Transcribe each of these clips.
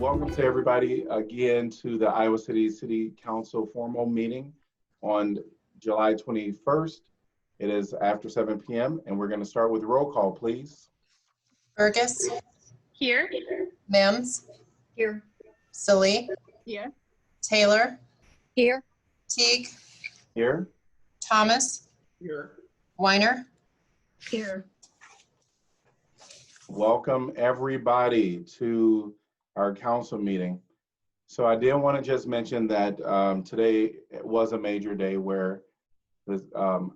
Welcome to everybody again to the Iowa City Council formal meeting on July 21st. It is after 7 p.m. and we're going to start with roll call, please. Fergus. Here. Mims. Here. Saleh. Here. Taylor. Here. Teague. Here. Thomas. Here. Weiner. Here. Welcome everybody to our council meeting. So I did want to just mention that today was a major day where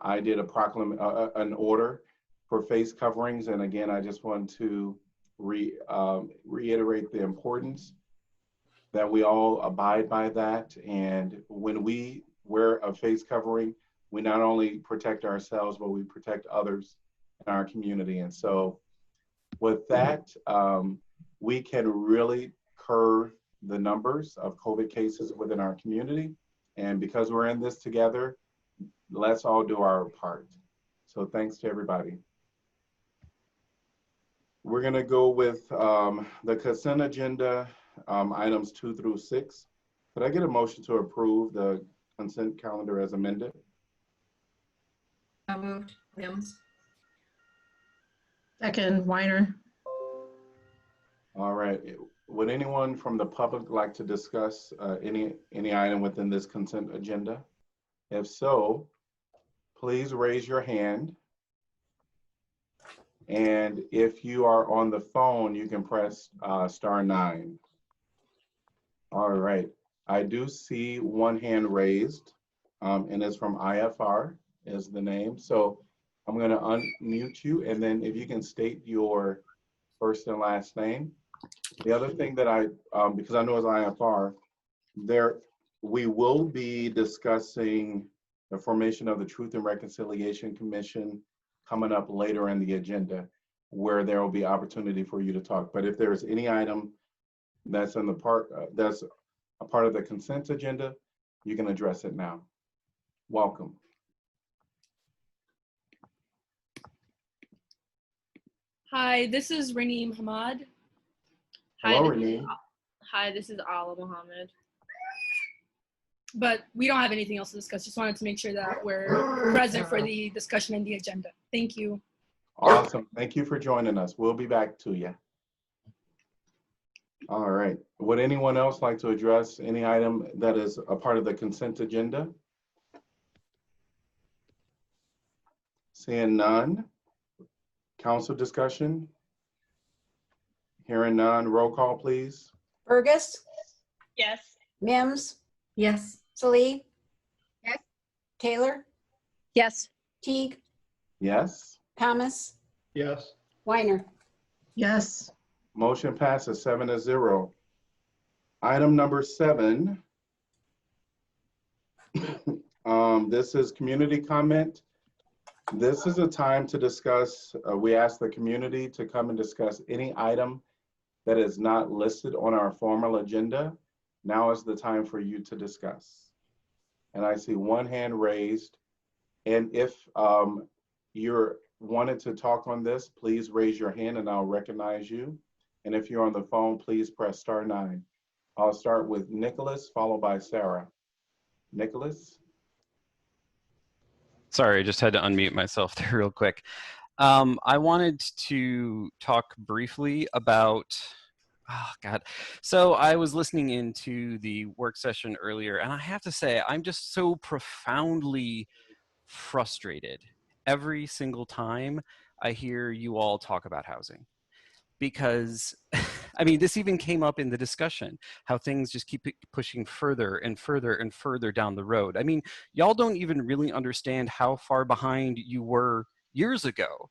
I did an order for face coverings. And again, I just want to reiterate the importance that we all abide by that. And when we wear a face covering, we not only protect ourselves, but we protect others in our community. And so with that, we can really curb the numbers of COVID cases within our community. And because we're in this together, let's all do our part. So thanks to everybody. We're gonna go with the consent agenda, items 2 through 6. Could I get a motion to approve the consent calendar as amended? I moved. Mims. Second, Weiner. All right. Would anyone from the public like to discuss any item within this consent agenda? If so, please raise your hand. And if you are on the phone, you can press *9. All right. I do see one hand raised, and it's from IFR is the name. So I'm going to unmute you, and then if you can state your first and last name. The other thing that because I know it's IFR, we will be discussing the formation of the Truth and Reconciliation Commission coming up later in the agenda, where there will be opportunity for you to talk. But if there is any item that's in the that's a part of the consent agenda, you can address it now. Welcome. Hi, this is Raneem Hamad. Hello, Raneem. Hi, this is Ala Mohammed. But we don't have anything else to discuss. Just wanted to make sure that we're present for the discussion and the agenda. Thank you. Awesome. Thank you for joining us. We'll be back to you. All right. Would anyone else like to address any item that is a part of the consent agenda? Seeing none. Council discussion? Hearing none. Roll call, please. Fergus. Yes. Mims. Yes. Saleh. Yes. Taylor. Yes. Teague. Yes. Thomas. Yes. Weiner. Yes. Motion passes 7-0. Item number 7. This is community comment. This is a time to discuss, we ask the community to come and discuss any item that is not listed on our formal agenda. Now is the time for you to discuss. And I see one hand raised. And if you're wanted to talk on this, please raise your hand and I'll recognize you. And if you're on the phone, please press *9. I'll start with Nicholas, followed by Sarah. Nicholas? Sorry, I just had to unmute myself there real quick. I wanted to talk briefly about, oh God. So I was listening into the work session earlier, and I have to say, I'm just so profoundly frustrated every single time I hear you all talk about housing. Because, I mean, this even came up in the discussion, how things just keep pushing further and further and further down the road. I mean, y'all don't even really understand how far behind you were years ago.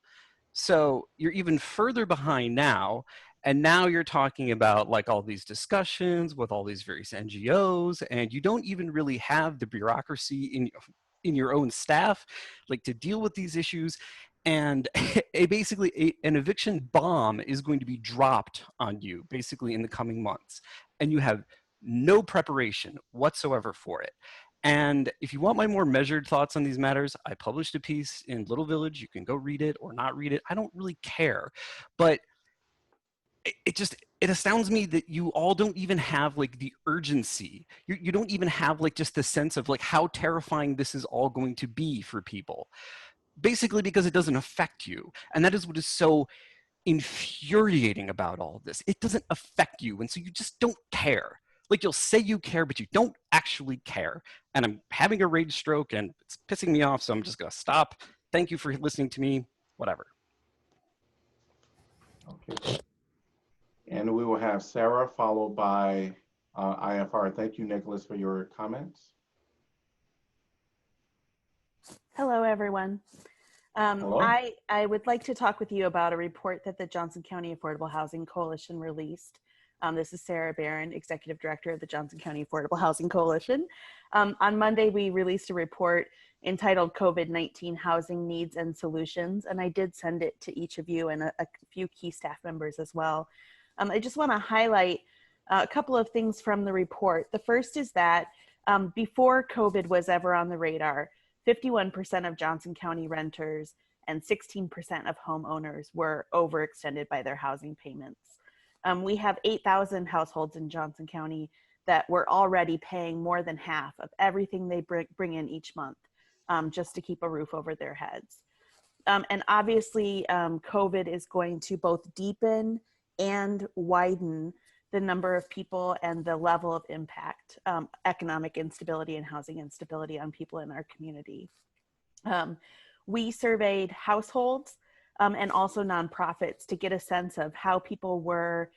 So you're even further behind now. And now you're talking about like all these discussions with all these various NGOs, and you don't even really have the bureaucracy in your own staff, like to deal with these issues. And basically an eviction bomb is going to be dropped on you basically in the coming months. And you have no preparation whatsoever for it. And if you want my more measured thoughts on these matters, I published a piece in Little Village. You can go read it or not read it. I don't really care. But it astounds me that you all don't even have like the urgency. You don't even have like just the sense of like how terrifying this is all going to be for people. Basically because it doesn't affect you. And that is what is so infuriating about all of this. It doesn't affect you, and so you just don't care. Like, you'll say you care, but you don't actually care. And I'm having a rage stroke and it's pissing me off, so I'm just gonna stop. Thank you for listening to me, whatever. Okay. And we will have Sarah followed by IFR. Thank you, Nicholas, for your comments. Hello, everyone. Hello. I would like to talk with you about a report that the Johnson County Affordable Housing Coalition released. This is Sarah Barron, Executive Director of the Johnson County Affordable Housing Coalition. On Monday, we released a report entitled COVID-19 Housing Needs and Solutions, and I did send it to each of you and a few key staff members as well. I just want to highlight a couple of things from the report. The first is that before COVID was ever on the radar, 51% of Johnson County renters and 16% of homeowners were overextended by their housing payments. We have 8,000 households in Johnson County that were already paying more than half of everything they bring in each month just to keep a roof over their heads. And obviously, COVID is going to both deepen and widen the number of people and the level of impact, economic instability and housing instability on people in our community. We surveyed households and also nonprofits to get a sense of how people were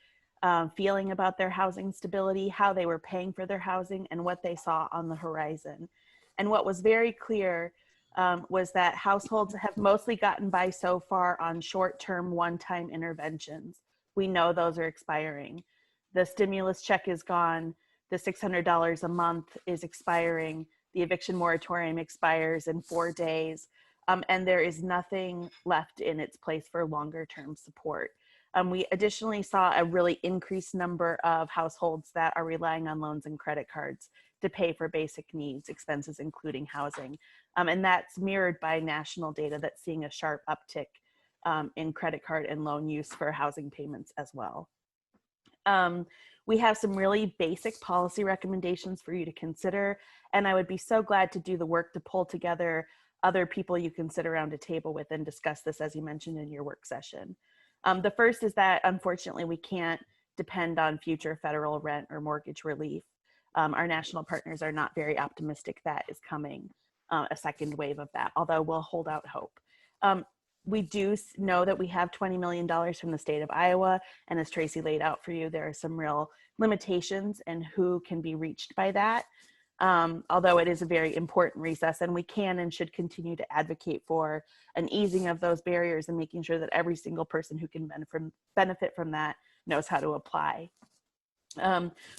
feeling about their housing stability, how they were paying for their housing, and what they saw on the horizon. And what was very clear was that households have mostly gotten by so far on short-term one-time interventions. We know those are expiring. The stimulus check is gone. The $600 a month is expiring. The eviction moratorium expires in 4 days. And there is nothing left in its place for longer term support. We additionally saw a really increased number of households that are relying on loans and credit cards to pay for basic needs, expenses including housing. And that's mirrored by national data that's seeing a sharp uptick in credit card and loan use for housing payments as well. We have some really basic policy recommendations for you to consider, and I would be so glad to do the work to pull together other people you can sit around a table with and discuss this, as you mentioned in your work session. The first is that, unfortunately, we can't depend on future federal rent or mortgage relief. Our national partners are not very optimistic that is coming, a second wave of that, although we'll hold out hope. We do know that we have $20 million from the state of Iowa, and as Tracy laid out for you, there are some real limitations in who can be reached by that. Although it is a very important recess, and we can and should continue to advocate for an easing of those barriers and making sure that every single person who can benefit from that knows how to apply.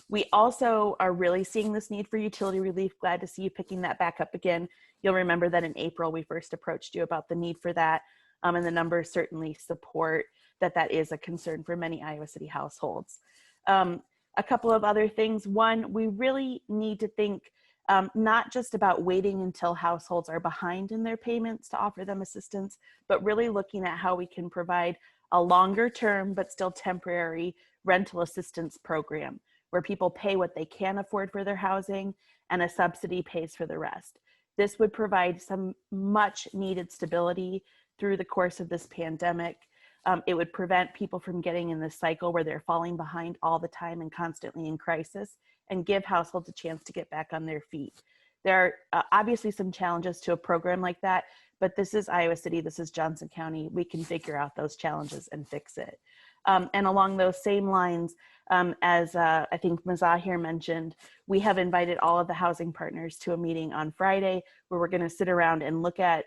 We also are really seeing this need for utility relief. Glad to see you picking that back up again. You'll remember that in April, we first approached you about the need for that. And the numbers certainly support that that is a concern for many Iowa City households. A couple of other things. One, we really need to think not just about waiting until households are behind in their payments to offer them assistance, but really looking at how we can provide a longer term but still temporary rental assistance program where people pay what they can afford for their housing and a subsidy pays for the rest. This would provide some much needed stability through the course of this pandemic. It would prevent people from getting in this cycle where they're falling behind all the time and constantly in crisis, and give households a chance to get back on their feet. There are obviously some challenges to a program like that, but this is Iowa City, this is Johnson County. We can figure out those challenges and fix it. And along those same lines, as I think Mazahir mentioned, we have invited all of the housing partners to a meeting on Friday where we're going to sit around and look at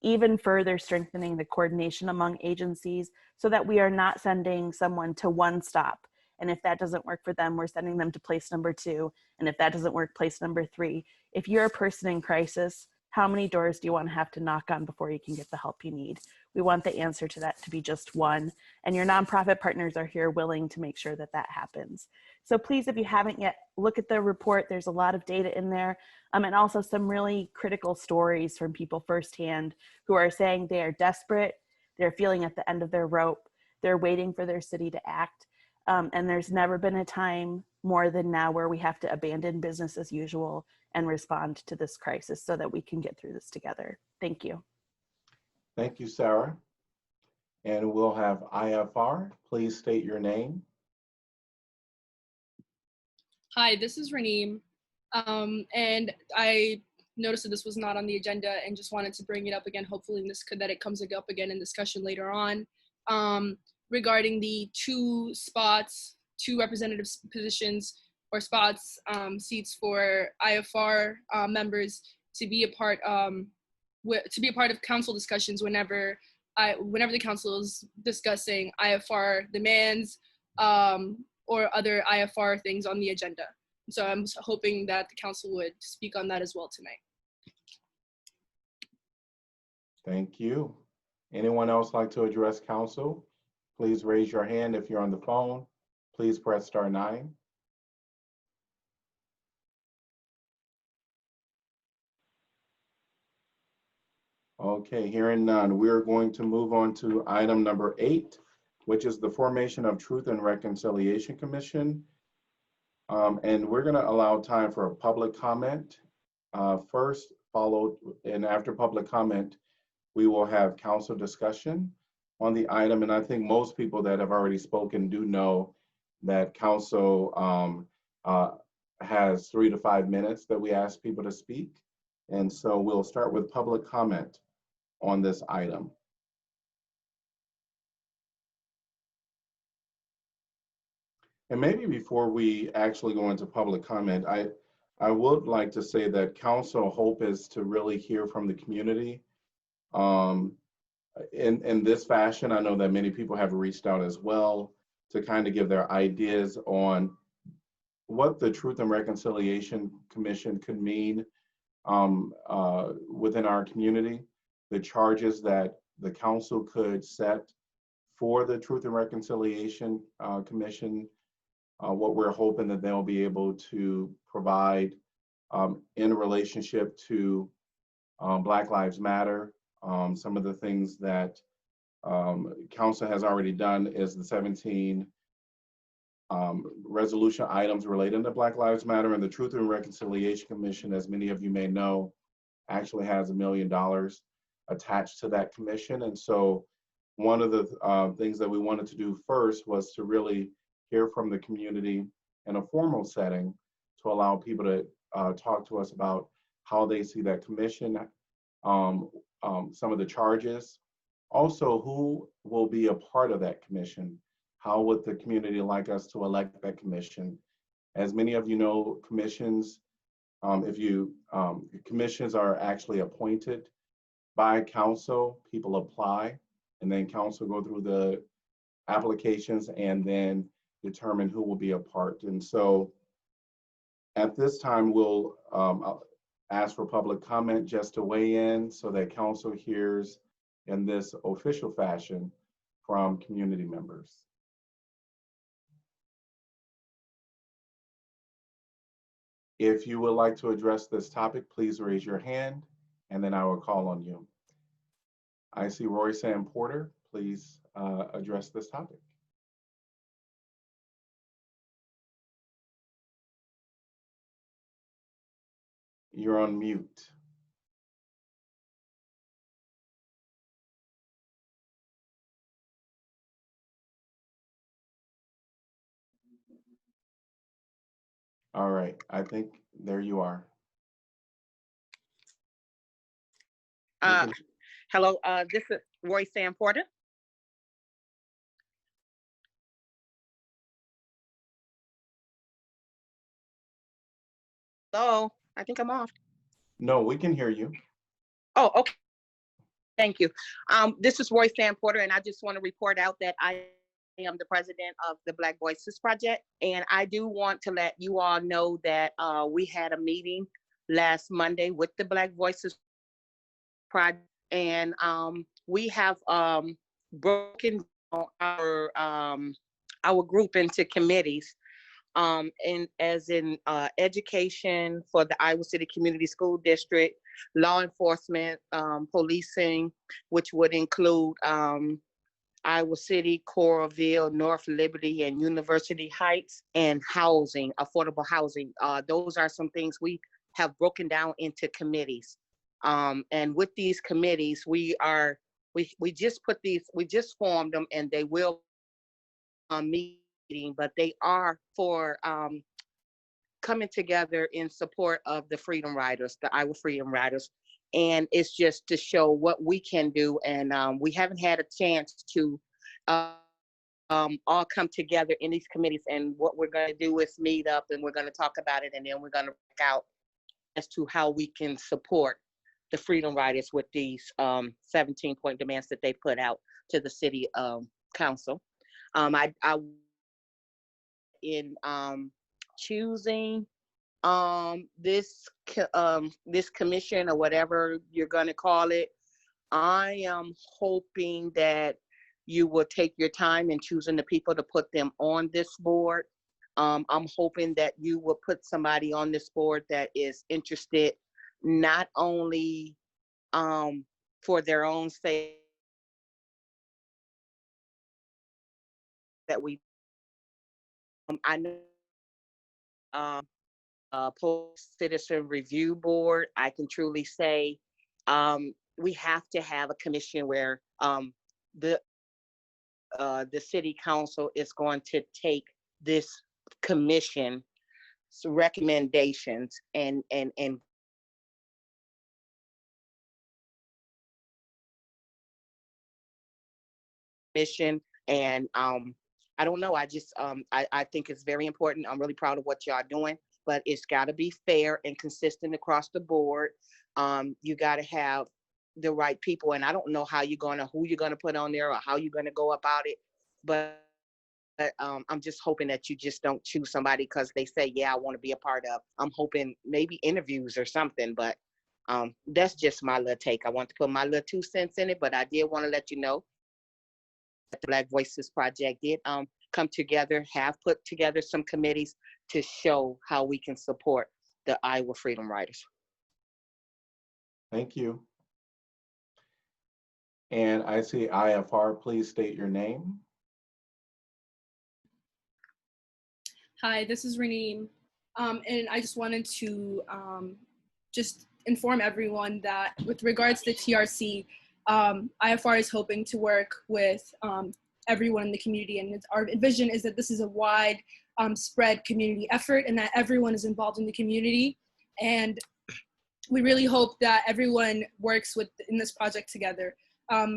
even further strengthening the coordination among agencies so that we are not sending someone to one stop. And if that doesn't work for them, we're sending them to place number 2. And if that doesn't work, place number 3. If you're a person in crisis, how many doors do you want to have to knock on before you can get the help you need? We want the answer to that to be just one. And your nonprofit partners are here willing to make sure that that happens. So please, if you haven't yet, look at the report. There's a lot of data in there. And also some really critical stories from people firsthand who are saying they are desperate, they're feeling at the end of their rope, They're waiting for their city to act. And there's never been a time more than now where we have to abandon business as usual and respond to this crisis so that we can get through this together. Thank you. Thank you, Sarah. And we'll have IFR. Please state your name. Hi, this is Raneem. And I noticed that this was not on the agenda and just wanted to bring it up again, hopefully that it comes up again in discussion later on. Regarding the two representative positions or spots, seats for IFR members to be a part of council discussions whenever the council is discussing IFR demands or other IFR things on the agenda. So I'm hoping that the council would speak on that as well tonight. Thank you. Anyone else like to address council? Please raise your hand. If you're on the phone, please press *9. Okay, hearing none, we're going to move on to item number 8, which is the formation of Truth and Reconciliation Commission. And we're going to allow time for a public comment first, followed, and after public comment, we will have council discussion on the item. And I think most people that have already spoken do know that council has 3 to 5 minutes that we ask people to speak. And so we'll start with public comment on this item. And maybe before we actually go into public comment, I would like to say that council hope is to really hear from the community. In this fashion, I know that many people have reached out as well to kind of give their ideas on what the Truth and Reconciliation Commission could mean within our community, the charges that the council could set for the Truth and Reconciliation Commission, what we're hoping that they'll be able to provide in relationship to Black Lives Matter. Some of the things that council has already done is the 17 resolution items relating to Black Lives Matter, and the Truth and Reconciliation Commission, as many of you may know, actually has $1 million attached to that commission. And so one of the things that we wanted to do first was to really hear from the community in a formal setting to allow people to talk to us about how they see that commission, some of the charges, also who will be a part of that commission. How would the community like us to elect that commission? As many of you know, commissions, commissions are actually appointed by council. People apply, and then council go through the applications and then determine who will be a part. And so at this time, we'll ask for public comment just to weigh in so that council hears in this official fashion from community members. If you would like to address this topic, please raise your hand and then I will call on you. I see Roy Sam Porter. Please address this topic. You're on mute. All right, I think there you are. Hello, this is Roy Sam Porter. Hello, I think I'm off. No, we can hear you. Oh, okay. Thank you. This is Roy Sam Porter, and I just want to report out that I am the president of the Black Voices Project. And I do want to let you all know that we had a meeting last Monday with the Black Voices Project, and we have broken our group into committees. And as in education for the Iowa City Community School District, law enforcement, policing, which would include Iowa City, Coralville, North Liberty, and University Heights, and housing, affordable housing. Those are some things we have broken down into committees. And with these committees, we just formed them, and they will meeting, but they are for coming together in support of the Freedom Riders, the Iowa Freedom Riders. And it's just to show what we can do. And we haven't had a chance to all come together in these committees. And what we're going to do is meet up, and we're going to talk about it. And then we're going to work out as to how we can support the Freedom Riders with these 17-point demands that they put out to the city council. I in choosing this commission, or whatever you're going to call it, I am hoping that you will take your time in choosing the people to put them on this board. I'm hoping that you will put somebody on this board that is interested, not only for their own sake, that we I know post citizen review board. I can truly say we have to have a commission where the city council is going to take this commission's recommendations and mission. And I don't know, I just I think it's very important. I'm really proud of what y'all doing, but it's got to be fair and consistent across the board. You got to have the right people, and I don't know who you're gonna put on there, or how you're gonna go about it, but I'm just hoping that you just don't choose somebody because they say, yeah, I want to be a part of. I'm hoping maybe interviews or something, but that's just my little take. I want to put my little 2 cents in it, but I did want to let you know that the Black Voices Project did come together, have put together some committees to show how we can support the Iowa Freedom Riders. Thank you. And I see IFR, please state your name. Hi, this is Reneem. And I just wanted to just inform everyone that with regards to TRC, IFR is hoping to work with everyone in the community. And our vision is that this is a wide spread community effort, and that everyone is involved in the community. And we really hope that everyone works in this project together.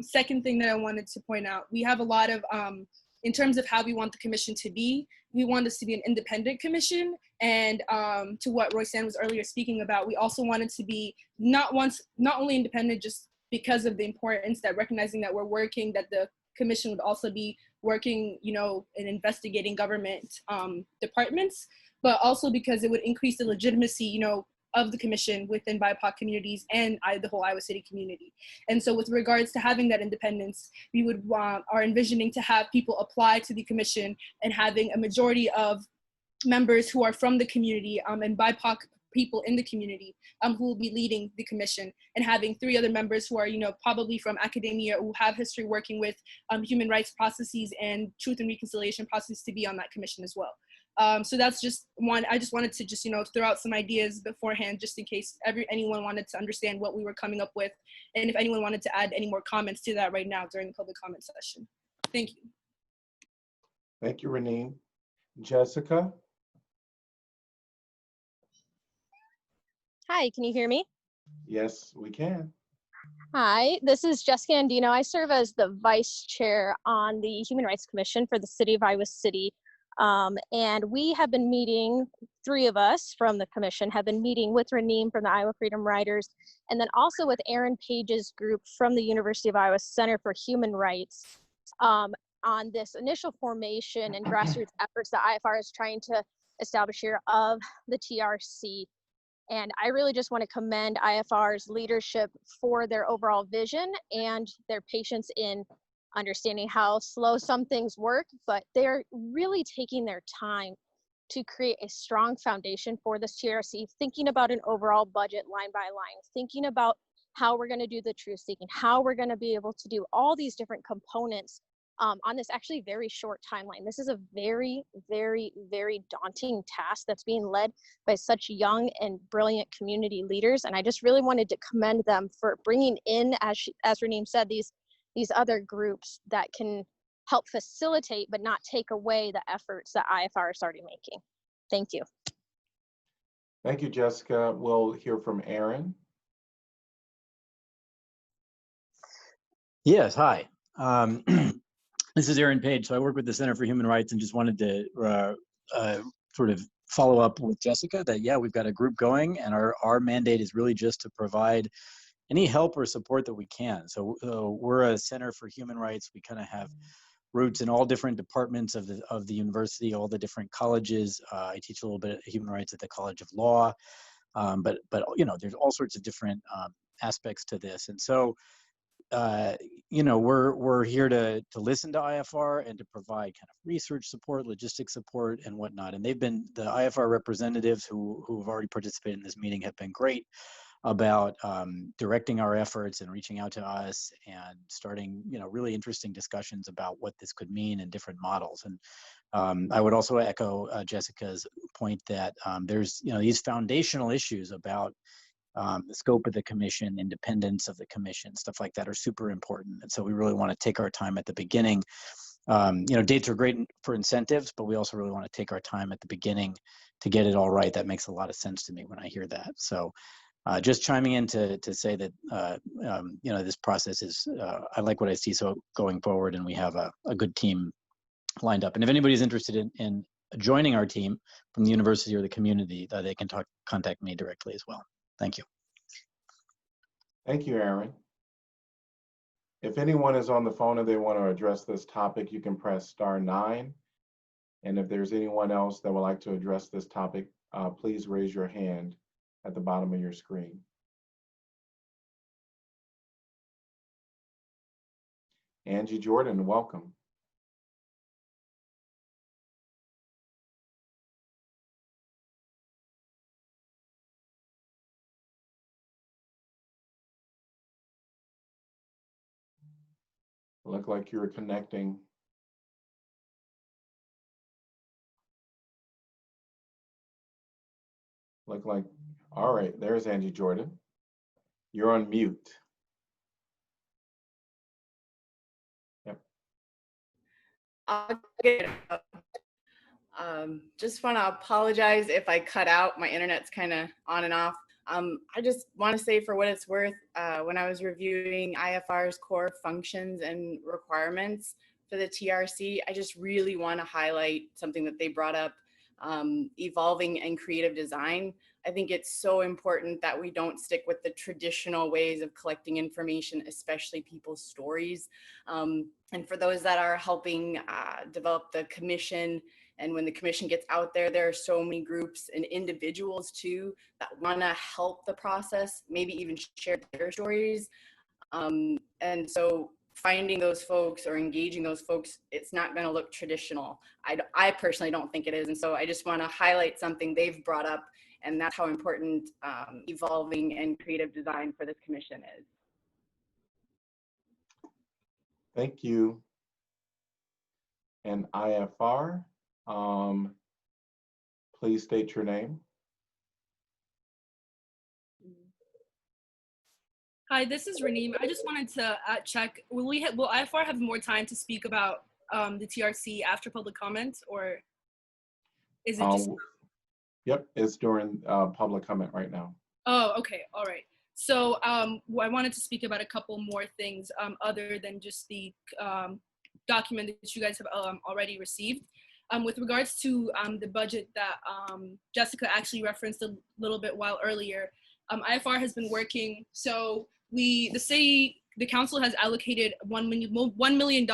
Second thing that I wanted to point out, we have a lot of, in terms of how we want the commission to be, we want this to be an independent commission. And to what Royce-Ann was earlier speaking about, we also want it to be not only independent just because of the importance that recognizing that we're working, that the commission would also be working, in investigating government departments, but also because it would increase the legitimacy, of the commission within BIPOC communities and the whole Iowa City community. And so with regards to having that independence, we are envisioning to have people apply to the commission and having a majority of members who are from the community and BIPOC people in the community who will be leading the commission, and having 3 other members who are, probably from academia, who have history working with human rights processes and truth and reconciliation processes to be on that commission as well. So that's just one. I just wanted to just, throw out some ideas beforehand, just in case anyone wanted to understand what we were coming up with, and if anyone wanted to add any more comments to that right now during the public comment session. Thank you. Thank you, Renee. Jessica? Hi, can you hear me? Yes, we can. Hi, this is Jessica Andino. I serve as the vice chair on the Human Rights Commission for the City of Iowa City. And we have been meeting, 3 of us from the commission have been meeting with Reneem from the Iowa Freedom Riders, and then also with Aaron Page's group from the University of Iowa Center for Human Rights on this initial formation and grassroots efforts that IFR is trying to establish here of the TRC. And I really just want to commend IFR's leadership for their overall vision and their patience in understanding how slow some things work, but they're really taking their time to create a strong foundation for this TRC, thinking about an overall budget line by line, thinking about how we're going to do the truth seeking, how we're going to be able to do all these different components on this actually very short timeline. This is a very, very, very daunting task that's being led by such young and brilliant community leaders. And I just really wanted to commend them for bringing in, as Reneem said, these other groups that can help facilitate but not take away the efforts that IFR is already making. Thank you. Thank you, Jessica. We'll hear from Aaron. Yes, hi. This is Aaron Page. So I work with the Center for Human Rights and just wanted to sort of follow up with Jessica that, yeah, we've got a group going and our mandate is really just to provide any help or support that we can. So we're a Center for Human Rights. We kind of have roots in all different departments of the university, all the different colleges. I teach a little bit of human rights at the College of Law, but you know, there's all sorts of different aspects to this. And so, you know, we're here to listen to IFR and to provide kind of research support, logistics support, and whatnot. And they've been, the IFR representatives who have already participated in this meeting have been great about directing our efforts and reaching out to us and starting, you know, really interesting discussions about what this could mean in different models. And I would also echo Jessica's point that there's, you know, these foundational issues about the scope of the commission, independence of the commission, stuff like that are super important. And so we really want to take our time at the beginning. You know, dates are great for incentives, but we also really want to take our time at the beginning to get it all right. That makes a lot of sense to me when I hear that. So just chiming in to say that, you know, this process is, I like what I see so going forward, and we have a good team lined up. And if anybody's interested in joining our team from the university or the community, they can contact me directly as well. Thank you. Thank you, Aaron. If anyone is on the phone and they want to address this topic, you can press *9. And if there's anyone else that would like to address this topic, please raise your hand at the bottom of your screen. Angie Jordan, welcome. Look like you're connecting. Look like, all right, there's Angie Jordan. You're on mute. Yep. Just want to apologize if I cut out. My internet's kind of on and off. I just want to say, for what it's worth, when I was reviewing IFR's core functions and requirements for the TRC, I just really want to highlight something that they brought up, evolving and creative design. I think it's so important that we don't stick with the traditional ways of collecting information, especially people's stories. And for those that are helping develop the commission, and when the commission gets out there, there are so many groups and individuals too that want to help the process, maybe even share their stories. And so finding those folks or engaging those folks, it's not going to look traditional. I personally don't think it is. And so I just want to highlight something they've brought up, and that's how important evolving and creative design for this commission is. Thank you. And IFR, please state your name. Hi, this is Reneem. I just wanted to check, will IFR have more time to speak about the TRC after public comment, or is it just? Yep, it's during public comment right now. Oh, okay, all right. So I wanted to speak about a couple more things other than just the document that you guys have already received. With regards to the budget that Jessica actually referenced a little bit while earlier, IFR has been working. So the council has allocated $1 million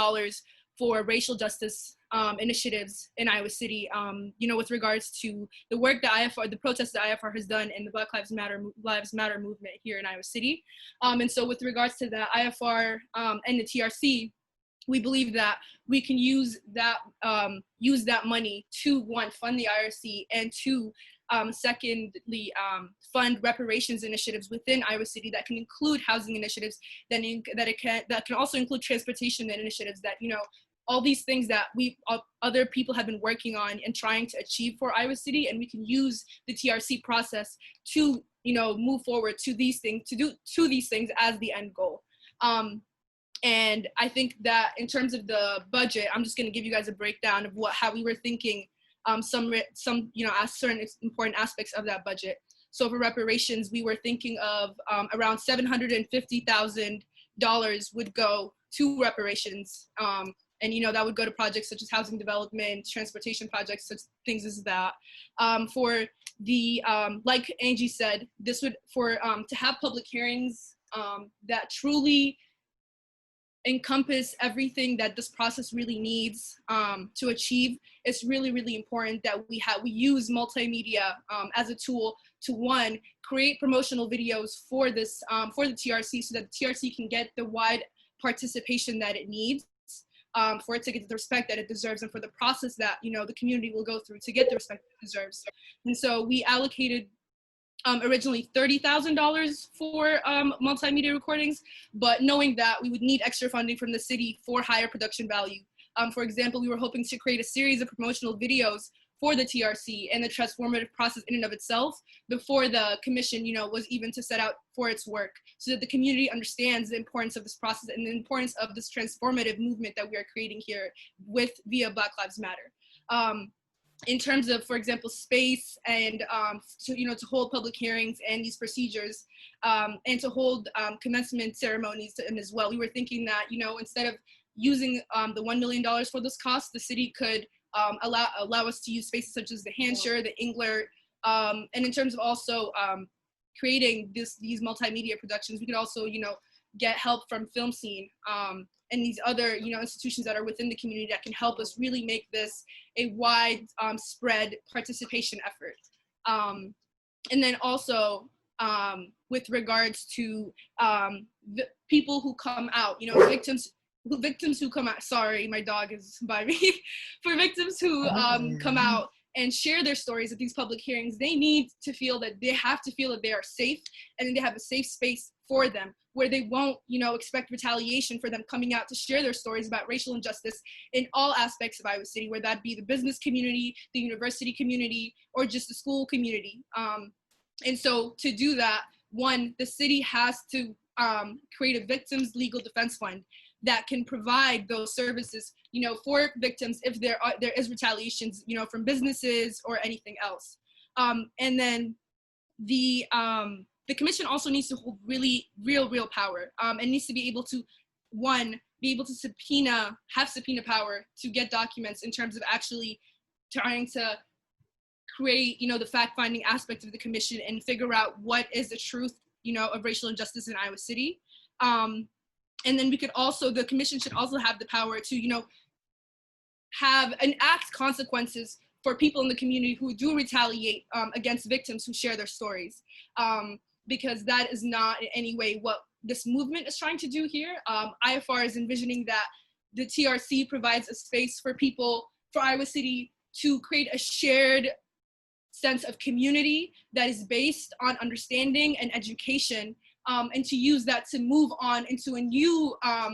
for racial justice initiatives in Iowa City, you know, with regards to the work that IFR, the protests that IFR has done in the Black Lives Matter movement here in Iowa City. And so with regards to the IFR and the TRC, we believe that we can use that money to, one, fund the IRC, and two, secondly, fund reparations initiatives within Iowa City that can include housing initiatives, that can also include transportation initiatives that, you know, all these things that other people have been working on and trying to achieve for Iowa City, and we can use the TRC process to, move forward to these things, these things as the end goal. And I think that in terms of the budget, I'm just going to give you guys a breakdown of how we were thinking some as certain important aspects of that budget. So for reparations, we were thinking of around $750,000 would go to reparations. And, that would go to projects such as housing development, transportation projects, such things as that. For the, like Angie said, this would, to have public hearings that truly encompass everything that this process really needs to achieve. It's really, really important that we use multimedia as a tool to, one, create promotional videos for this for the TRC, so that the TRC can get the wide participation that it needs for it to get the respect that it deserves, and for the process that the community will go through to get the respect it deserves. And so we allocated originally $30,000 for multimedia recordings, but knowing that we would need extra funding from the city for higher production value. For example, we were hoping to create a series of promotional videos for the TRC and the transformative process in and of itself before the commission, was even to set out for its work, so that the community understands the importance of this process and the importance of this transformative movement that we are creating here via Black Lives Matter. In terms of, for example, space and to hold public hearings and these procedures, and to hold commencement ceremonies as well. We were thinking that instead of using the $1 million for this cost, the city could allow us to use spaces such as the Hansher, the Engler, and in terms of also creating these multimedia productions, we could also get help from Film Scene and these other institutions that are within the community that can help us really make this a wide spread participation effort. And then also with regards to the people who come out, victims who come out, sorry, my dog is by me, for victims who come out and share their stories at these public hearings, they need to feel that they have to feel that they are safe, and they have a safe space for them where they won't, expect retaliation for them coming out to share their stories about racial injustice in all aspects of Iowa City, whether that be the business community, the university community, or just the school community. And so to do that, one, the city has to create a victims legal defense fund that can provide those services, for victims if there is retaliations, from businesses or anything else. And then the commission also needs to hold really real power, and needs to be able to, one, be able to have subpoena power to get documents in terms of actually trying to create, the fact-finding aspect of the commission and figure out what is the truth, of racial injustice in Iowa City. And then the commission should also have the power to, have enact consequences for people in the community who do retaliate against victims who share their stories. Because that is not in any way what this movement is trying to do here. IFR is envisioning that the TRC provides a space for Iowa City to create a shared sense of community that is based on understanding and education, and to use that to move on into a new, a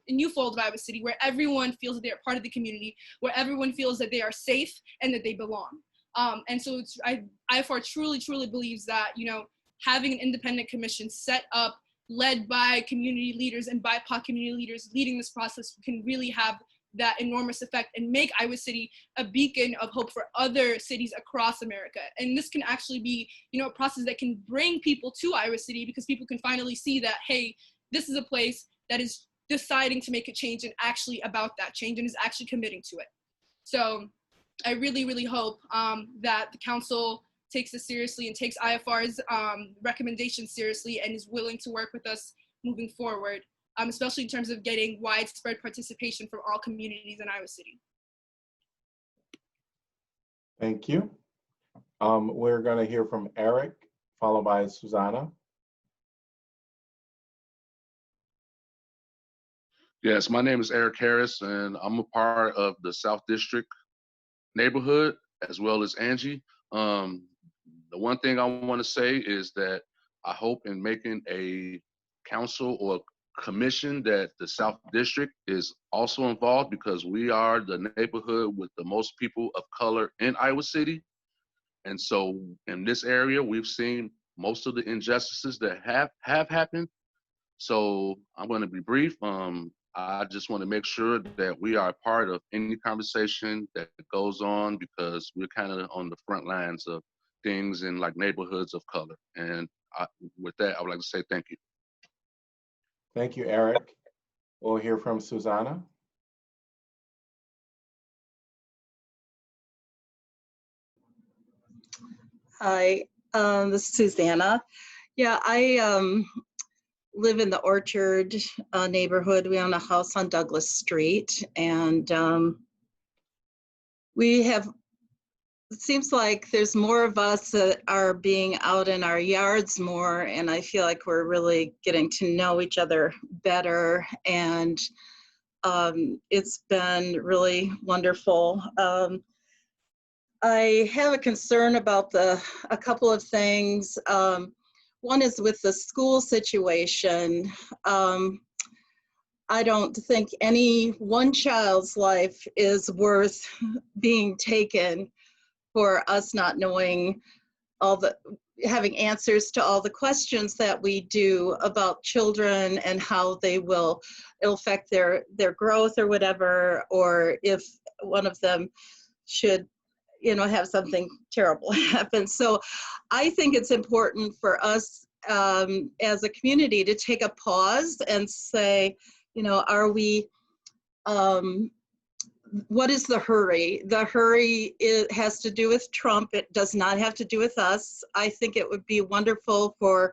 new fold of Iowa City where everyone feels that they are part of the community, where everyone feels that they are safe and that they belong. And so IFR truly believes that, having an independent commission set up, led by community leaders and BIPOC community leaders leading this process can really have that enormous effect and make Iowa City a beacon of hope for other cities across America. And this can actually be, a process that can bring people to Iowa City, because people can finally see that, hey, this is a place that is deciding to make a change and actually about that change and is actually committing to it. So I really hope that the council takes this seriously and takes IFR's recommendations seriously and is willing to work with us moving forward, especially in terms of getting widespread participation from all communities in Iowa City. Thank you. We're going to hear from Eric, followed by Susanna. Yes, my name is Eric Harris, and I'm a part of the South District neighborhood, as well as Angie. The one thing I want to say is that I hope in making a council or commission that the South District is also involved because we are the neighborhood with the most people of color in Iowa City. And so in this area, we've seen most of the injustices that have happened. So I'm going to be brief. I just want to make sure that we are part of any conversation that goes on because we're kind of on the front lines of things in like neighborhoods of color. And with that, I would like to say thank you. Thank you, Eric. We'll hear from Susanna. Hi, this is Susanna. Yeah, I live in the Orchard neighborhood. We own a house on Douglas Street, and we have, it seems like there's more of us that are being out in our yards more, and I feel like we're really getting to know each other better, and it's been really wonderful. I have a concern about a couple of things. One is with the school situation. I don't think any one child's life is worth being taken for us not knowing having answers to all the questions that we do about children and how it'll affect their growth or whatever, or if one of them should have something terrible happen. So I think it's important for us as a community to take a pause and say, are we, what is the hurry? The hurry has to do with Trump. It does not have to do with us. I think it would be wonderful for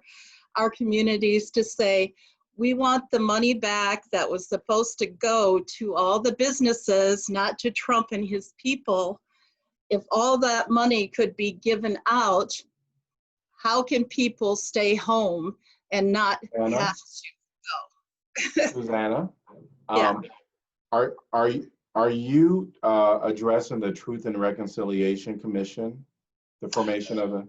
our communities to say, we want the money back that was supposed to go to all the businesses, not to Trump and his people. If all that money could be given out, how can people stay home and not have to go? Susanna, Yeah. are you addressing the Truth and Reconciliation Commission, the formation of the?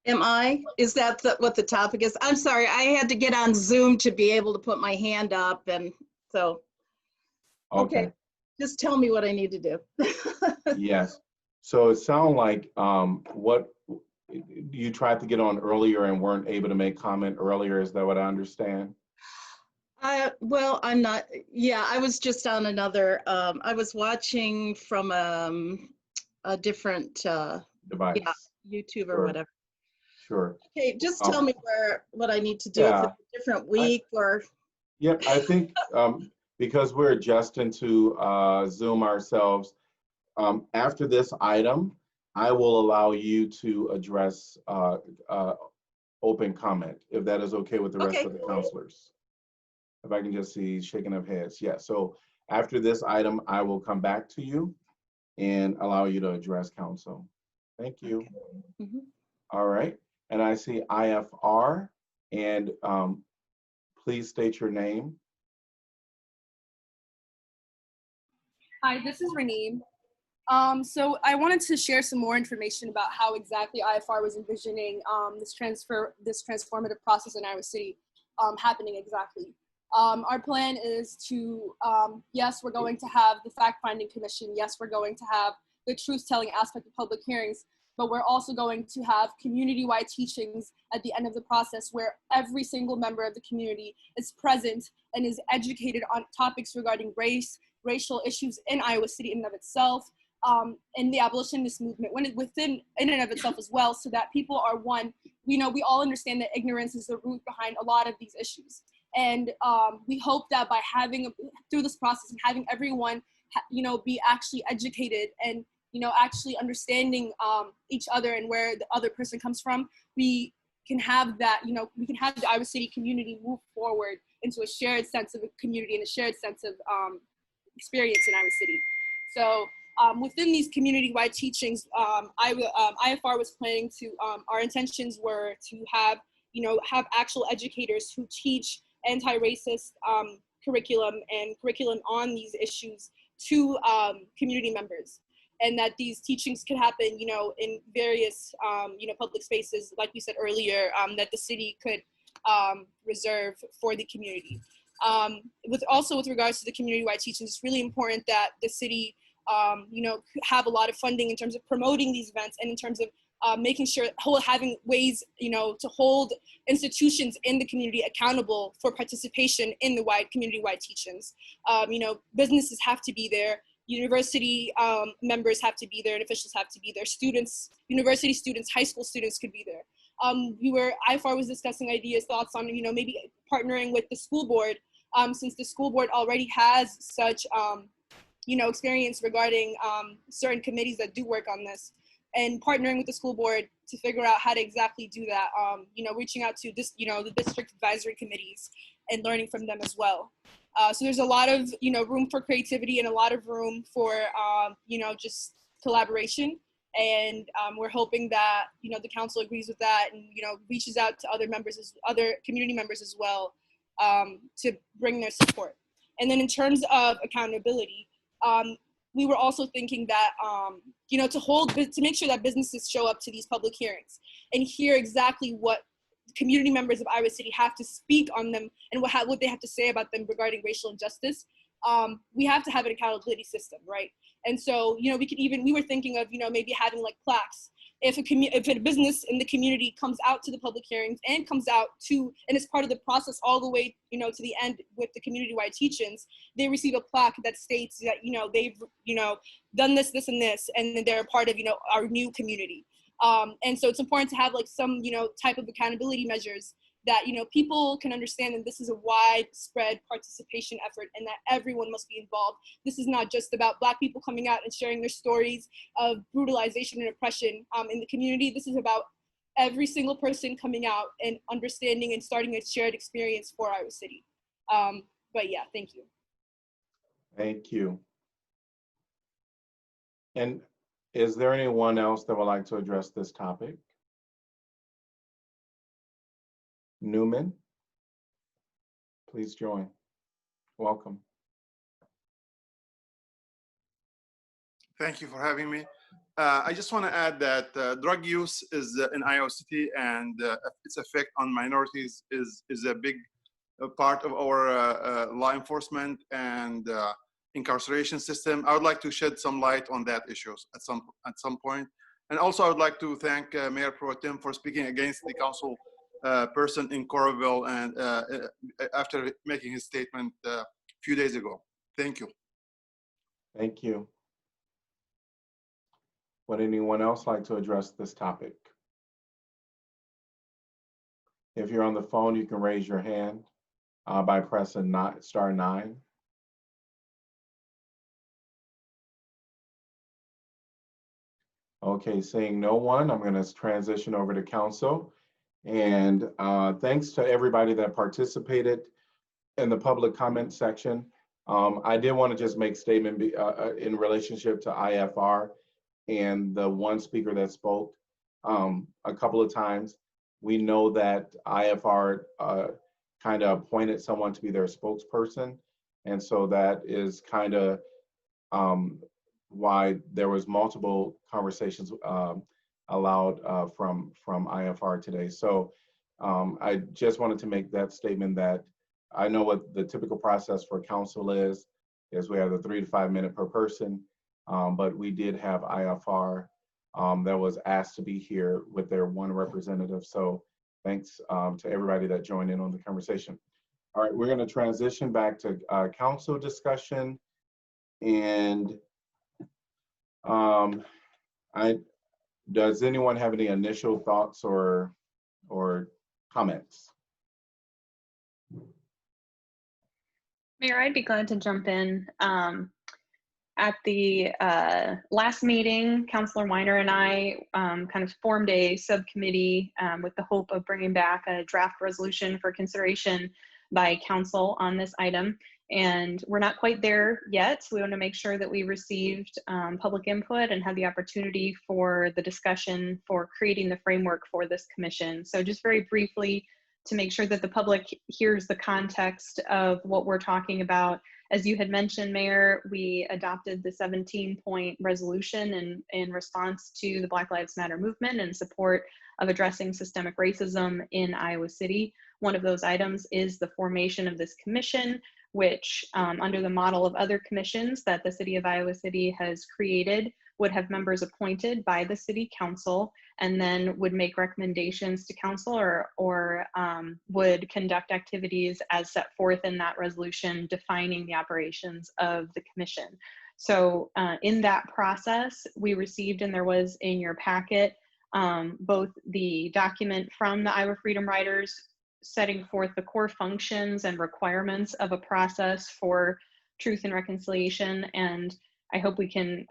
Am I? Is that what the topic is? I'm sorry, I had to get on Zoom to be able to put my hand up, and so. Okay, just tell me what I need to do. Yes. So it sounds like what you tried to get on earlier and weren't able to make comment earlier. Is that what I understand? Well, I'm not. Yeah, I was just on another. I was watching from a different Device. Yeah, YouTube or Sure. whatever. Sure. Okay, just tell me what I need to do. If it's a different week or. Yep, I think because we're adjusting to Zoom ourselves, after this item, I will allow you to address open comment, if that is okay with the rest of the counselors. If I can just see shaking of heads. Yeah, so after this item, I will come back to you and allow you to address council. Thank you. Okay. Mm-hmm. All right, and I see IFR, and please state your name. Hi, this is Raneem. So I wanted to share some more information about how exactly IFR was envisioning this transformative process in Iowa City happening exactly. Our plan is to, yes, we're going to have the fact-finding commission. Yes, we're going to have the truth-telling aspect of public hearings, but we're also going to have community-wide teachings at the end of the process where every single member of the community is present and is educated on topics regarding race, racial issues in Iowa City in and of itself, and the abolitionist movement in and of itself as well, so that people are one. We all understand that ignorance is the root behind a lot of these issues. And we hope that by through this process and having everyone, be actually educated and, actually understanding each other and where the other person comes from, we can have that, we can have the Iowa City community move forward into a shared sense of a community and a shared sense of experience in Iowa City. So within these community-wide teachings, IFR was planning to, our intentions were to have actual educators who teach anti-racist curriculum on these issues to community members, and that these teachings could happen, in various, public spaces, like we said earlier, that the city could reserve for the community. With regards to the community-wide teachings, it's really important that the city, have a lot of funding in terms of promoting these events and in terms of making sure having ways, to hold institutions in the community accountable for participation in the community-wide teachings. Businesses have to be there. University members have to be there, and officials have to be there. Students, university students, high school students could be there. IFR was discussing thoughts on, maybe partnering with the school board, since the school board already has such, experience regarding certain committees that do work on this, and partnering with the school board to figure out how to exactly do that, reaching out to this, the district advisory committees and learning from them as well. So there's a lot of, room for creativity and a lot of room for, just collaboration. And we're hoping that, the council agrees with that and, reaches out to other community members as well, to bring their support. And then in terms of accountability, we were also thinking that, to make sure that businesses show up to these public hearings and hear exactly what community members of Iowa City have to speak on them and what they have to say about them regarding racial injustice. We have to have an accountability system, right? And so, we were thinking of, maybe having like plaques. If a business in the community comes out to the public hearings and is part of the process all the way, to the end with the community-wide teachings, they receive a plaque that states that, they've, done this, this, and this, and then they're a part of, our new community. And so it's important to have like some, type of accountability measures that, people can understand that this is a widespread participation effort and that everyone must be involved. This is not just about Black people coming out and sharing their stories of brutalization and oppression in the community. This is about every single person coming out and understanding and starting a shared experience for Iowa City. But yeah, thank you. Thank you. And is there anyone else that would like to address this topic? Newman, please join. Welcome. Thank you for having me. I just want to add that drug use is in Iowa City, and its effect on minorities is a big part of our law enforcement and incarceration system. I would like to shed some light on that issues at some point. And also I would like to thank Mayor Pro Tem for speaking against the council person in Coralville and after making his statement a few days ago. Thank you. Thank you. Would anyone else like to address this topic? If you're on the phone, you can raise your hand by pressing *9. Okay, seeing no one, I'm going to transition over to council. And thanks to everybody that participated in the public comment section. I did want to just make a statement in relationship to IFR and the one speaker that spoke a couple of times. We know that IFR kind of appointed someone to be their spokesperson. And so that is kind of why there was multiple conversations allowed from IFR today. So I just wanted to make that statement that I know what the typical process for council is we have the 3 to 5 minute per person, but we did have IFR that was asked to be here with their one representative. So thanks to everybody that joined in on the conversation. All right, we're going to transition back to council discussion. And does anyone have any initial thoughts or comments? Mayor, I'd be glad to jump in. At the last meeting, Councilor Weiner and I kind of formed a subcommittee with the hope of bringing back a draft resolution for consideration by council on this item. And we're not quite there yet. So we want to make sure that we received public input and had the opportunity for the discussion for creating the framework for this commission. So just very briefly, to make sure that the public hears the context of what we're talking about. As you had mentioned, Mayor, we adopted the 17-point resolution in response to the Black Lives Matter movement in support of addressing systemic racism in Iowa City. One of those items is the formation of this commission, which under the model of other commissions that the City of Iowa City has created would have members appointed by the City Council and then would make recommendations to Council or would conduct activities as set forth in that resolution defining the operations of the commission. So in that process, we received, and there was in your packet, both the document from the Iowa Freedom Riders setting forth the core functions and requirements of a process for truth and reconciliation. And I hope we can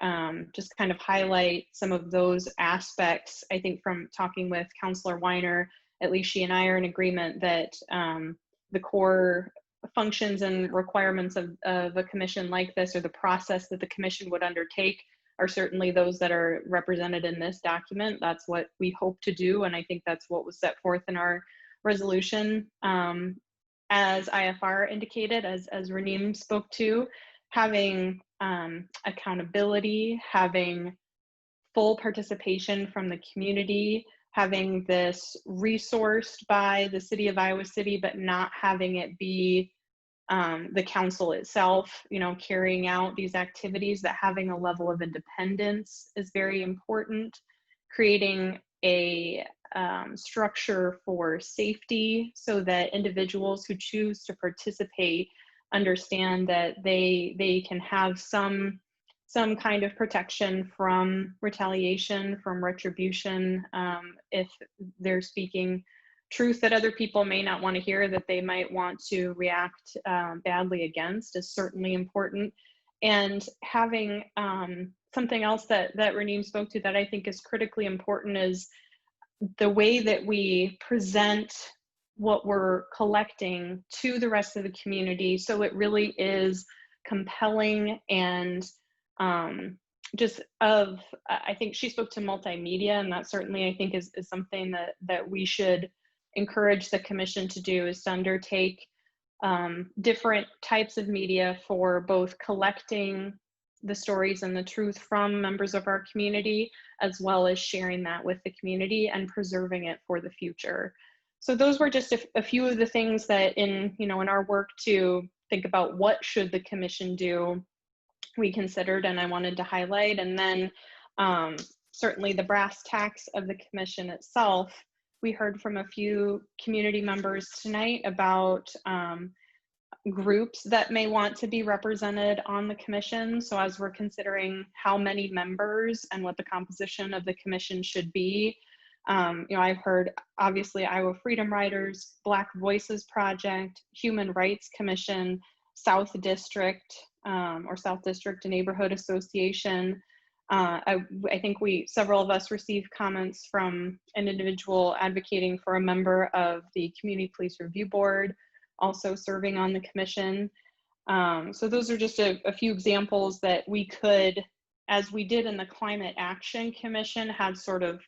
just kind of highlight some of those aspects. I think from talking with Councilor Weiner, at least she and I are in agreement that the core functions and requirements of a commission like this, or the process that the commission would undertake, are certainly those that are represented in this document. That's what we hope to do, and I think that's what was set forth in our resolution. As IFR indicated, as Raneem spoke to, having accountability, having full participation from the community, having this resourced by the City of Iowa City, but not having it be the council itself, carrying out these activities, that having a level of independence is very important. Creating a structure for safety so that individuals who choose to participate understand that they can have some kind of protection from retaliation, from retribution, if they're speaking truth that other people may not want to hear, that they might want to react badly against, is certainly important. And having something else that Raneem spoke to that I think is critically important is the way that we present what we're collecting to the rest of the community, so it really is compelling. And I think she spoke to multimedia, and that certainly I think is something that we should encourage the commission to do, is to undertake different types of media for both collecting the stories and the truth from members of our community, as well as sharing that with the community and preserving it for the future. So those were just a few of the things that in our work to think about what should the commission do, we considered, and I wanted to highlight. And then certainly the brass tacks of the commission itself, we heard from a few community members tonight about groups that may want to be represented on the commission. So as we're considering how many members and what the composition of the commission should be, I've heard obviously Iowa Freedom Riders, Black Voices Project, Human Rights Commission, South District or South District Neighborhood Association. I think several of us received comments from an individual advocating for a member of the Community Police Review Board, also serving on the commission. So those are just a few examples that we could, as we did in the Climate Action Commission, have sort of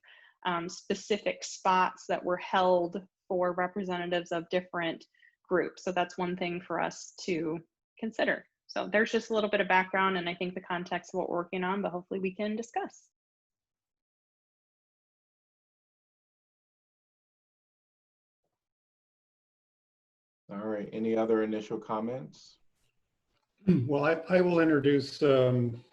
specific spots that were held for representatives of different groups. So that's one thing for us to consider. So there's just a little bit of background, and I think the context of what we're working on, but hopefully we can discuss. All right, any other initial comments? Well, I will introduce some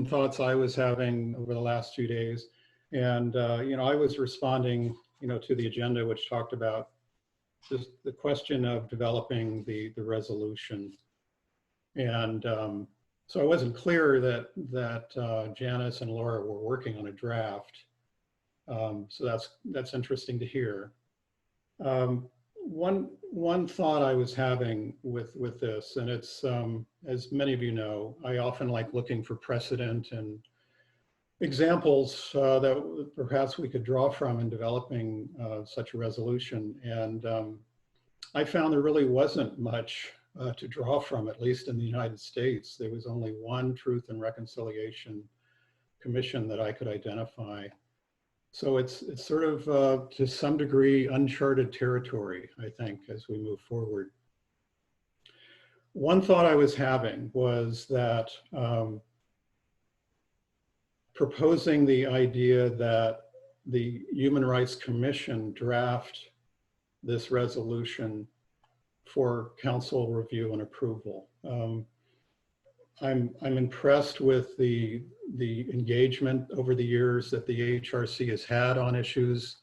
thoughts I was having over the last 2 days. And, I was responding, to the agenda, which talked about just the question of developing the resolution. And so I wasn't clear that Janice and Laura were working on a draft. So that's interesting to hear. One thought I was having with this, and it's, as many of you know, I often like looking for precedent and examples that perhaps we could draw from in developing such a resolution. And I found there really wasn't much to draw from, at least in the United States. There was only one Truth and Reconciliation Commission that I could identify. So it's sort of, to some degree, uncharted territory, I think, as we move forward. One thought I was having was that proposing the idea that the Human Rights Commission draft this resolution for council review and approval. I'm impressed with the engagement over the years that the HRC has had on issues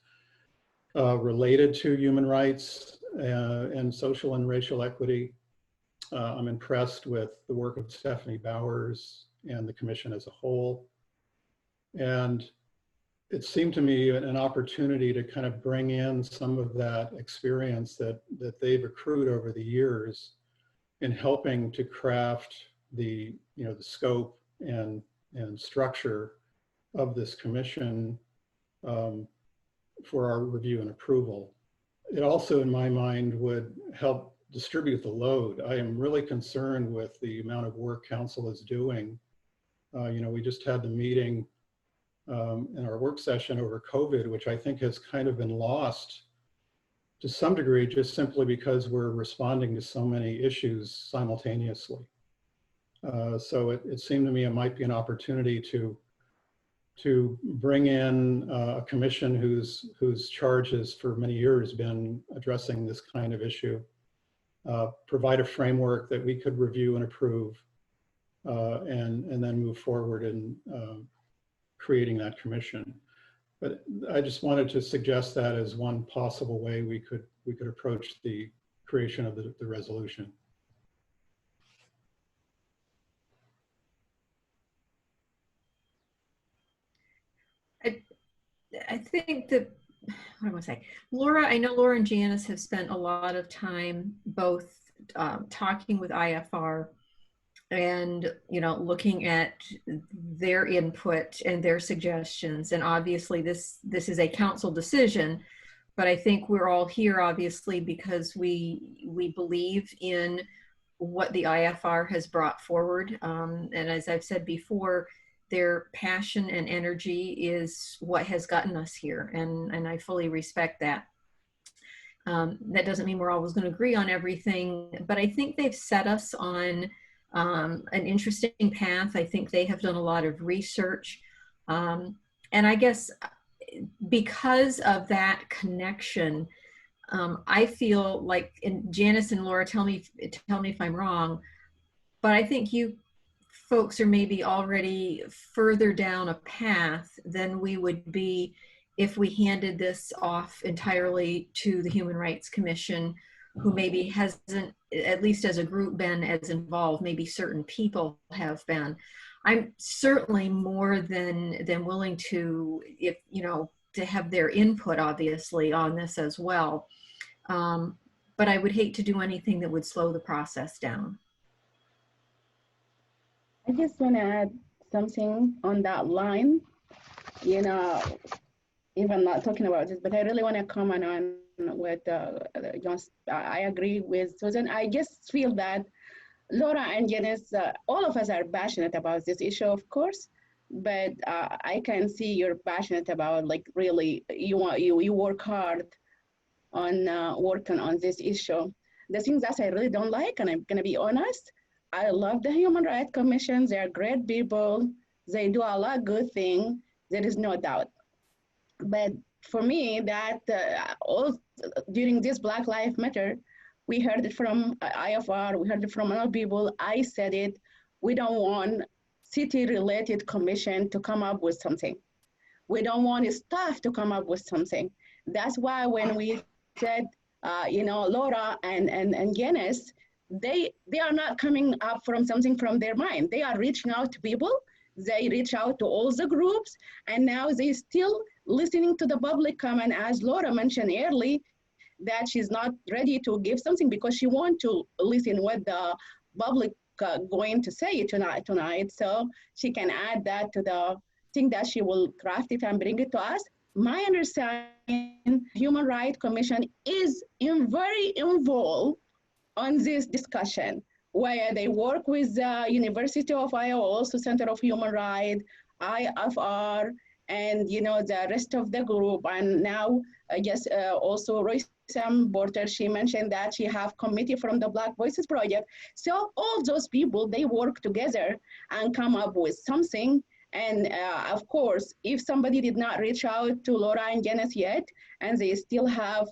related to human rights and social and racial equity. I'm impressed with the work of Stephanie Bowers and the commission as a whole. And it seemed to me an opportunity to kind of bring in some of that experience that they've accrued over the years in helping to craft the scope and structure of this commission for our review and approval. It also, in my mind, would help distribute the load. I am really concerned with the amount of work council is doing. We just had the meeting in our work session over COVID, which I think has kind of been lost to some degree, just simply because we're responding to so many issues simultaneously. So it seemed to me it might be an opportunity to bring in a commission whose charge has for many years been addressing this kind of issue, provide a framework that we could review and approve, and then move forward in creating that commission. But I just wanted to suggest that as one possible way we could approach the creation of the resolution. I think that, what do I want to say? Laura, I know Laura and Janice have spent a lot of time both talking with IFR and, looking at their input and their suggestions. And obviously this is a council decision, but I think we're all here obviously because we believe in what the IFR has brought forward. And as I've said before, their passion and energy is what has gotten us here. And I fully respect that. That doesn't mean we're always going to agree on everything, but I think they've set us on an interesting path. I think they have done a lot of research. And I guess because of that connection, I feel like, and Janice and Laura, tell me if I'm wrong, but I think you folks are maybe already further down a path than we would be if we handed this off entirely to the Human Rights Commission, who maybe hasn't, at least as a group, been as involved. Maybe certain people have been. I'm certainly more than willing to, to have their input, obviously, on this as well. But I would hate to do anything that would slow the process down. I just want to add something on that line. Even not talking about this, but I really want to comment on what John. I agree with Susan. I just feel that Laura and Janice, all of us are passionate about this issue, of course, but I can see you're passionate about, like, really, you work hard on working on this issue. The things that I really don't like, and I'm gonna be honest, I love the Human Rights Commission. They're great people. They do a lot of good things. There is no doubt. But for me, that all during this Black Lives Matter, we heard it from IFR, we heard it from other people. I said it. We don't want city-related commission to come up with something. We don't want staff to come up with something. That's why when we said, Laura and Janice, they are not coming up from something from their mind. They are reaching out to people. They reach out to all the groups, and now they still listening to the public comment, as Laura mentioned early, that she's not ready to give something because she wants to listen what the public going to say tonight. So she can add that to the thing that she will craft it and bring it to us. My understanding, Human Rights Commission is very involved on this discussion, where they work with the University of Iowa, also Center of Human Rights, IFR, and the rest of the group. And now, I guess also Roysam Porter, she mentioned that she have committee from the Black Voices Project. So all those people, they work together and come up with something. And of course, if somebody did not reach out to Laura and Janice yet, and they still have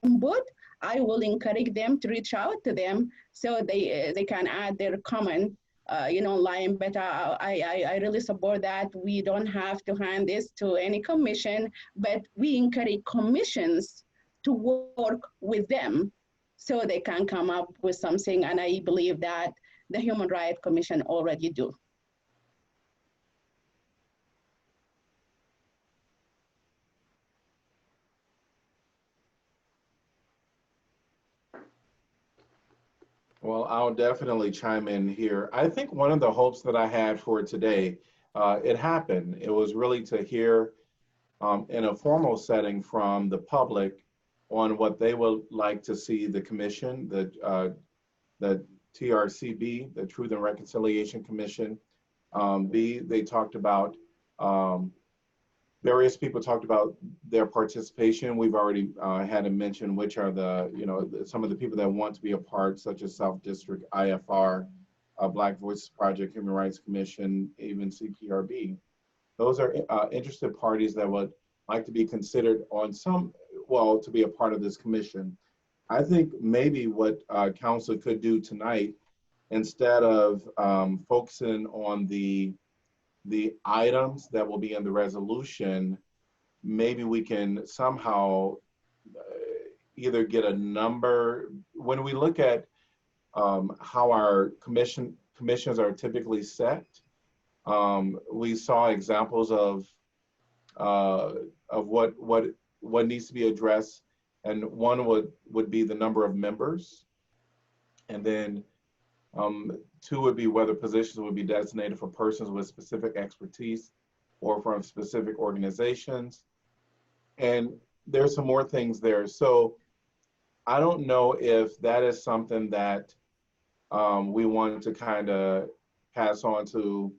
input, I will encourage them to reach out to them so they can add their comment, online. But I really support that. We don't have to hand this to any commission, but we encourage commissions to work with them so they can come up with something. And I believe that the Human Rights Commission already do. Well, I'll definitely chime in here. I think one of the hopes that I had for today, it happened. It was really to hear in a formal setting from the public on what they would like to see the commission, the TRCB, the Truth and Reconciliation Commission, be. They talked about, various people talked about their participation. We've already had to mention which are some of the people that want to be a part, such as South District, IFR, Black Voices Project, Human Rights Commission, even CPRB. Those are interested parties that would like to be considered on to be a part of this commission. I think maybe what council could do tonight, instead of focusing on the items that will be in the resolution, maybe we can somehow either get a number. When we look at how our commissions are typically set, we saw examples of what needs to be addressed, and one would be the number of members, and then two would be whether positions would be designated for persons with specific expertise or from specific organizations. And there's some more things there. So I don't know if that is something that we want to kind of pass on to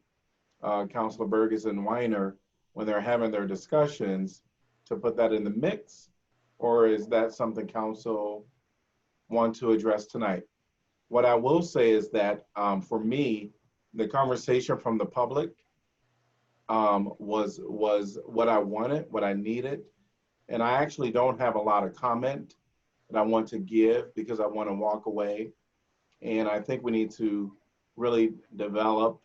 Councilor Fergus and Weiner when they're having their discussions, to put that in the mix, or is that something council want to address tonight? What I will say is that for me, the conversation from the public was what I wanted, what I needed. And I actually don't have a lot of comment that I want to give because I want to walk away. And I think we need to really develop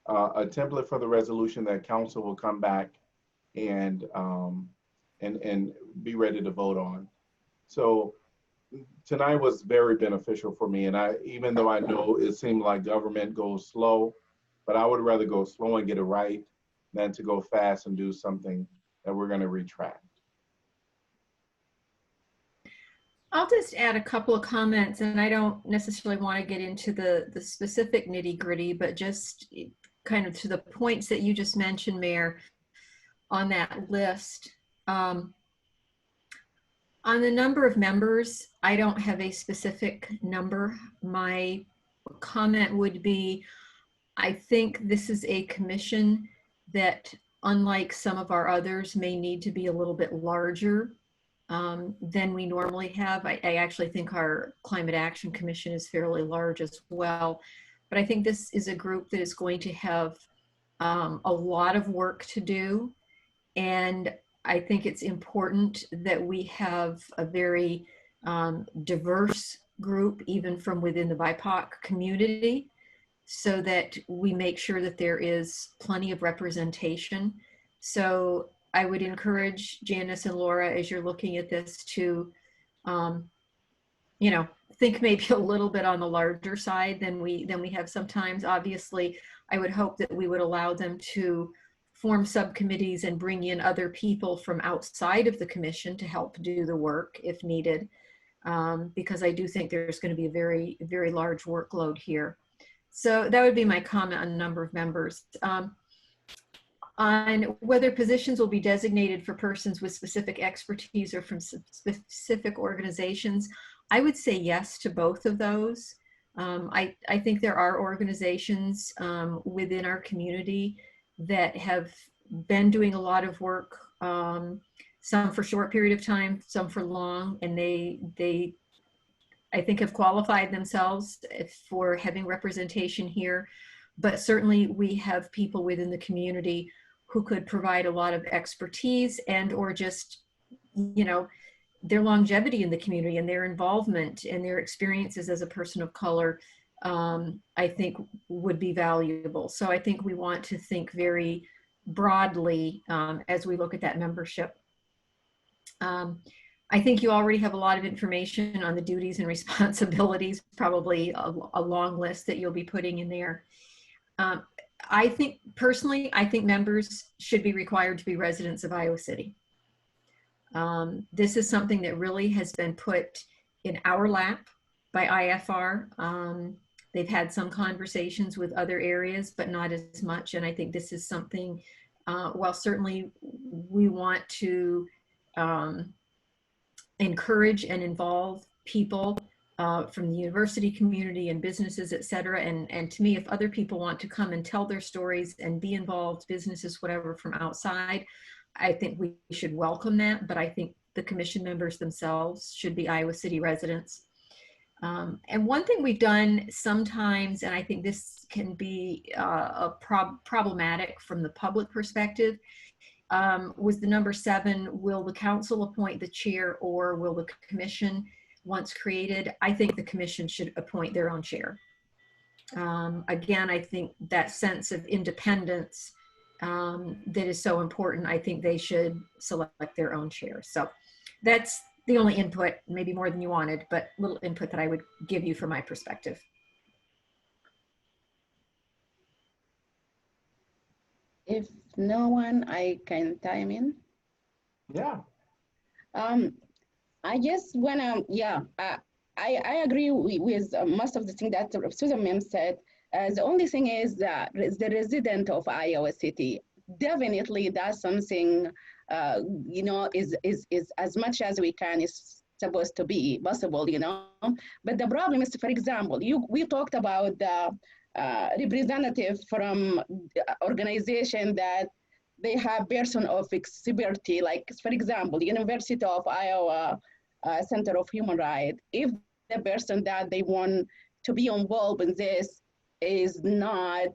a template for the resolution that council will come back and be ready to vote on. So tonight was very beneficial for me. And even though I know it seemed like government goes slow, but I would rather go slow and get it right than to go fast and do something that we're going to retract. I'll just add a couple of comments, and I don't necessarily want to get into the specific nitty gritty, but just kind of to the points that you just mentioned, Mayor, on that list. On the number of members, I don't have a specific number. My comment would be, I think this is a commission that, unlike some of our others, may need to be a little bit larger than we normally have. I actually think our Climate Action Commission is fairly large as well. But I think this is a group that is going to have a lot of work to do. And I think it's important that we have a very diverse group, even from within the BIPOC community, so that we make sure that there is plenty of representation. So I would encourage Janice and Laura, as you're looking at this, to think maybe a little bit on the larger side than we have sometimes. Obviously, I would hope that we would allow them to form subcommittees and bring in other people from outside of the commission to help do the work if needed, because I do think there's going to be a very, very large workload here. So that would be my comment on the number of members. On whether positions will be designated for persons with specific expertise or from specific organizations, I would say yes to both of those. I think there are organizations within our community that have been doing a lot of work, some for short period of time, some for long, and they I think have qualified themselves for having representation here. But certainly we have people within the community who could provide a lot of expertise and or just, their longevity in the community and their involvement and their experiences as a person of color, I think would be valuable. So I think we want to think very broadly as we look at that membership. I think you already have a lot of information on the duties and responsibilities, probably a long list that you'll be putting in there. I think personally, I think members should be required to be residents of Iowa City. This is something that really has been put in our lap by IFR. They've had some conversations with other areas, but not as much. And I think this is something, while certainly we want to encourage and involve people from the university community and businesses, et cetera. And to me, if other people want to come and tell their stories and be involved, businesses, whatever, from outside, I think we should welcome that. But I think the commission members themselves should be Iowa City residents. And one thing we've done sometimes, and I think this can be problematic from the public perspective, was the number 7, will the council appoint the chair or will the commission, once created? I think the commission should appoint their own chair. Again, I think that sense of independence that is so important, I think they should select their own chair. So that's the only input, maybe more than you wanted, but little input that I would give you from my perspective. If no one, I can chime in. Yeah. I just wanna, I agree with most of the things that Susan Mims said. The only thing is that the resident of Iowa City, definitely that's something, you know, is as much as we can is supposed to be possible, you know. But the problem is, for example, we talked about the representative from organization that they have person of expertise, like for example, University of Iowa Center of Human Rights. If the person that they want to be involved in this is not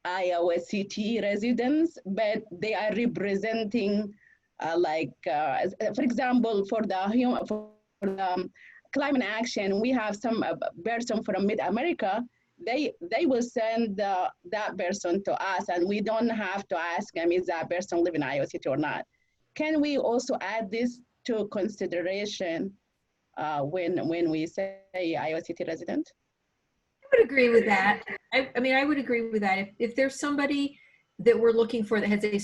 Iowa City residents, but they are representing, for example, for the climate action, we have some person from Mid-America. They will send that person to us, and we don't have to ask them, is that person live in Iowa City or not? Can we also add this to consideration when we say Iowa City resident? I would agree with that. I mean, I would agree with that. If there's somebody that we're looking for that has a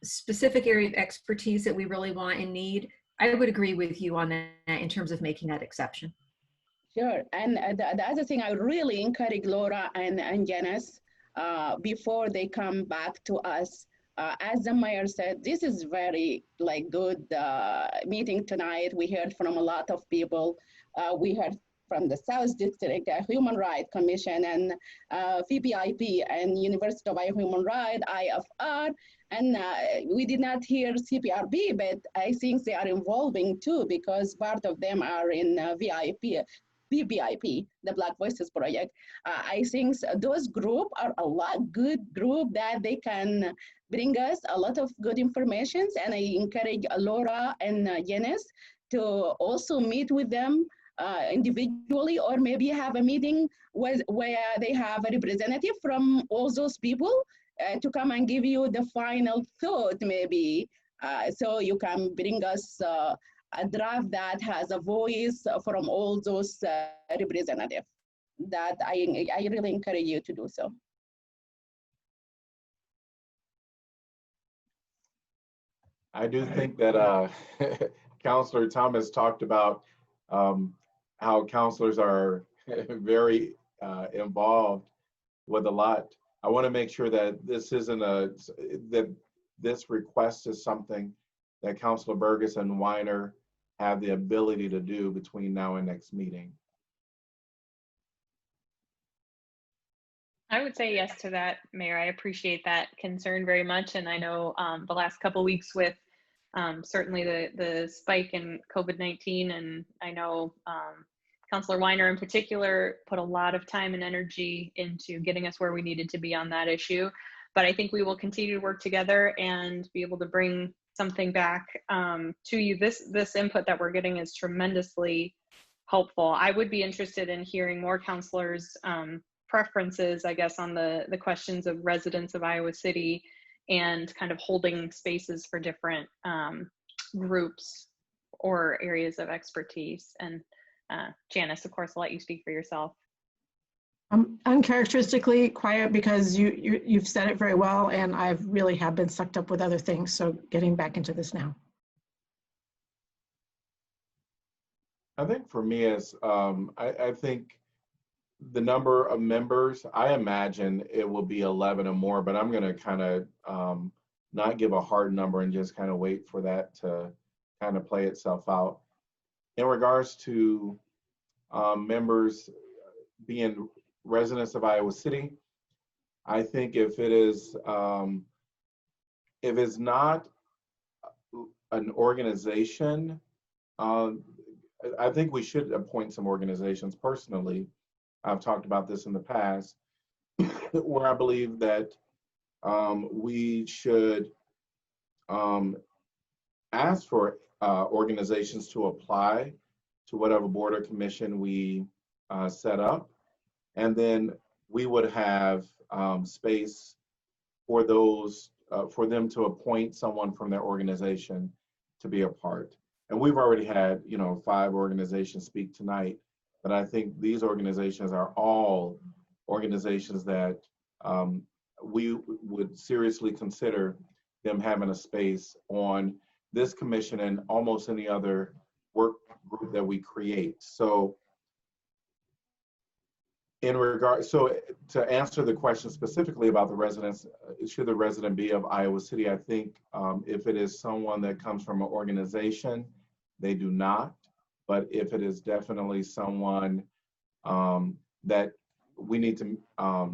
specific area of expertise that we really want and need, I would agree with you on that in terms of making that exception. Sure. And the other thing, I really encourage Laura and Janice before they come back to us. As the mayor said, this is very good meeting tonight. We heard from a lot of people. We heard from the South District Human Rights Commission and VPIP and University of Iowa Human Rights, IFR, and we did not hear CPRB, but I think they are involving too because part of them are in VPIP, the Black Voices Project. I think those groups are a lot good group that they can bring us a lot of good information, and I encourage Laura and Janice to also meet with them individually, or maybe have a meeting where they have a representative from all those people to come and give you the final thought, maybe, so you can bring us a draft that has a voice from all those representatives. That I really encourage you to do so. I do think that Councillor Thomas talked about how councilors are very involved with a lot. I want to make sure that this isn't that this request is something that Councilor Fergus and Weiner have the ability to do between now and next meeting. I would say yes to that, Mayor. I appreciate that concern very much. And I know the last couple of weeks with certainly the spike in COVID-19, and I know Councilor Weiner in particular put a lot of time and energy into getting us where we needed to be on that issue. But I think we will continue to work together and be able to bring something back to you. This input that we're getting is tremendously helpful. I would be interested in hearing more counselors' preferences, I guess, on the questions of residents of Iowa City and kind of holding spaces for different groups or areas of expertise. And Janice, of course, I'll let you speak for yourself. I'm uncharacteristically quiet because you've said it very well, and I really have been sucked up with other things. So getting back into this now. I think for me, as I think the number of members, I imagine it will be 11 or more, but I'm going to kind of not give a hard number and just kind of wait for that to kind of play itself out. In regards to members being residents of Iowa City, I think if it's not an organization, I think we should appoint some organizations. Personally, I've talked about this in the past, where I believe that we should ask for organizations to apply to whatever board or commission we set up. And then we would have space for those, for them to appoint someone from their organization to be a part. And we've already had, 5 organizations speak tonight, but I think these organizations are all organizations that we would seriously consider them having a space on this commission and almost any other work group that we create. So to answer the question specifically about the residents, should the resident be of Iowa City? I think if it is someone that comes from an organization, they do not. But if it is definitely someone that we need to, I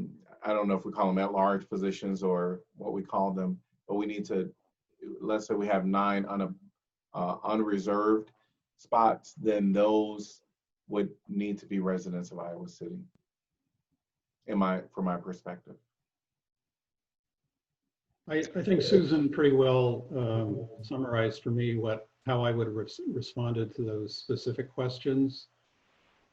don't know if we call them at-large positions or what we call them, but we need to, let's say we have 9 unreserved spots, then those would need to be residents of Iowa City. From my perspective. I think Susan pretty well summarized for me how I would have responded to those specific questions.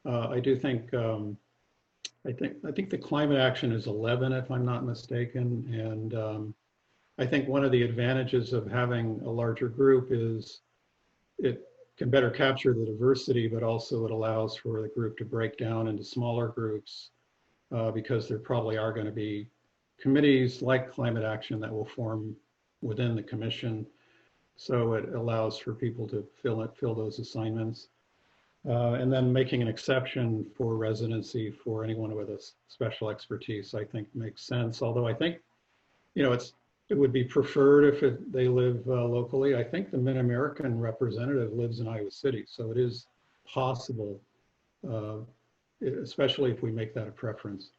I do think I think the climate action is 11, if I'm not mistaken, and I think one of the advantages of having a larger group is it can better capture the diversity, but also it allows for the group to break down into smaller groups. Because there probably are going to be committees like climate action that will form within the commission. So it allows for people to fill those assignments. And then making an exception for residency for anyone with a special expertise, I think makes sense. Although I think, it would be preferred if they live locally. I think the Mid-American representative lives in Iowa City. So it is possible, especially if we make that a preference.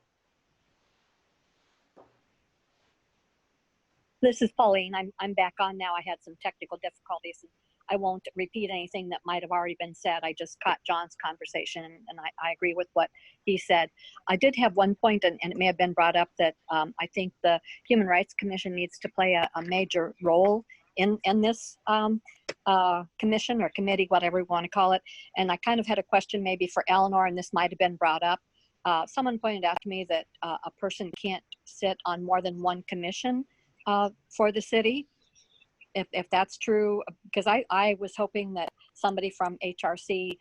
This is Pauline. I'm back on now. I had some technical difficulties. I won't repeat anything that might have already been said. I just caught John's conversation, and I agree with what he said. I did have one point, and it may have been brought up, that I think the Human Rights Commission needs to play a major role in this commission or committee, whatever we want to call it. And I kind of had a question maybe for Eleanor, and this might have been brought up. Someone pointed out to me that a person can't sit on more than one commission for the city. If that's true, because I was hoping that somebody from HRC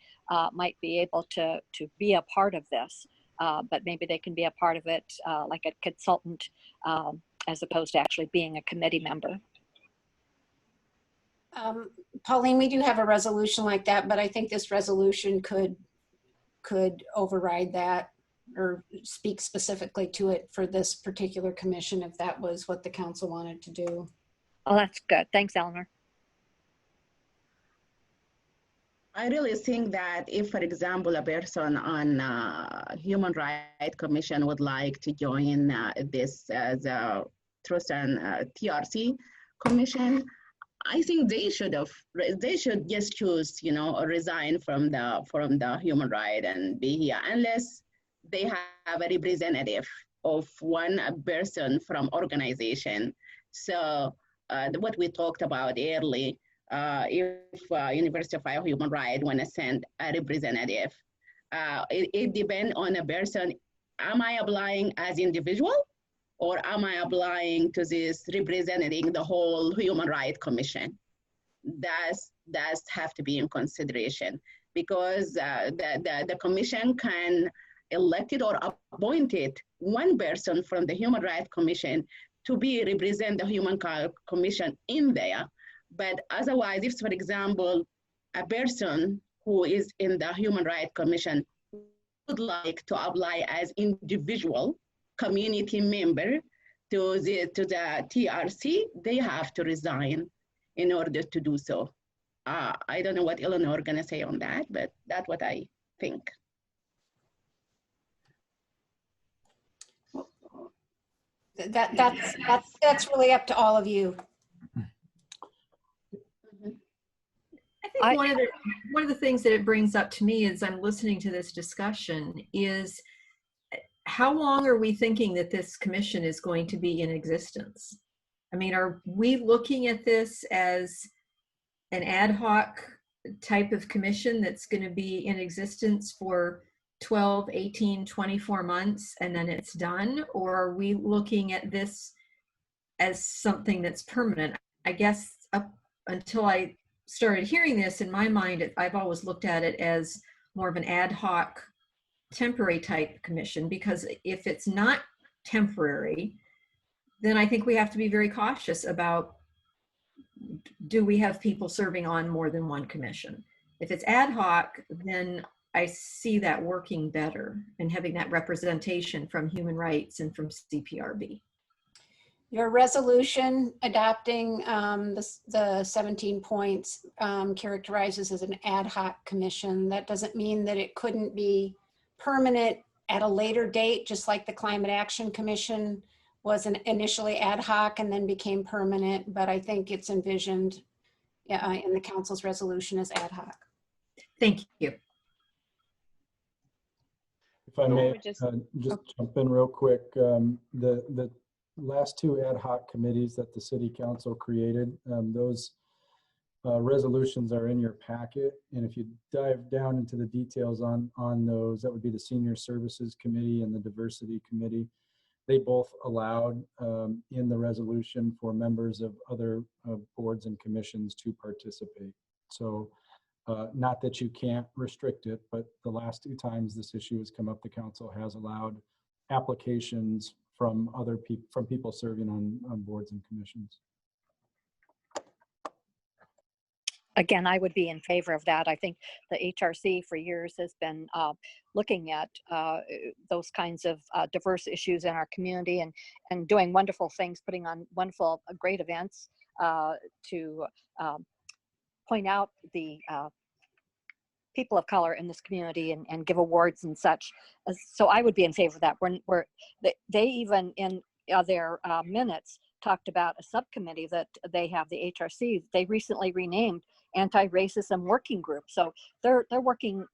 might be able to be a part of this, but maybe they can be a part of it like a consultant as opposed to actually being a committee member. Pauline, we do have a resolution like that, but I think this resolution could override that or speak specifically to it for this particular commission if that was what the council wanted to do. Oh, that's good. Thanks, Eleanor. I really think that if, for example, a person on Human Rights Commission would like to join this as a Trust and TRC Commission, I think they should just choose, or resign from the human right and be here, unless they have a representative of one person from organization. So what we talked about earlier. If University of Iowa Human Rights want to send a representative, it depends on a person. Am I applying as individual, or am I applying to this representing the whole Human Rights Commission? That's have to be in consideration, because the commission can elected or appointed one person from the Human Rights Commission to be represent the Human Commission in there. But otherwise, if, for example, a person who is in the Human Rights Commission would like to apply as individual community member to the TRC, they have to resign in order to do so. I don't know what Eleanor is gonna say on that, but that's what I think. That's really up to all of you. I think one of the things that it brings up to me as I'm listening to this discussion is, how long are we thinking that this commission is going to be in existence? I mean, are we looking at this as an ad hoc type of commission that's going to be in existence for 12, 18, 24 months and then it's done? Or are we looking at this as something that's permanent? I guess up until I started hearing this, in my mind, I've always looked at it as more of an ad hoc temporary type commission, because if it's not temporary, then I think we have to be very cautious about, do we have people serving on more than one commission? If it's ad hoc, then I see that working better and having that representation from human rights and from CPRB. Your resolution adopting the 17 points characterizes as an ad hoc commission. That doesn't mean that it couldn't be permanent at a later date, just like the Climate Action Commission was initially ad hoc and then became permanent, but I think it's envisioned in the council's resolution as ad hoc. Thank you. If I may just jump in real quick, the last two ad hoc committees that the city council created, those resolutions are in your packet. And if you dive down into the details on those, that would be the Senior Services Committee and the Diversity Committee. They both allowed in the resolution for members of other boards and commissions to participate. So not that you can't restrict it, but the last two times this issue has come up, the council has allowed applications from other people, from people serving on boards and commissions. Again, I would be in favor of that. I think the HRC for years has been looking at those kinds of diverse issues in our community and doing wonderful things, putting on wonderful, great events to point out the people of color in this community and give awards and such. So I would be in favor of that. They even in their minutes talked about a subcommittee that they have, the HRC. They recently renamed Anti-Racism Working Group. So they're working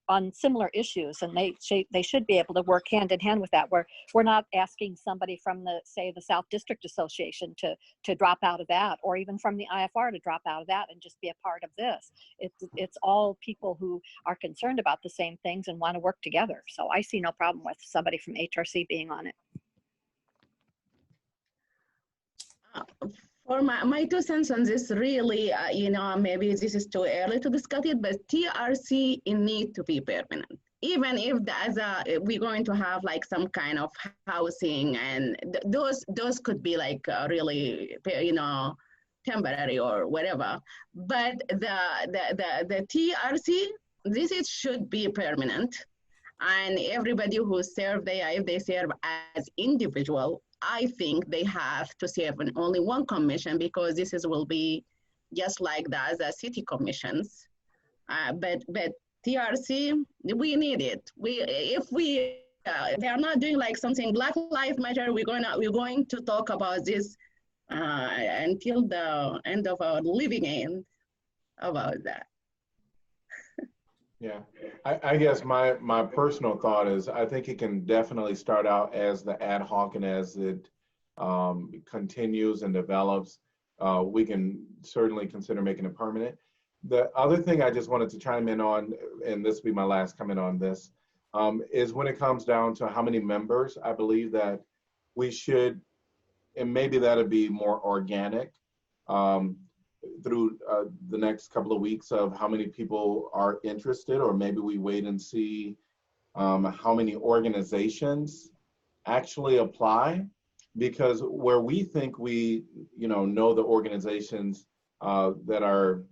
on similar issues, and they should be able to work hand in hand with that. We're not asking somebody from the South District Association to drop out of that, or even from the IFR to drop out of that and just be a part of this. It's all people who are concerned about the same things and want to work together. So I see no problem with somebody from HRC being on it. For my 2 cents on this, really, maybe this is too early to discuss it, but TRC need to be permanent. Even if we're going to have like some kind of housing, and those could be like really, temporary or whatever. But the TRC, should be permanent, and everybody who serve there, if they serve as individual, I think they have to serve in only one commission, because this will be just like the other city commissions. But TRC, we need it. If they are not doing like something Black Lives Matter, we're going to talk about this until the end of our living end about that. Yeah, I guess my personal thought is I think it can definitely start out as the ad hoc, and as it continues and develops, we can certainly consider making it permanent. The other thing I just wanted to chime in on, and this will be my last comment on this, is when it comes down to how many members, I believe that we should, and maybe that'll be more organic through the next couple of weeks of how many people are interested, or maybe we wait and see how many organizations actually apply, because where we think we, know the organizations that are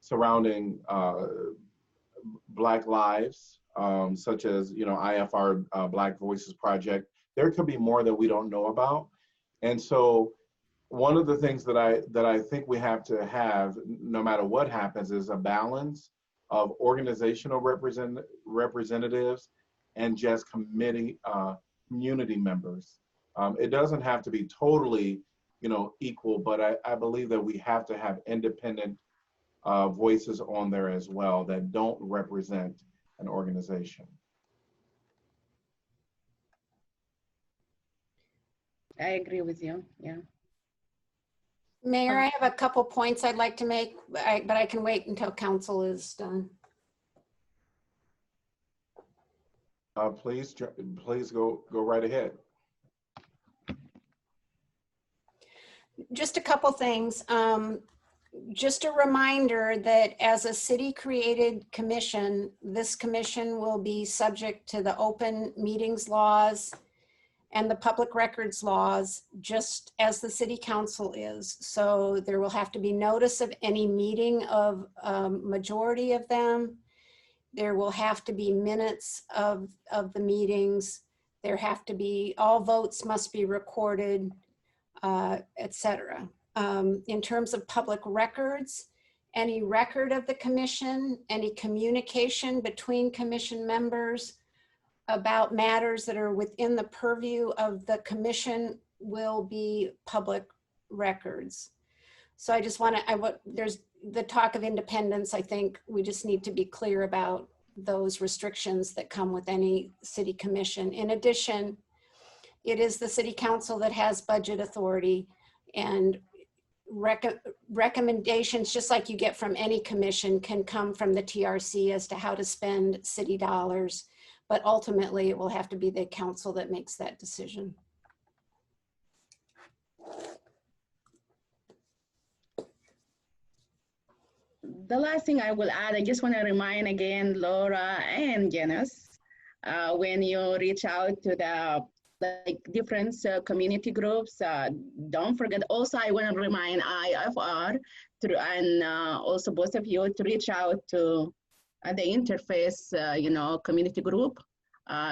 surrounding Black lives, such as, IFR Black Voices Project, there could be more that we don't know about. And so one of the things that I think we have to have, no matter what happens, is a balance of organizational representatives and just community members. It doesn't have to be totally, equal, but I believe that we have to have independent voices on there as well that don't represent an organization. I agree with you, yeah. Mayor, I have a couple points I'd like to make, but I can wait until council is done. Please go right ahead. Just a couple things. Just a reminder that as a city-created commission, this commission will be subject to the open meetings laws and the public records laws, just as the city council is. So there will have to be notice of any meeting of majority of them. There will have to be minutes of the meetings. There have to be, all votes must be recorded, etc. In terms of public records, any record of the commission, any communication between commission members about matters that are within the purview of the commission will be public records. So I just want to, there's the talk of independence. I think we just need to be clear about those restrictions that come with any city commission. In addition, it is the city council that has budget authority, and recommendations, just like you get from any commission, can come from the TRC as to how to spend city dollars. But ultimately, it will have to be the council that makes that decision. The last thing I will add, I just want to remind again, Laura and Janice, when you reach out to the different community groups, don't forget, also I want to remind IFR and also both of you to reach out to the interface, community group,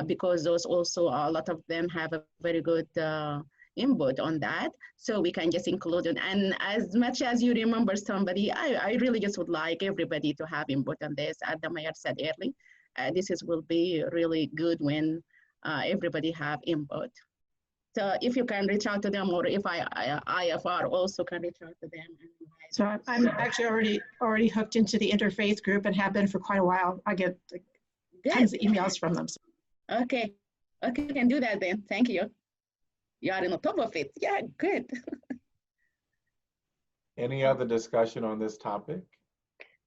because those also, a lot of them have a very good input on that. So we can just include it. And as much as you remember somebody, I really just would like everybody to have input on this. As the mayor said earlier, will be really good when everybody have input. So if you can reach out to them, or if IFR also can reach out to them. So I'm actually already hooked into the interfaith group and have been for quite a while. I get tons of emails from them. Okay, you can do that then. Thank you. You are on top of it. Yeah, good. Any other discussion on this topic?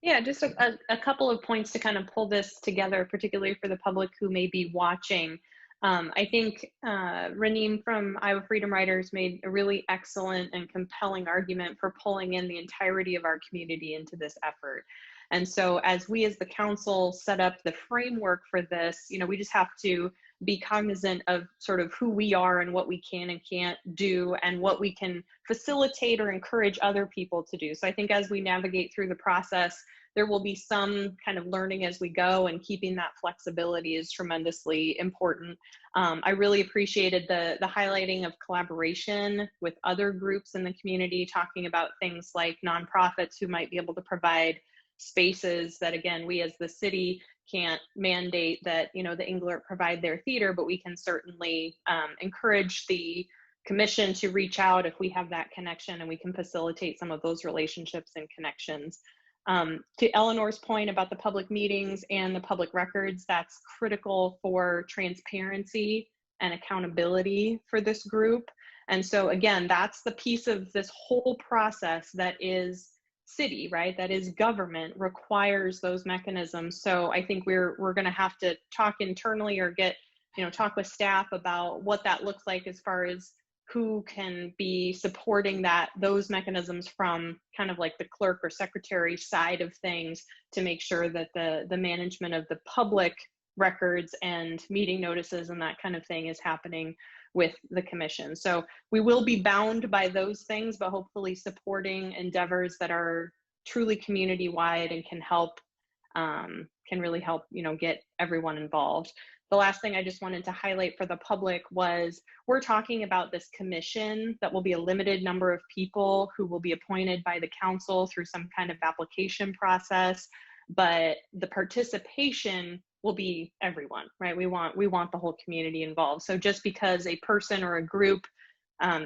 Yeah, just a couple of points to kind of pull this together, particularly for the public who may be watching. I think Raneem from Iowa Freedom Riders made a really excellent and compelling argument for pulling in the entirety of our community into this effort. And so as we as the council set up the framework for this, we just have to be cognizant of sort of who we are and what we can and can't do and what we can facilitate or encourage other people to do. So I think as we navigate through the process, there will be some kind of learning as we go, and keeping that flexibility is tremendously important. I really appreciated the highlighting of collaboration with other groups in the community, talking about things like nonprofits who might be able to provide spaces that, again, we as the city can't mandate that, the Englert provide their theater, but we can certainly encourage the commission to reach out if we have that connection, and we can facilitate some of those relationships and connections. To Eleanor's point about the public meetings and the public records, that's critical for transparency and accountability for this group. And so again, that's the piece of this whole process that is city, right? That is government, requires those mechanisms. So I think we're going to have to talk internally or get, talk with staff about what that looks like as far as who can be supporting those mechanisms from kind of like the clerk or secretary side of things to make sure that the management of the public records and meeting notices and that kind of thing is happening with the commission. So we will be bound by those things, but hopefully supporting endeavors that are truly community-wide and can really help, get everyone involved. The last thing I just wanted to highlight for the public was we're talking about this commission that will be a limited number of people who will be appointed by the council through some kind of application process, but the participation will be everyone, right? We want the whole community involved. So just because a person or a group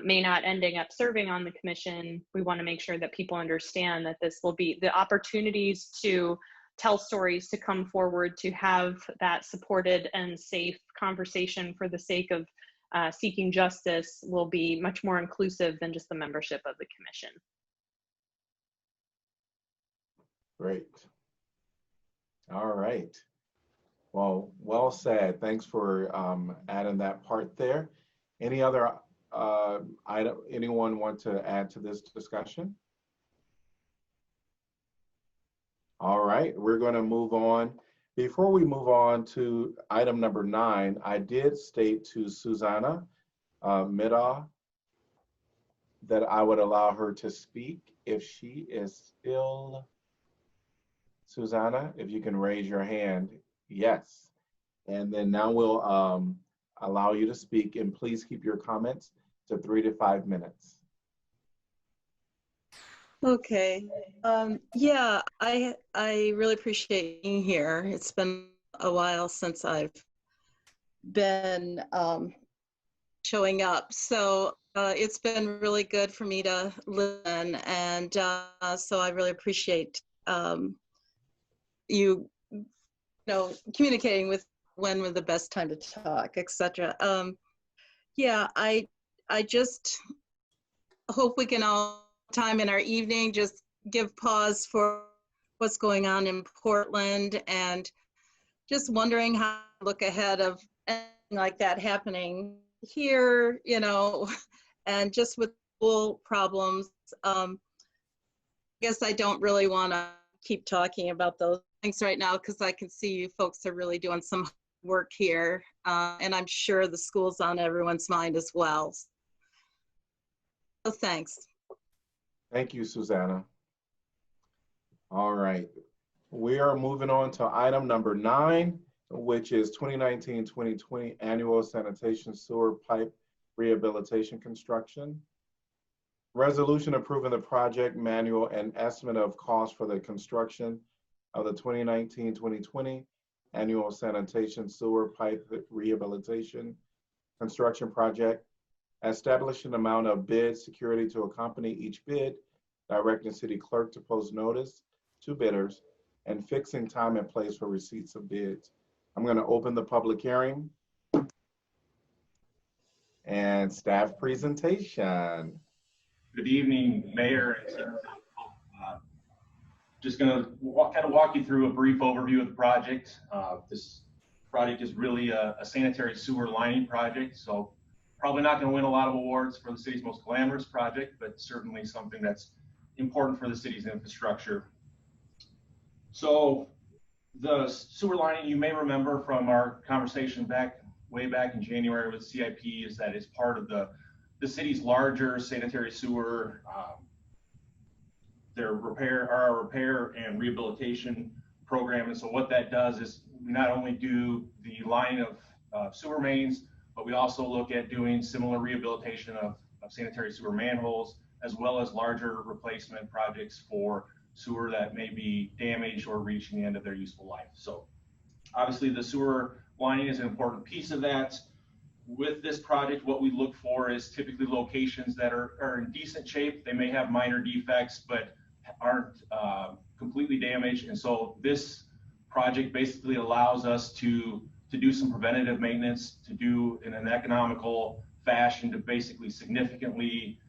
may not ending up serving on the commission, we want to make sure that people understand that this will be the opportunities to tell stories, to come forward, to have that supported and safe conversation for the sake of seeking justice will be much more inclusive than just the membership of the commission. Great. All right. Well said. Thanks for adding that part there. Any other item, anyone want to add to this discussion? All right, we're going to move on. Before we move on to item number 9, I did state to Susanna Middaugh that I would allow her to speak if she is still. Susanna, if you can raise your hand. Yes. And then now we'll allow you to speak, and please keep your comments to 3 to 5 minutes. Okay. Yeah, I really appreciate being here. It's been a while since I've been showing up. So it's been really good for me to listen. And so I really appreciate you communicating with when was the best time to talk, etc. Yeah, I just hope we can all time in our evening just give pause for what's going on in Portland, and just wondering how to look ahead of anything like that happening here, and just with school problems. I guess I don't really want to keep talking about those things right now because I can see you folks are really doing some work here, and I'm sure the school's on everyone's mind as well. So thanks. Thank you, Susanna. All right, we are moving on to item number 9, which is 2019-2020 annual sanitation sewer pipe rehabilitation construction. Resolution approving the project manual and estimate of cost for the construction of the 2019-2020 annual sanitation sewer pipe rehabilitation construction project. Establish an amount of bid security to accompany each bid, directing city clerk to post notice to bidders, and fixing time and place for receipts of bids. I'm going to open the public hearing and staff presentation. Good evening, Mayor and City Council. Just going to kind of walk you through a brief overview of the project. This project is really a sanitary sewer lining project, so probably not going to win a lot of awards for the city's most glamorous project, but certainly something that's important for the city's infrastructure. So the sewer lining, you may remember from our conversation way back in January with CIP, is that it's part of the city's larger sanitary sewer, their repair and rehabilitation program. And so what that does is we not only do the lining of sewer mains, but we also look at doing similar rehabilitation of sanitary sewer manholes, as well as larger replacement projects for sewer that may be damaged or reaching the end of their useful life. So obviously the sewer lining is an important piece of that. With this project, what we look for is typically locations that are in decent shape. They may have minor defects, but aren't completely damaged. And so this project basically allows us to do some preventative maintenance, to do in an economical, fashion to basically significantly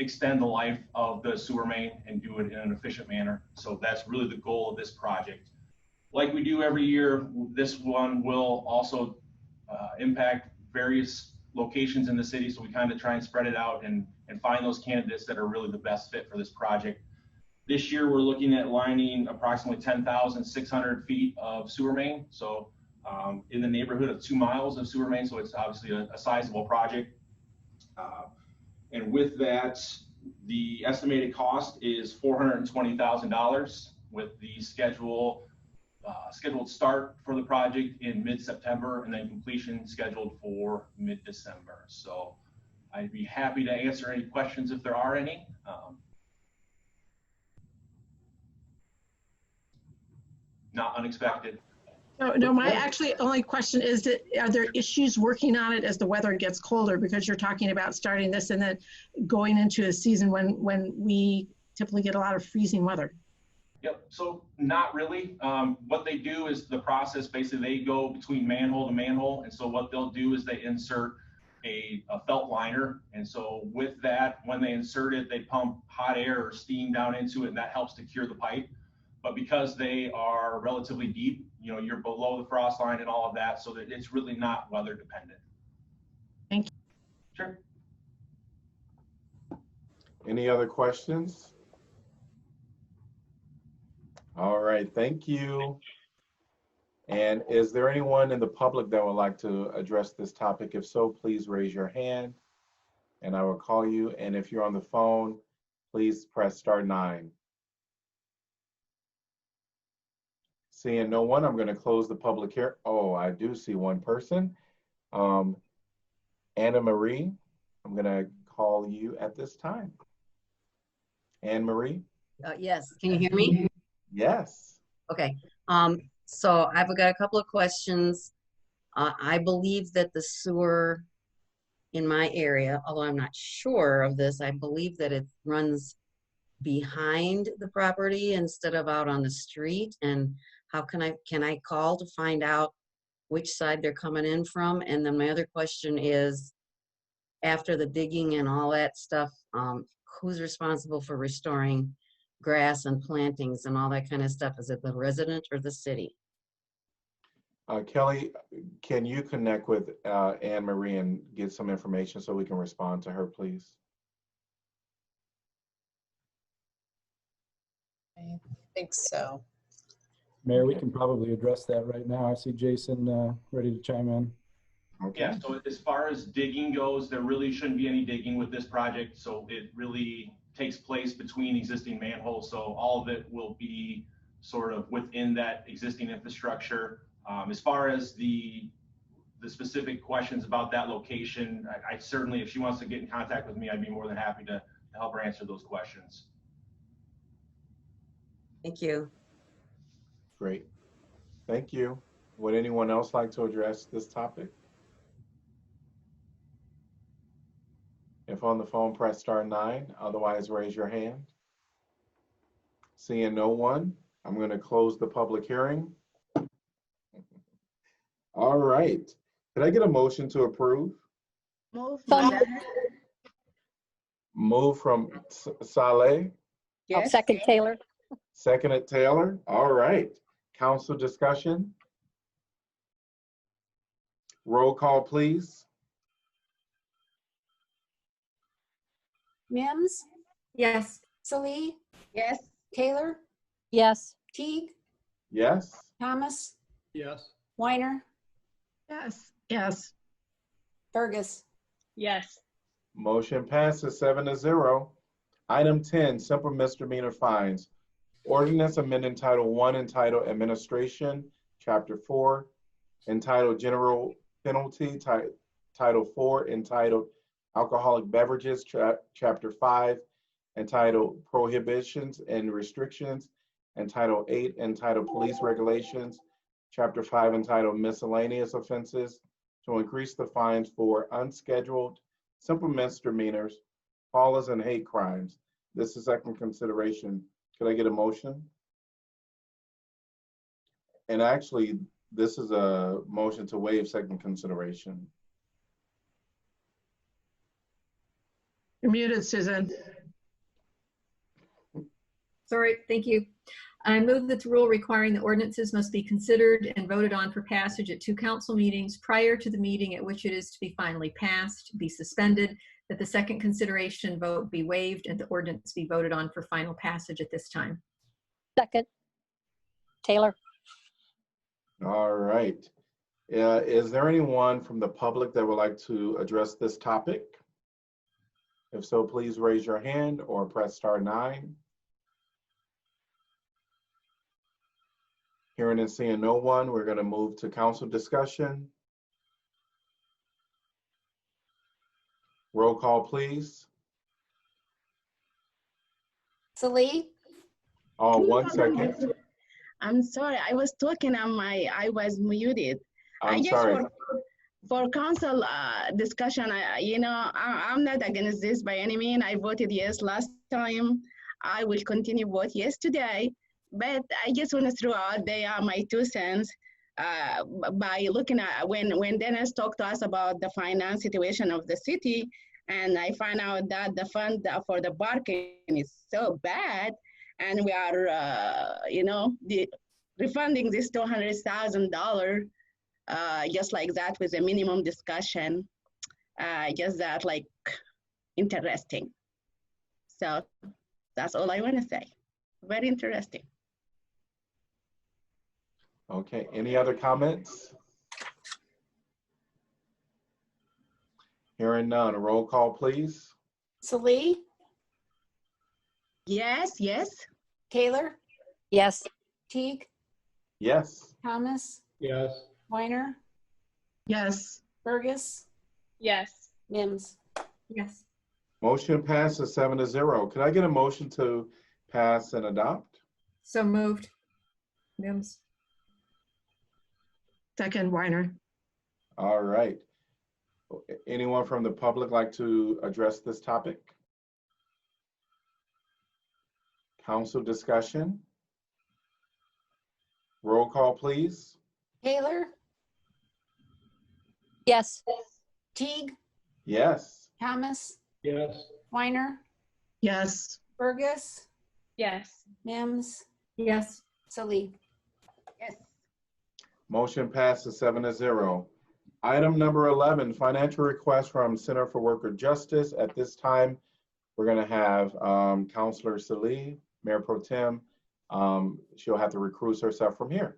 extend the life of the sewer main and do it in an efficient manner. So that's really the goal of this project. Like we do every year, this one will also impact various locations in the city. So we kind of try and spread it out and find those candidates that are really the best fit for this project. This year, we're looking at lining approximately 10,600 feet of sewer main. So in the neighborhood of 2 miles of sewer main. So it's obviously a sizable project. And with that, the estimated cost is $420,000 with the scheduled start for the project in mid-September and then completion scheduled for mid-December. So I'd be happy to answer any questions if there are any. Not unexpected. No, my actually only question is that are there issues working on it as the weather gets colder? Because you're talking about starting this and then going into a season when we typically get a lot of freezing weather. Yep, so not really. What they do is the process, basically they go between manhole to manhole. And so what they'll do is they insert a felt liner. And so with that, when they insert it, they pump hot air or steam down into it and that helps to cure the pipe. But because they are relatively deep, you know, you're below the frost line and all of that, so that it's really not weather dependent. Thank you. Sure. Any other questions? All right, thank you. And is there anyone in the public that would like to address this topic? If so, please raise your hand and I will call you. And if you're on the phone, please press *9. Seeing no one, I'm going to close the public hearing. Oh, I do see one person. Anna Marie, I'm going to call you at this time. Anne Marie? Yes, can you hear me? Yes. Okay, so I've got a couple of questions. I believe that the sewer in my area, although I'm not sure of this, I believe that it runs behind the property instead of out on the street. And how can I call to find out which side they're coming in from? And then my other question is, after the digging and all that stuff, who's responsible for restoring grass and plantings and all that kind of stuff? Is it the resident or the city? Kelly, can you connect with Anne Marie and get some information so we can respond to her, please? I think so. Mayor, we can probably address that right now. I see Jason ready to chime in. Okay. Yeah, so as far as digging goes, there really shouldn't be any digging with this project. So it really takes place between existing manholes. So all of it will be sort of within that existing infrastructure. As far as the specific questions about that location, I certainly, if she wants to get in contact with me, I'd be more than happy to help her answer those questions. Thank you. Great. Thank you. Would anyone else like to address this topic? If on the phone, press *9. Otherwise, raise your hand. Seeing no one, I'm going to close the public hearing. All right. Could I get a motion to approve? Move. Move from Saleh. I'll second Taylor. Seconded Taylor. All right. Council discussion. Roll call, please. Mims? Yes. Saleh? Yes. Taylor? Yes. Teague? Yes. Thomas? Yes. Weiner? Yes. Yes. Fergus? Yes. Motion passes 7-0. Item 10, simple misdemeanor fines. Ordinance amending Title 1 entitled Administration, Chapter 4, entitled General Penalty, Title 4 entitled Alcoholic Beverages, Chapter 5, entitled Prohibitions and Restrictions, and Title 8 entitled Police Regulations, Chapter 5 entitled Miscellaneous Offenses, to increase the fines for unscheduled, simple misdemeanors, follies, and hate crimes. This is second consideration. Could I get a motion? And actually, this is a motion to waive second consideration. You're muted, Susan. Sorry, thank you. I move that the rule requiring the ordinances must be considered and voted on for passage at 2 council meetings prior to the meeting at which it is to be finally passed be suspended, that the second consideration vote be waived, and the ordinance be voted on for final passage at this time. Second. Taylor. All right. Is there anyone from the public that would like to address this topic? If so, please raise your hand or press *9. Hearing and seeing no one, we're going to move to council discussion. Roll call, please. Saleh? Oh, 1 second. I'm sorry, I was talking on I was muted. I'm sorry. For council discussion, I'm not against this by any means. I voted yes last time. I will continue vote yes today. But I just want to throw out there my 2 cents by looking at when Dennis talked to us about the finance situation of the city, and I find out that the fund for the parking is so bad, and we are, refunding this $200,000 just like that with a minimum discussion. Just that like interesting. So that's all I want to say. Very interesting. Okay, any other comments? Hearing none, a roll call, please. Saleh? Yes, yes. Taylor? Yes. Teague? Yes. Thomas? Yes. Weiner? Yes. Fergus? Yes. Mims? Yes. Motion passes 7-0. Could I get a motion to pass and adopt? So moved. Mims. Second, Weiner. All right. Anyone from the public like to address this topic? Council discussion. Roll call, please. Taylor? Yes. Teague? Yes. Thomas? Yes. Weiner? Yes. Fergus? Yes. Mims? Yes. Saleh? Yes. Motion passes 7-0. Item number 11, financial request from Center for Worker Justice. At this time, we're going to have Councilor Saleh, Mayor Pro Tem. She'll have to recruit herself from here.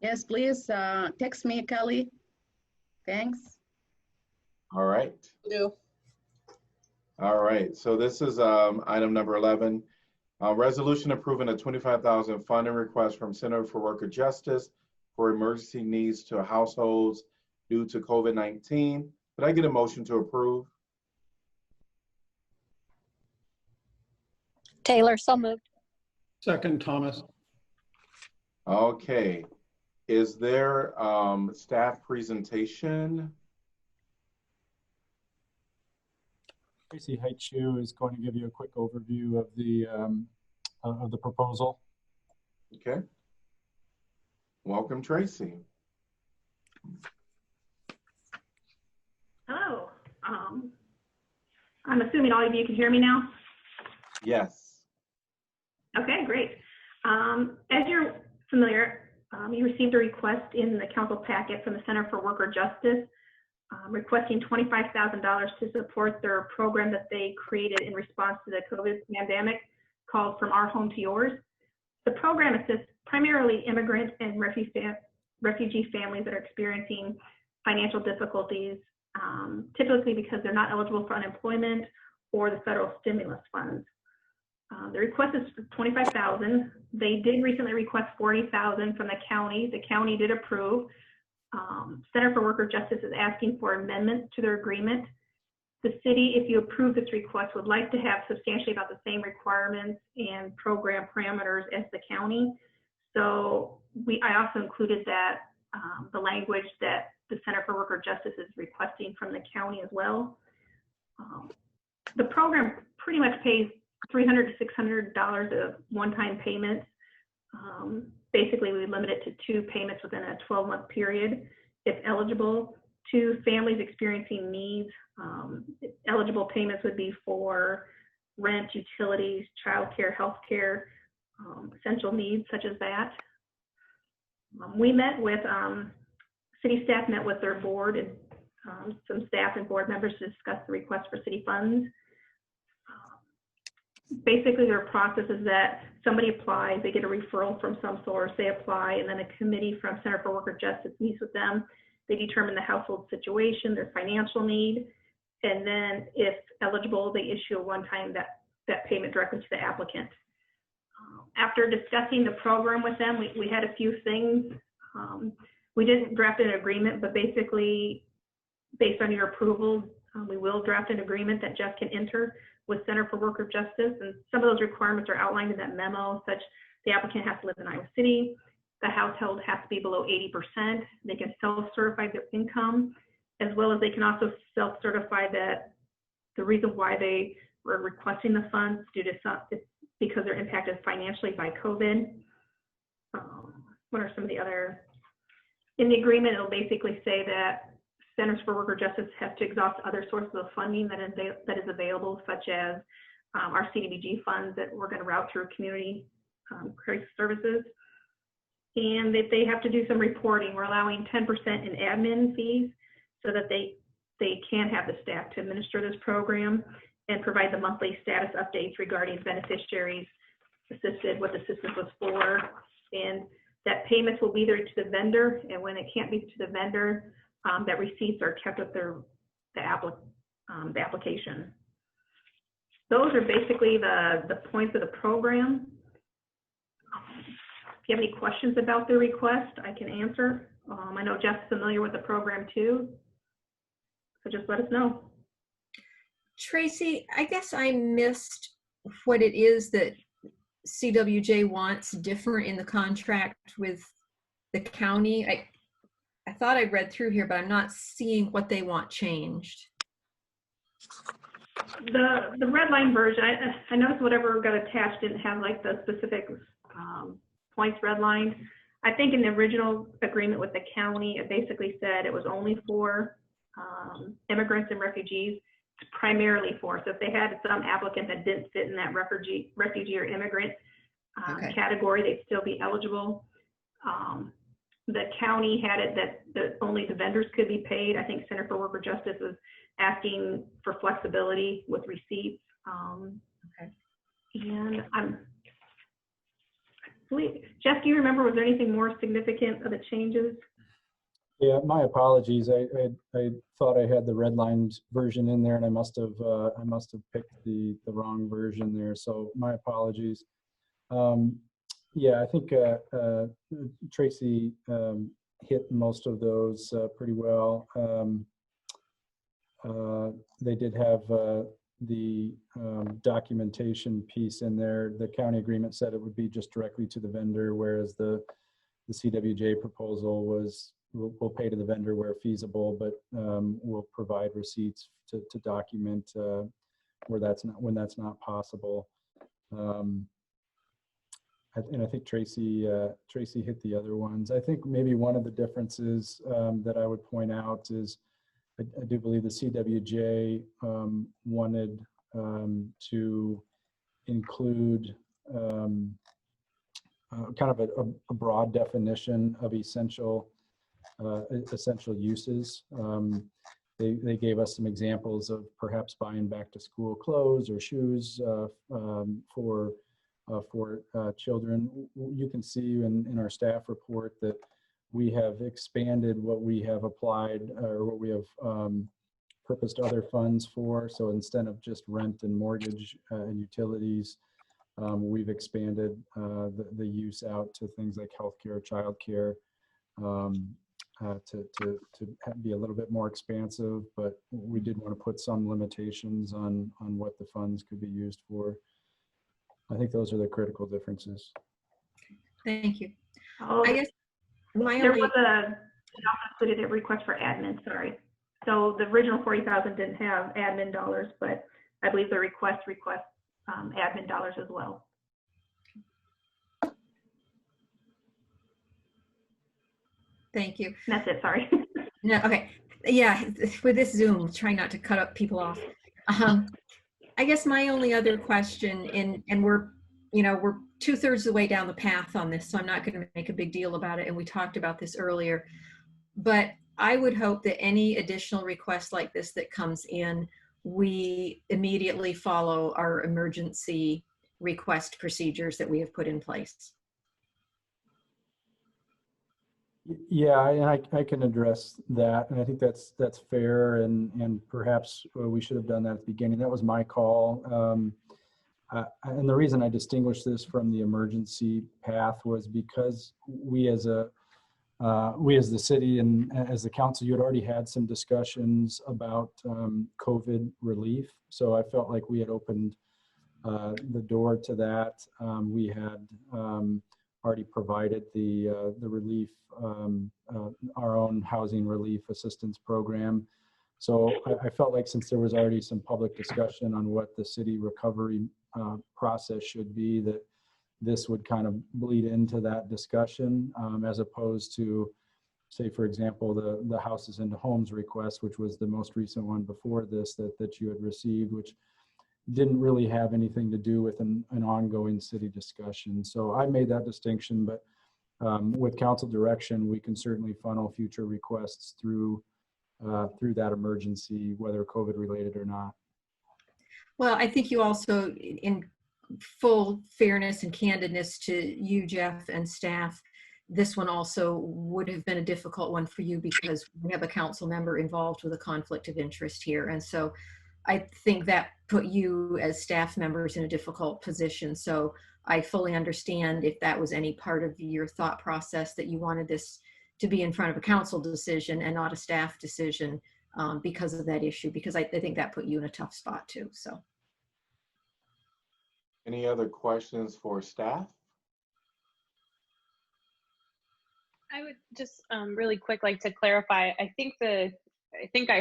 Yes, please text me, Kelly. Thanks. All right. Do. All right. So this is item number 11. Resolution approving a $25,000 funding request from Center for Worker Justice for emergency needs to households due to COVID-19. Could I get a motion to approve? Taylor, so moved. Second, Thomas. Okay. Is there staff presentation? Tracy Haichu is going to give you a quick overview of the proposal. Okay. Welcome, Tracy. Hello. I'm assuming all of you can hear me now. Yes. Okay, great. As you're familiar, you received a request in the council packet from the Center for Worker Justice requesting $25,000 to support their program that they created in response to the COVID pandemic called From Our Home to Yours. The program assists primarily immigrant and refugee families that are experiencing financial difficulties, typically because they're not eligible for unemployment or the federal stimulus funds. The request is for $25,000. They did recently request $40,000 from the county. The county did approve. Center for Worker Justice is asking for amendments to their agreement. The city, if you approve this request, would like to have substantially about the same requirements and program parameters as the county. So I also included that the language that the Center for Worker Justice is requesting from the county as well. The program pretty much pays $300 to $600 of one-time payments. Basically, we limit it to 2 payments within a 12-month period, if eligible, to families experiencing needs eligible payments would be for rent, utilities, childcare, healthcare, essential needs such as that. We met with, city staff met with their board and some staff and board members to discuss the request for city funds. Basically, their process is that somebody applies, they get a referral from some source, they apply, and then a committee from Center for Worker Justice meets with them. They determine the household situation, their financial need, and then if eligible, they issue a one-time that payment directly to the applicant. After discussing the program with them, we had a few things. We didn't draft an agreement, but basically, based on your approval, we will draft an agreement that Jeff can enter with Center for Worker Justice. And some of those requirements are outlined in that memo, such the applicant has to live in Iowa City, the household has to be below 80%, they can self-certify their income, as well as they can also self-certify that the reason why they were requesting the funds due to it's because they're impacted financially by COVID. What are some of the other, in the agreement, it'll basically say that Centers for Worker Justice have to exhaust other sources of funding that is available, such as our CDBG funds that we're going to route through community crisis services. And that they have to do some reporting. We're allowing 10% in admin fees so that they can have the staff to administer this program and provide the monthly status updates regarding beneficiaries assisted, what the assistance was for, and that payments will be there to the vendor, and when it can't be to the vendor, that receipts are kept with the application. Those are basically the points of the program. If you have any questions about the request, I can answer. I know Jeff's familiar with the program too, so just let us know. Tracy, I guess I missed what it is that CWJ wants different in the contract with the county. I thought I read through here, but I'm not seeing what they want changed. The red line version, I noticed whatever got attached didn't have like the specific points redlined. I think in the original agreement with the county, it basically said it was only for immigrants and refugees, primarily for. So if they had some applicant that didn't fit in that refugee or immigrant category, they'd still be eligible. The county had it that only the vendors could be paid. I think Center for Worker Justice was asking for flexibility with receipts. And Jeff, do you remember, was there anything more significant of the changes? Yeah, my apologies. I thought I had the redlined version in there, and I must have picked the wrong version there. So my apologies. Yeah, I think Tracy hit most of those pretty well. They did have the documentation piece in there. The county agreement said it would be just directly to the vendor, whereas the CWJ proposal was we'll pay to the vendor where feasible, but we'll provide receipts to document when that's not possible. And I think Tracy hit the other ones. I think maybe one of the differences that I would point out is I do believe the CWJ wanted to include kind of a broad definition of essential uses. They gave us some examples of perhaps buying back to school clothes or shoes for children. You can see in our staff report that we have expanded what we have applied or what we have purposed other funds for. So instead of just rent and mortgage and utilities, we've expanded the use out to things like healthcare, childcare, to be a little bit more expansive, but we did want to put some limitations on what the funds could be used for. I think those are the critical differences. Thank you. Oh, I guess there was an included request for admin, sorry. So the original 40,000 didn't have admin dollars, but I believe the request admin dollars as well. Thank you. That's it, sorry. No, okay. Yeah, with this Zoom, trying not to cut up people off. I guess my only other question, and we're 2/3 of the way down the path on this, so I'm not going to make a big deal about it. And we talked about this earlier, but I would hope that any additional request like this that comes in, we immediately follow our emergency request procedures that we have put in place. Yeah, and I can address that, and I think that's fair, and perhaps we should have done that at the beginning. That was my call, and the reason I distinguished this from the emergency path was because we as the city and as the council, you had already had some discussions about COVID relief, so I felt like we had opened the door to that. We had already provided the relief, our own housing relief assistance program. So I felt like since there was already some public discussion on what the city recovery process should be, that this would kind of bleed into that discussion, as opposed to, say, for example, the Houses into Homes request, which was the most recent one before this that you had received, which didn't really have anything to do with an ongoing city discussion. So I made that distinction, but with council direction, we can certainly funnel future requests through that emergency, whether COVID related or not. Well, I think you also, in full fairness and candidness to you, Jeff, and staff, this one also would have been a difficult one for you because we have a council member involved with a conflict of interest here. And so I think that put you as staff members in a difficult position. So I fully understand if that was any part of your thought process, that you wanted this to be in front of a council decision and not a staff decision because of that issue, because I think that put you in a tough spot too. So. Any other questions for staff? I would just really quick like to clarify. I think I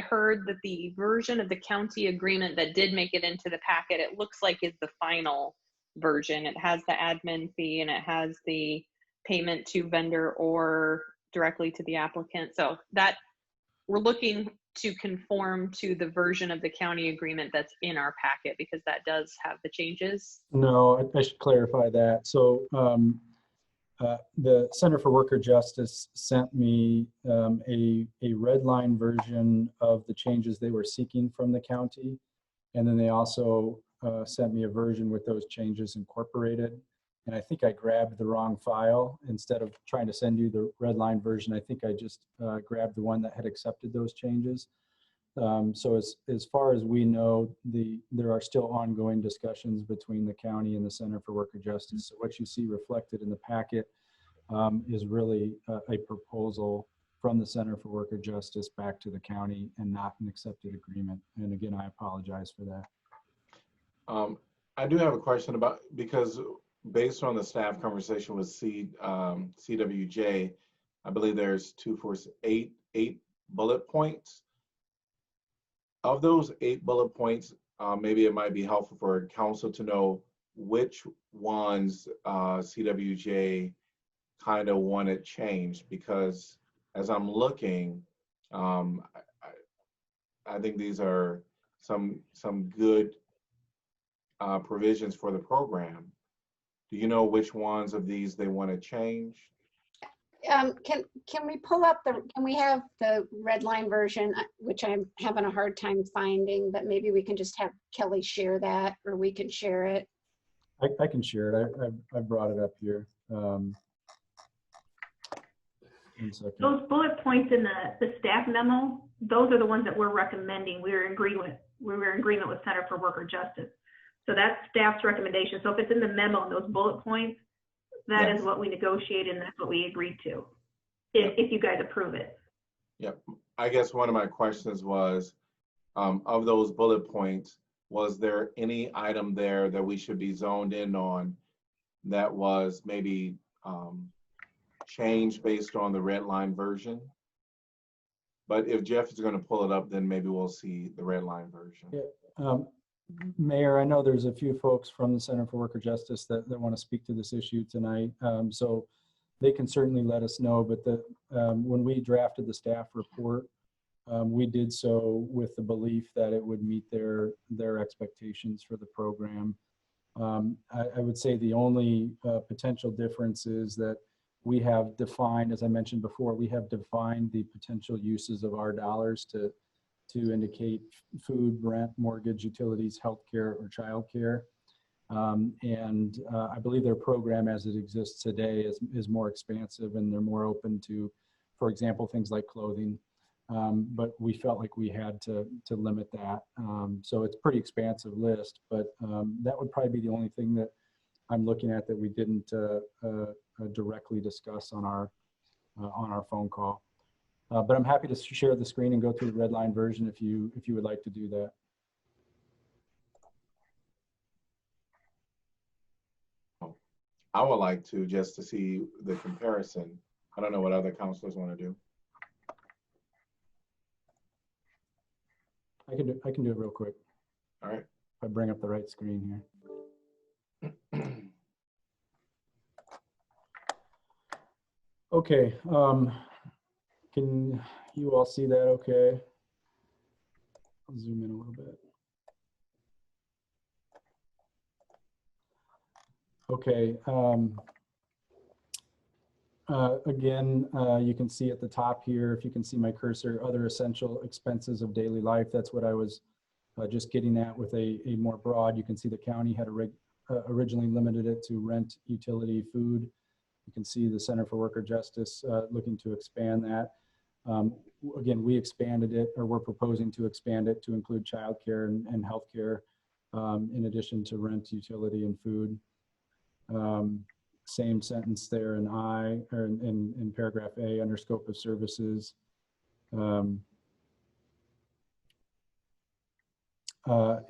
heard that the version of the county agreement that did make it into the packet, it looks like is the final version. It has the admin fee and it has the payment to vendor or directly to the applicant. So that we're looking to conform to the version of the county agreement that's in our packet, because that does have the changes. No, I should clarify that. So the Center for Worker Justice sent me a red line version of the changes they were seeking from the county. And then they also sent me a version with those changes incorporated. And I think I grabbed the wrong file. Instead of trying to send you the red line version, I think I just grabbed the one that had accepted those changes. So as far as we know, there are still ongoing discussions between the county and the Center for Worker Justice. So what you see reflected in the packet is really a proposal from the Center for Worker Justice back to the county and not an accepted agreement. And again, I apologize for that. I do have a question about, because based on the staff conversation with CWJ, I believe there's 8 bullet points. Of those 8 bullet points, maybe it might be helpful for council to know which ones CWJ kind of wanted changed, because as I'm looking, I think these are some good provisions for the program. Do you know which ones of these they want to change? Can we pull up can we have the red line version, which I'm having a hard time finding, but maybe we can just have Kelly share that, or we can share it. I can share it. I brought it up here. 1 second. Those bullet points in the staff memo, those are the ones that we're recommending. We were in agreement with Center for Worker Justice. So that's staff's recommendation. So if it's in the memo and those bullet points, that is what we negotiated and that's what we agreed to, if you guys approve it. Yep. I guess one of my questions was, of those bullet points, was there any item there that we should be zoned in on that was maybe changed based on the red line version? But if Jeff is going to pull it up, then maybe we'll see the red line version. Yeah. Mayor, I know there's a few folks from the Center for Worker Justice that want to speak to this issue tonight. So they can certainly let us know, but when we drafted the staff report, we did so with the belief that it would meet their expectations for the program. I would say the only potential difference is that we have defined, as I mentioned before, we have defined the potential uses of our dollars to indicate food, rent, mortgage, utilities, healthcare, or childcare. I believe their program as it exists today is more expansive, and they're more open to, for example, things like clothing. But we felt like we had to limit that. So it's a pretty expansive list, but that would probably be the only thing that I'm looking at that we didn't directly discuss on our phone call. But I'm happy to share the screen and go through the red line version if you would like to do that. I would like to, just to see the comparison. I don't know what other counselors want to do. I can do it real quick. All right. If I bring up the right screen here. Okay. Can you all see that okay? I'll zoom in a little bit. Okay. Again, you can see at the top here, if you can see my cursor, other essential expenses of daily life. That's what I was just getting at with a more broad. You can see the county had originally limited it to rent, utility, food. You can see the Center for Worker Justice looking to expand that. Again, we expanded it, or we're proposing to expand it to include childcare and healthcare, in addition to rent, utility, and food. Same sentence there in I, or in paragraph A, under scope of services.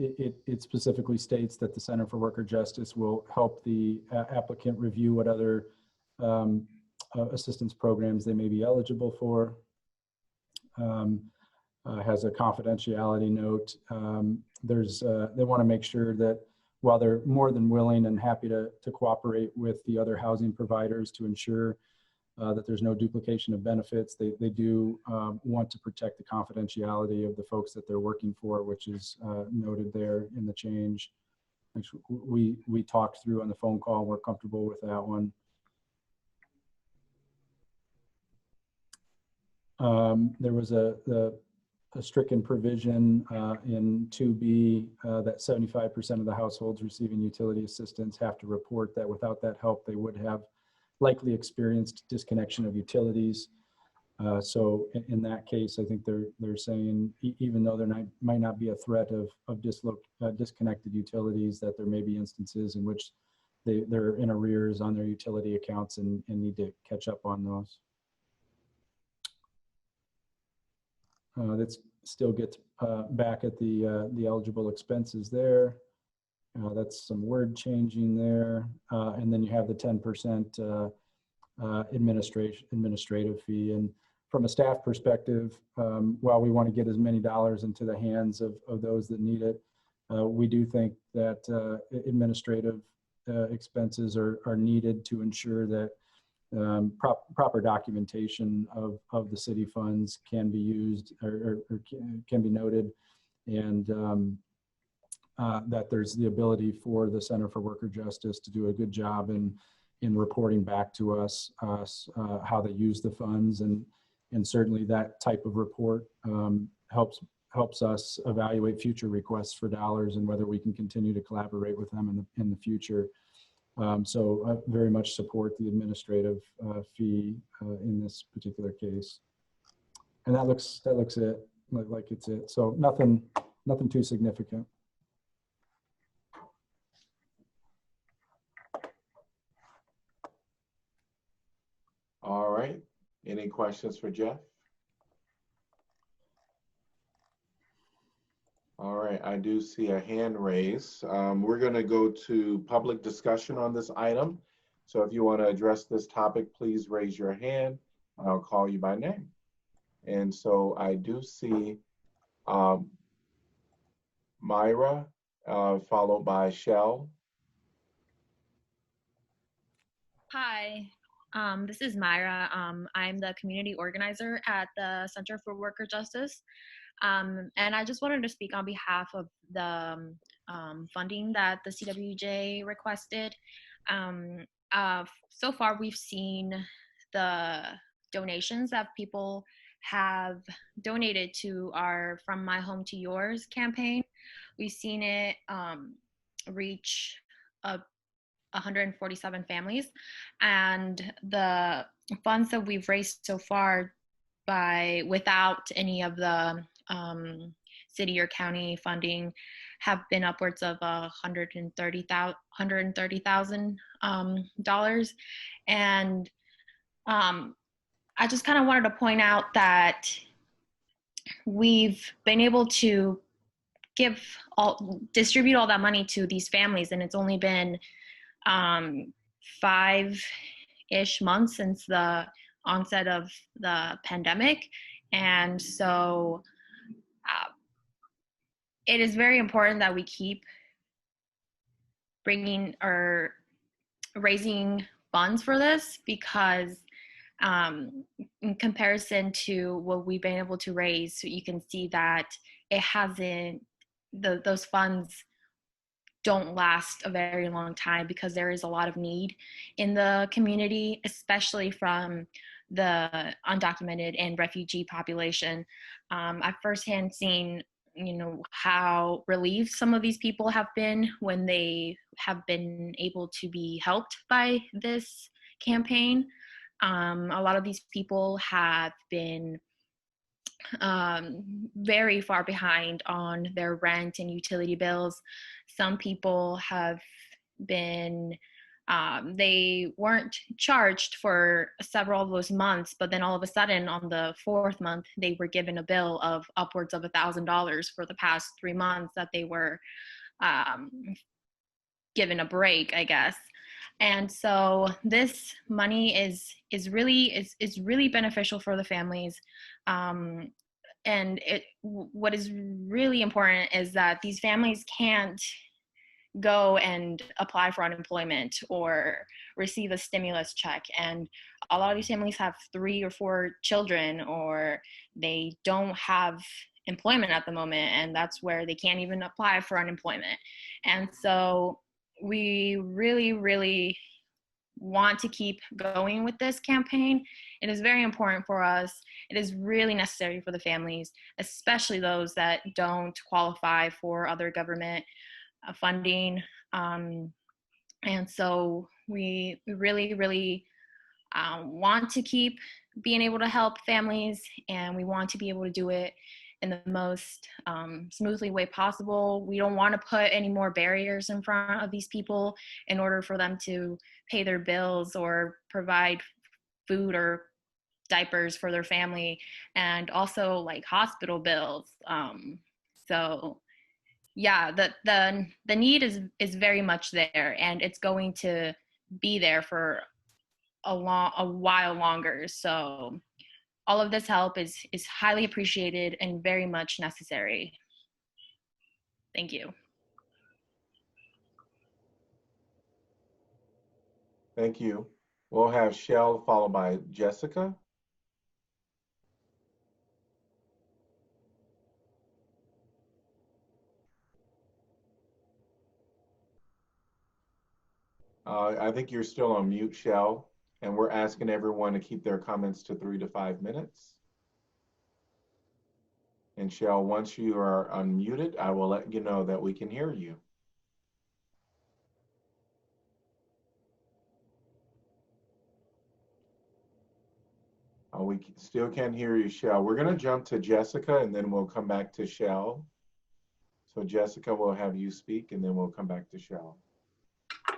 It specifically states that the Center for Worker Justice will help the applicant review what other assistance programs they may be eligible for. Has a confidentiality note. They want to make sure that while they're more than willing and happy to cooperate with the other housing providers to ensure that there's no duplication of benefits, they do want to protect the confidentiality of the folks that they're working for, which is noted there in the change, which we talked through on the phone call. We're comfortable with that one. There was a stricken provision in 2B that 75% of the households receiving utility assistance have to report that without that help, they would have likely experienced disconnection of utilities. So in that case, I think they're saying, even though there might not be a threat of disconnected utilities, that there may be instances in which they're in arrears on their utility accounts and need to catch up on those. That still gets back at the eligible expenses there. That's some word changing there. And then you have the 10% administrative fee. And from a staff perspective, while we want to get as many dollars into the hands of those that need it, we do think that administrative expenses are needed to ensure that proper documentation of the city funds can be used or can be noted, and that there's the ability for the Center for Worker Justice to do a good job in reporting back to us how they use the funds, and certainly that type of report helps us evaluate future requests for dollars and whether we can continue to collaborate with them in the future. So I very much support the administrative fee in this particular case. And that looks it, like it's it. So nothing too significant. All right. Any questions for Jeff? All right, I do see a hand raised. We're going to go to public discussion on this item. So if you want to address this topic, please raise your hand and I'll call you by name. And so I do see Myra, followed by Shell. Hi. This is Myra. I'm the community organizer at the Center for Worker Justice. And I just wanted to speak on behalf of the funding that the CWJ requested. So far, we've seen the donations that people have donated to our From My Home to Yours campaign. We've seen it reach 147 families, and the funds that we've raised so far without any of the city or county funding have been upwards of $130,000. And I just kind of wanted to point out that we've been able to distribute all that money to these families, and it's only been 5-ish months since the onset of the pandemic. And so it is very important that we keep bringing or raising funds for this, because in comparison to what we've been able to raise, you can see that it hasn't, those funds don't last a very long time, because there is a lot of need in the community, especially from the undocumented and refugee population. I've firsthand seen, how relieved some of these people have been when they have been able to be helped by this campaign. A lot of these people have been very far behind on their rent and utility bills. Some people have been, they weren't charged for several of those months, but then all of a sudden on the 4th month, they were given a bill of upwards of $1,000 for the past 3 months that they were given a break, I guess. And so this money is really beneficial for the families. And what is really important is that these families can't go and apply for unemployment or receive a stimulus check. And a lot of these families have 3 or 4 children, or they don't have employment at the moment, and that's where they can't even apply for unemployment. And so we really, really want to keep going with this campaign. It is very important for us. It is really necessary for the families, especially those that don't qualify for other government funding. And so we really, really want to keep being able to help families, and we want to be able to do it in the most smoothly way possible. We don't want to put any more barriers in front of these people in order for them to pay their bills or provide food or diapers for their family, and also like hospital bills. So yeah, the need is very much there, and it's going to be there for a while longer. So all of this help is highly appreciated and very much necessary. Thank you. Thank you. We'll have Shell followed by Jessica. I think you're still on mute, Shell, and we're asking everyone to keep their comments to 3 to 5 minutes. And Shell, once you are unmuted, I will let you know that we can hear you. We still can't hear you, Shell. We're going to jump to Jessica, and then we'll come back to Shell. So Jessica, we'll have you speak, and then we'll come back to Shell.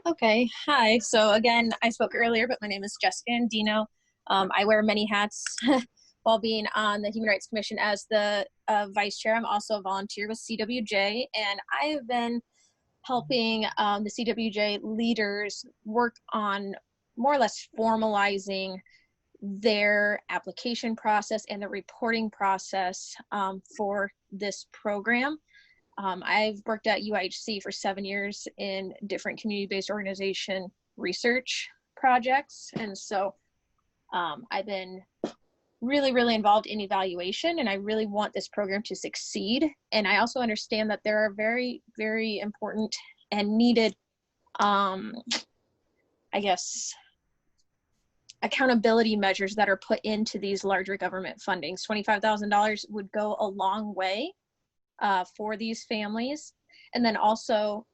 Okay, hi. So again, I spoke earlier, but my name is Jessica Andino. I wear many hats while being on the Human Rights Commission as the vice chair. I'm also a volunteer with CWJ, and I have been helping the CWJ leaders work on more or less formalizing their application process and the reporting process for this program. I've worked at UIHC for 7 years in different community-based organization research projects. And so I've been really involved in evaluation, and I really want this program to succeed. And I also understand that there are very important and needed, I guess, accountability measures that are put into these larger government fundings. $25,000 would go a long way for these families. And then also,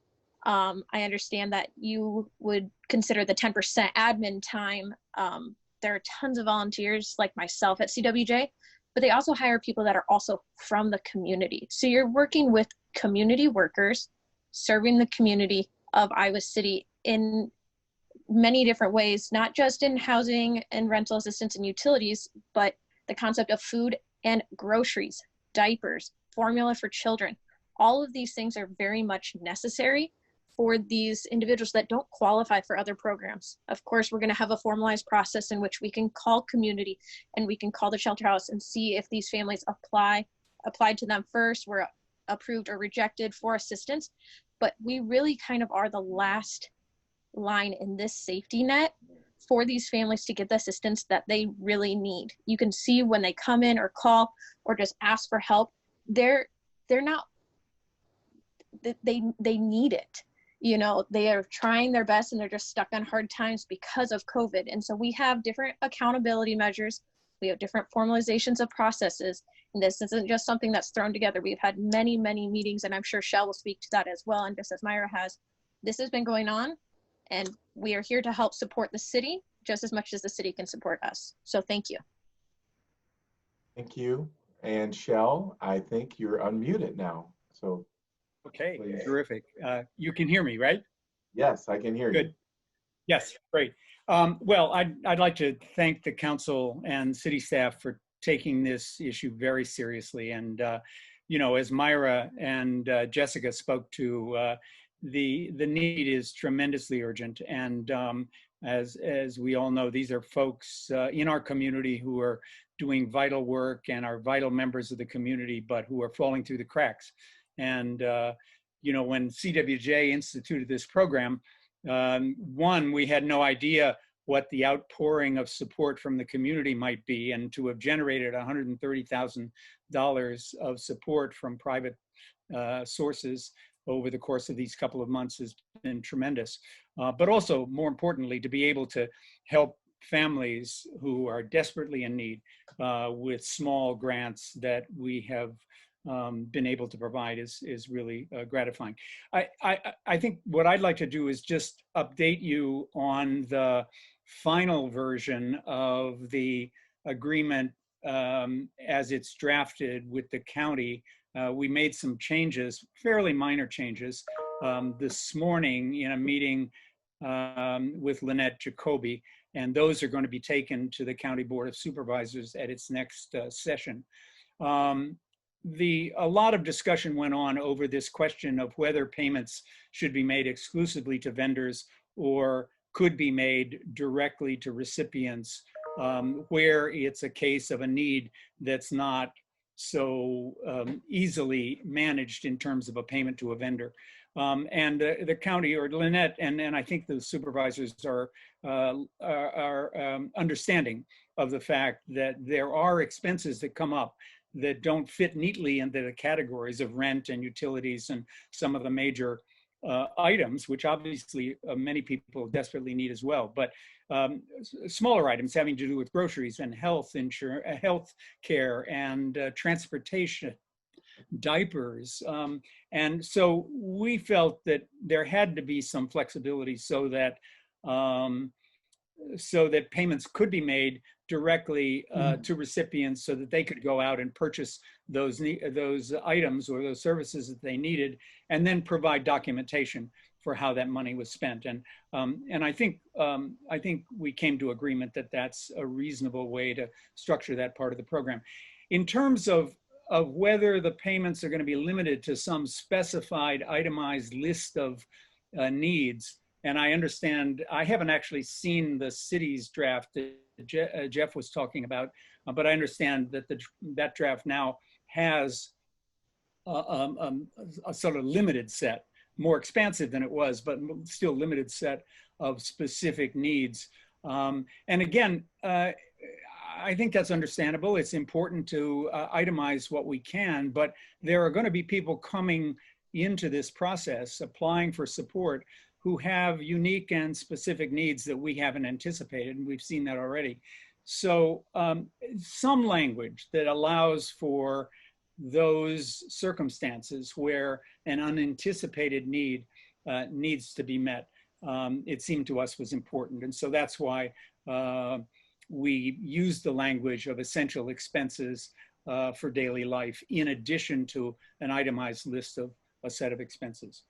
I understand that you would consider the 10% admin time. There are tons of volunteers like myself at CWJ, but they also hire people that are also from the community. So you're working with community workers, serving the community of Iowa City in many different ways, not just in housing and rental assistance and utilities, but the concept of food and groceries, diapers, formula for children. All of these things are very much necessary for these individuals that don't qualify for other programs. Of course, we're going to have a formalized process in which we can call community and we can call the shelter house and see if these families applied to them first, were approved or rejected for assistance. But we really kind of are the last line in this safety net for these families to get the assistance that they really need. You can see when they come in or call or just ask for help, they're not, they need it. You know, they are trying their best and they're just stuck on hard times because of COVID. And so we have different accountability measures. We have different formalizations of processes. And this isn't just something that's thrown together. We've had many meetings, and I'm sure Shell will speak to that as well. And just as Myra has, this has been going on, and we are here to help support the city just as much as the city can support us. So thank you. Thank you. And Shell, I think you're unmuted now. So okay, please. terrific. You can hear me, right? Yes, I can hear you. Good. Yes, great. Well, I'd like to thank the council and city staff for taking this issue very seriously. And, you know, as Myra and Jessica spoke to, the need is tremendously urgent. And as we all know, these are folks in our community who are doing vital work and are vital members of the community, but who are falling through the cracks. And, you know, when CWJ instituted this program, one, we had no idea what the outpouring of support from the community might be, and to have generated $130,000 of support from private sources over the course of these couple of months has been tremendous. But also, more importantly, to be able to help families who are desperately in need with small grants that we have been able to provide is really gratifying. I think what I'd like to do is just update you on the final version of the agreement as it's drafted with the county. We made some changes, fairly minor changes, this morning in a meeting with Lynette Jacoby, and those are going to be taken to the County Board of Supervisors at its next session. A lot of discussion went on over this question of whether payments should be made exclusively to vendors or could be made directly to recipients where it's a case of a need that's not so easily managed in terms of a payment to a vendor. And the county, or Lynette, and I think the supervisors are understanding of the fact that there are expenses that come up that don't fit neatly into the categories of rent and utilities and some of the major items, which obviously many people desperately need as well. But smaller items having to do with groceries and health care and transportation, diapers. And so we felt that there had to be some flexibility so that payments could be made directly to recipients so that they could go out and purchase those items or those services that they needed, and then provide documentation for how that money was spent. And I think we came to agreement that that's a reasonable way to structure that part of the program. In terms of whether the payments are going to be limited to some specified itemized list of needs, and I understand, I haven't actually seen the city's draft that Jeff was talking about, but I understand that that draft now has a sort of limited set, more expansive than it was, but still limited set of specific needs. And again, I think that's understandable. It's important to itemize what we can, but there are going to be people coming into this process, applying for support, who have unique and specific needs that we haven't anticipated, and we've seen that already. So some language that allows for those circumstances where an unanticipated need needs to be met, it seemed to us was important. And so that's why we used the language of essential expenses for daily life, in addition to an itemized list of a set of expenses.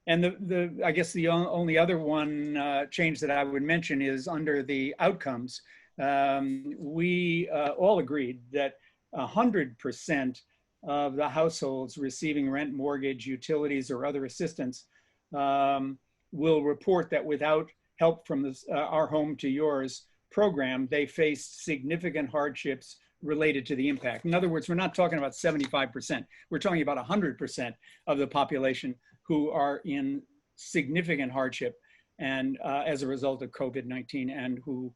And I guess the only other one change that I would mention is under the outcomes. We all agreed that 100% of the households receiving rent, mortgage, utilities, or other assistance will report that without help from this, Our Home to Yours program, they faced significant hardships related to the impact. In other words, we're not talking about 75%. We're talking about 100% of the population who are in significant hardship and as a result of COVID-19, and who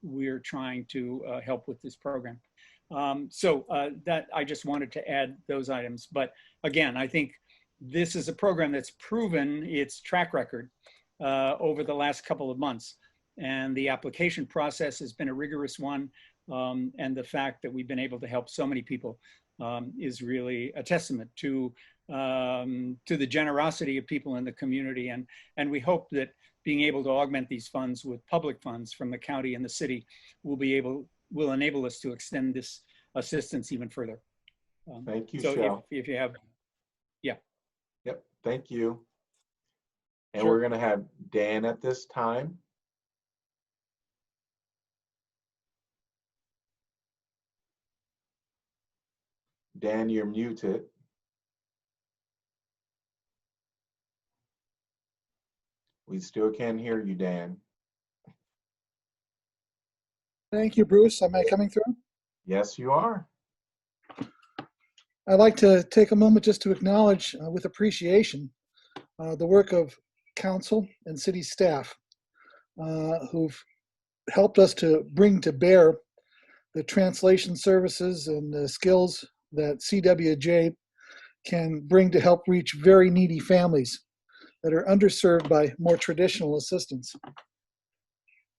we're trying to help with this program. So that I just wanted to add those items. But again, I think this is a program that's proven its track record over the last couple of months. And the application process has been a rigorous one. And the fact that we've been able to help so many people is really a testament to the generosity of people in the community. And we hope that being able to augment these funds with public funds from the county and the city will enable us to extend this assistance even further. Thank you, so Shel. if you have, yeah. Yep, thank you. And Sure. we're gonna have Dan at this time. Dan, you're muted. We still can't hear you, Dan. Thank you, Bruce. Am I coming through? Yes, you are. I'd like to take a moment just to acknowledge with appreciation the work of council and city staff who've helped us to bring to bear the translation services and the skills that CWJ can bring to help reach very needy families that are underserved by more traditional assistance.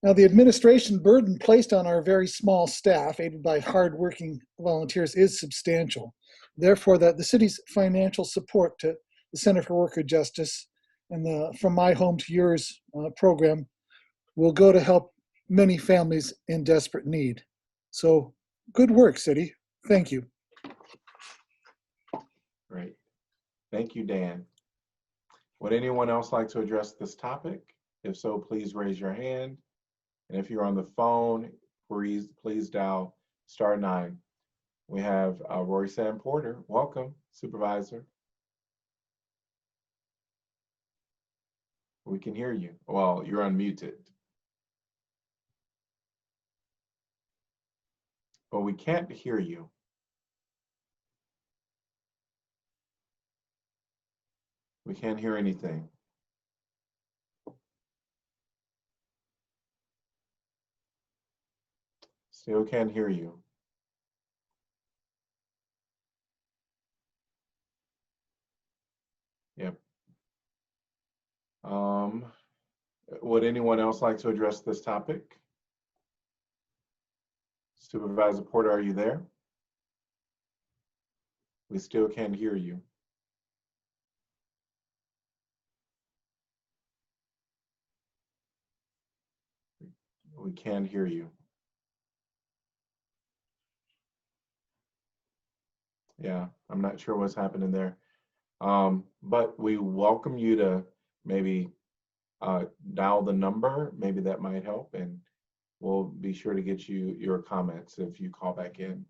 Now, the administration burden placed on our very small staff, aided by hardworking volunteers, is substantial. Therefore, the city's financial support to the Center for Worker Justice and the From My Home to Yours program will go to help many families in desperate need. So, good work, City. Thank you. Great. Thank you, Dan. Would anyone else like to address this topic? If so, please raise your hand. And if you're on the phone, please dial *9. We have Rory Sam Porter. Welcome, Supervisor. We can hear you. Well, you're unmuted. But we can't hear you. We can't hear anything. Still can't hear you. Yep. Would anyone else like to address this topic? Supervisor Porter, are you there? We still can't hear you. We can't hear you. Yeah, I'm not sure what's happening there. But we welcome you to maybe dial the number. Maybe that might help, and we'll be sure to get you your comments if you call back in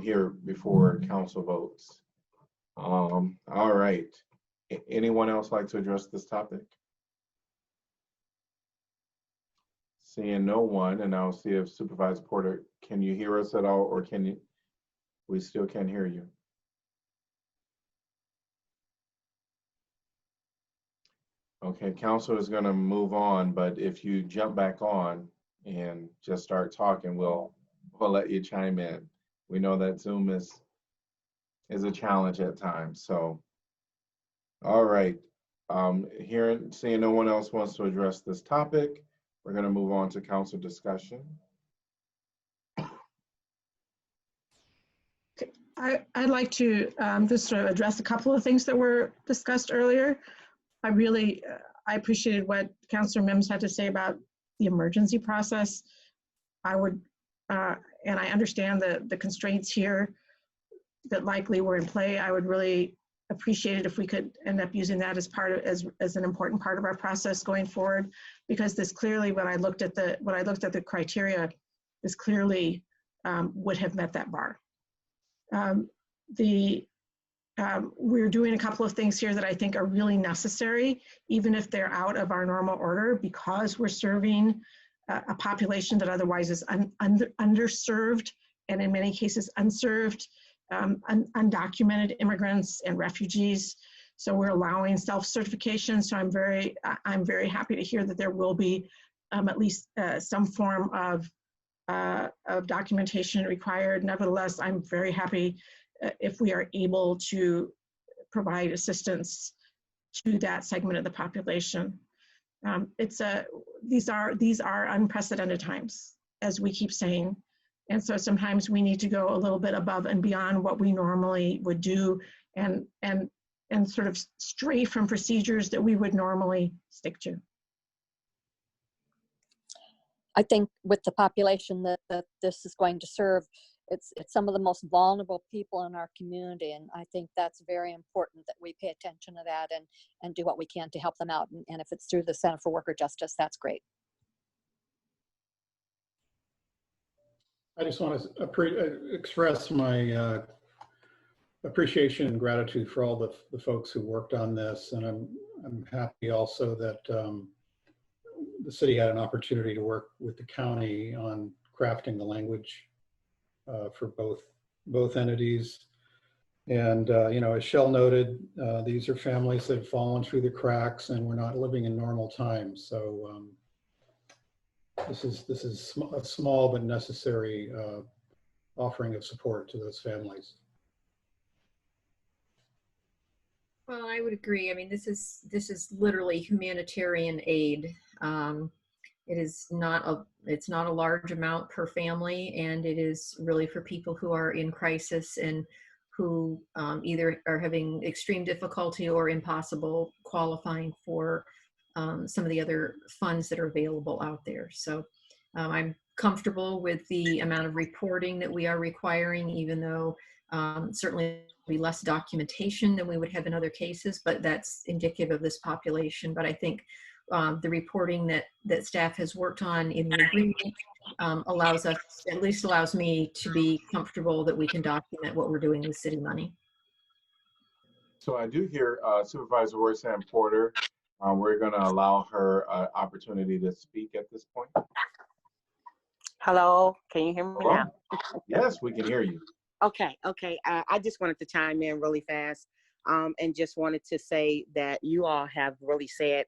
here before council votes. All right. Anyone else like to address this topic? Seeing no one, and I'll see if Supervisor Porter, can you hear us at all, or can you? We still can't hear you. Okay, council is gonna move on, but if you jump back on and just start talking, we'll let you chime in. We know that Zoom is a challenge at times, so. All right, seeing no one else wants to address this topic, we're gonna move on to council discussion. I'd like to just sort of address a couple of things that were discussed earlier. I appreciated what Councilor Mims had to say about the emergency process. I would, and I understand the constraints here that likely were in play. I would really appreciate it if we could end up using that as part of, as an important part of our process going forward, because this clearly, when I looked at the criteria, this clearly would have met that bar. We're doing a couple of things here that I think are really necessary, even if they're out of our normal order, because we're serving a population that otherwise is underserved, and in many cases unserved, undocumented immigrants and refugees. So we're allowing self-certification. So I'm very happy to hear that there will be at least some form of documentation required. Nevertheless, I'm very happy if we are able to provide assistance to that segment of the population. These are unprecedented times, as we keep saying. And so sometimes we need to go a little bit above and beyond what we normally would do, and sort of stray from procedures that we would normally stick to. I think with the population that this is going to serve, it's some of the most vulnerable people in our community, and I think that's very important that we pay attention to that and do what we can to help them out. And if it's through the Center for Worker Justice, that's great. I just want to express my appreciation and gratitude for all the folks who worked on this, and I'm happy also that the city had an opportunity to work with the county on crafting the language for both entities. And as Shell noted, these are families that have fallen through the cracks, and we're not living in normal times. So this is a small but necessary offering of support to those families. Well, I would agree. I mean, this is literally humanitarian aid. It's not a large amount per family, and it is really for people who are in crisis and who either are having extreme difficulty or impossible qualifying for some of the other funds that are available out there. So I'm comfortable with the amount of reporting that we are requiring, even though certainly be less documentation than we would have in other cases, but that's indicative of this population. But I think the reporting that staff has worked on in the agreement allows me to be comfortable that we can document what we're doing with city money. So I do hear Supervisor Roxanne Porter. We're going to allow her opportunity to speak at this point. Hello, can you hear me now? Yes, we can hear you. Okay. I just wanted to chime in really fast and just wanted to say that you all have really said,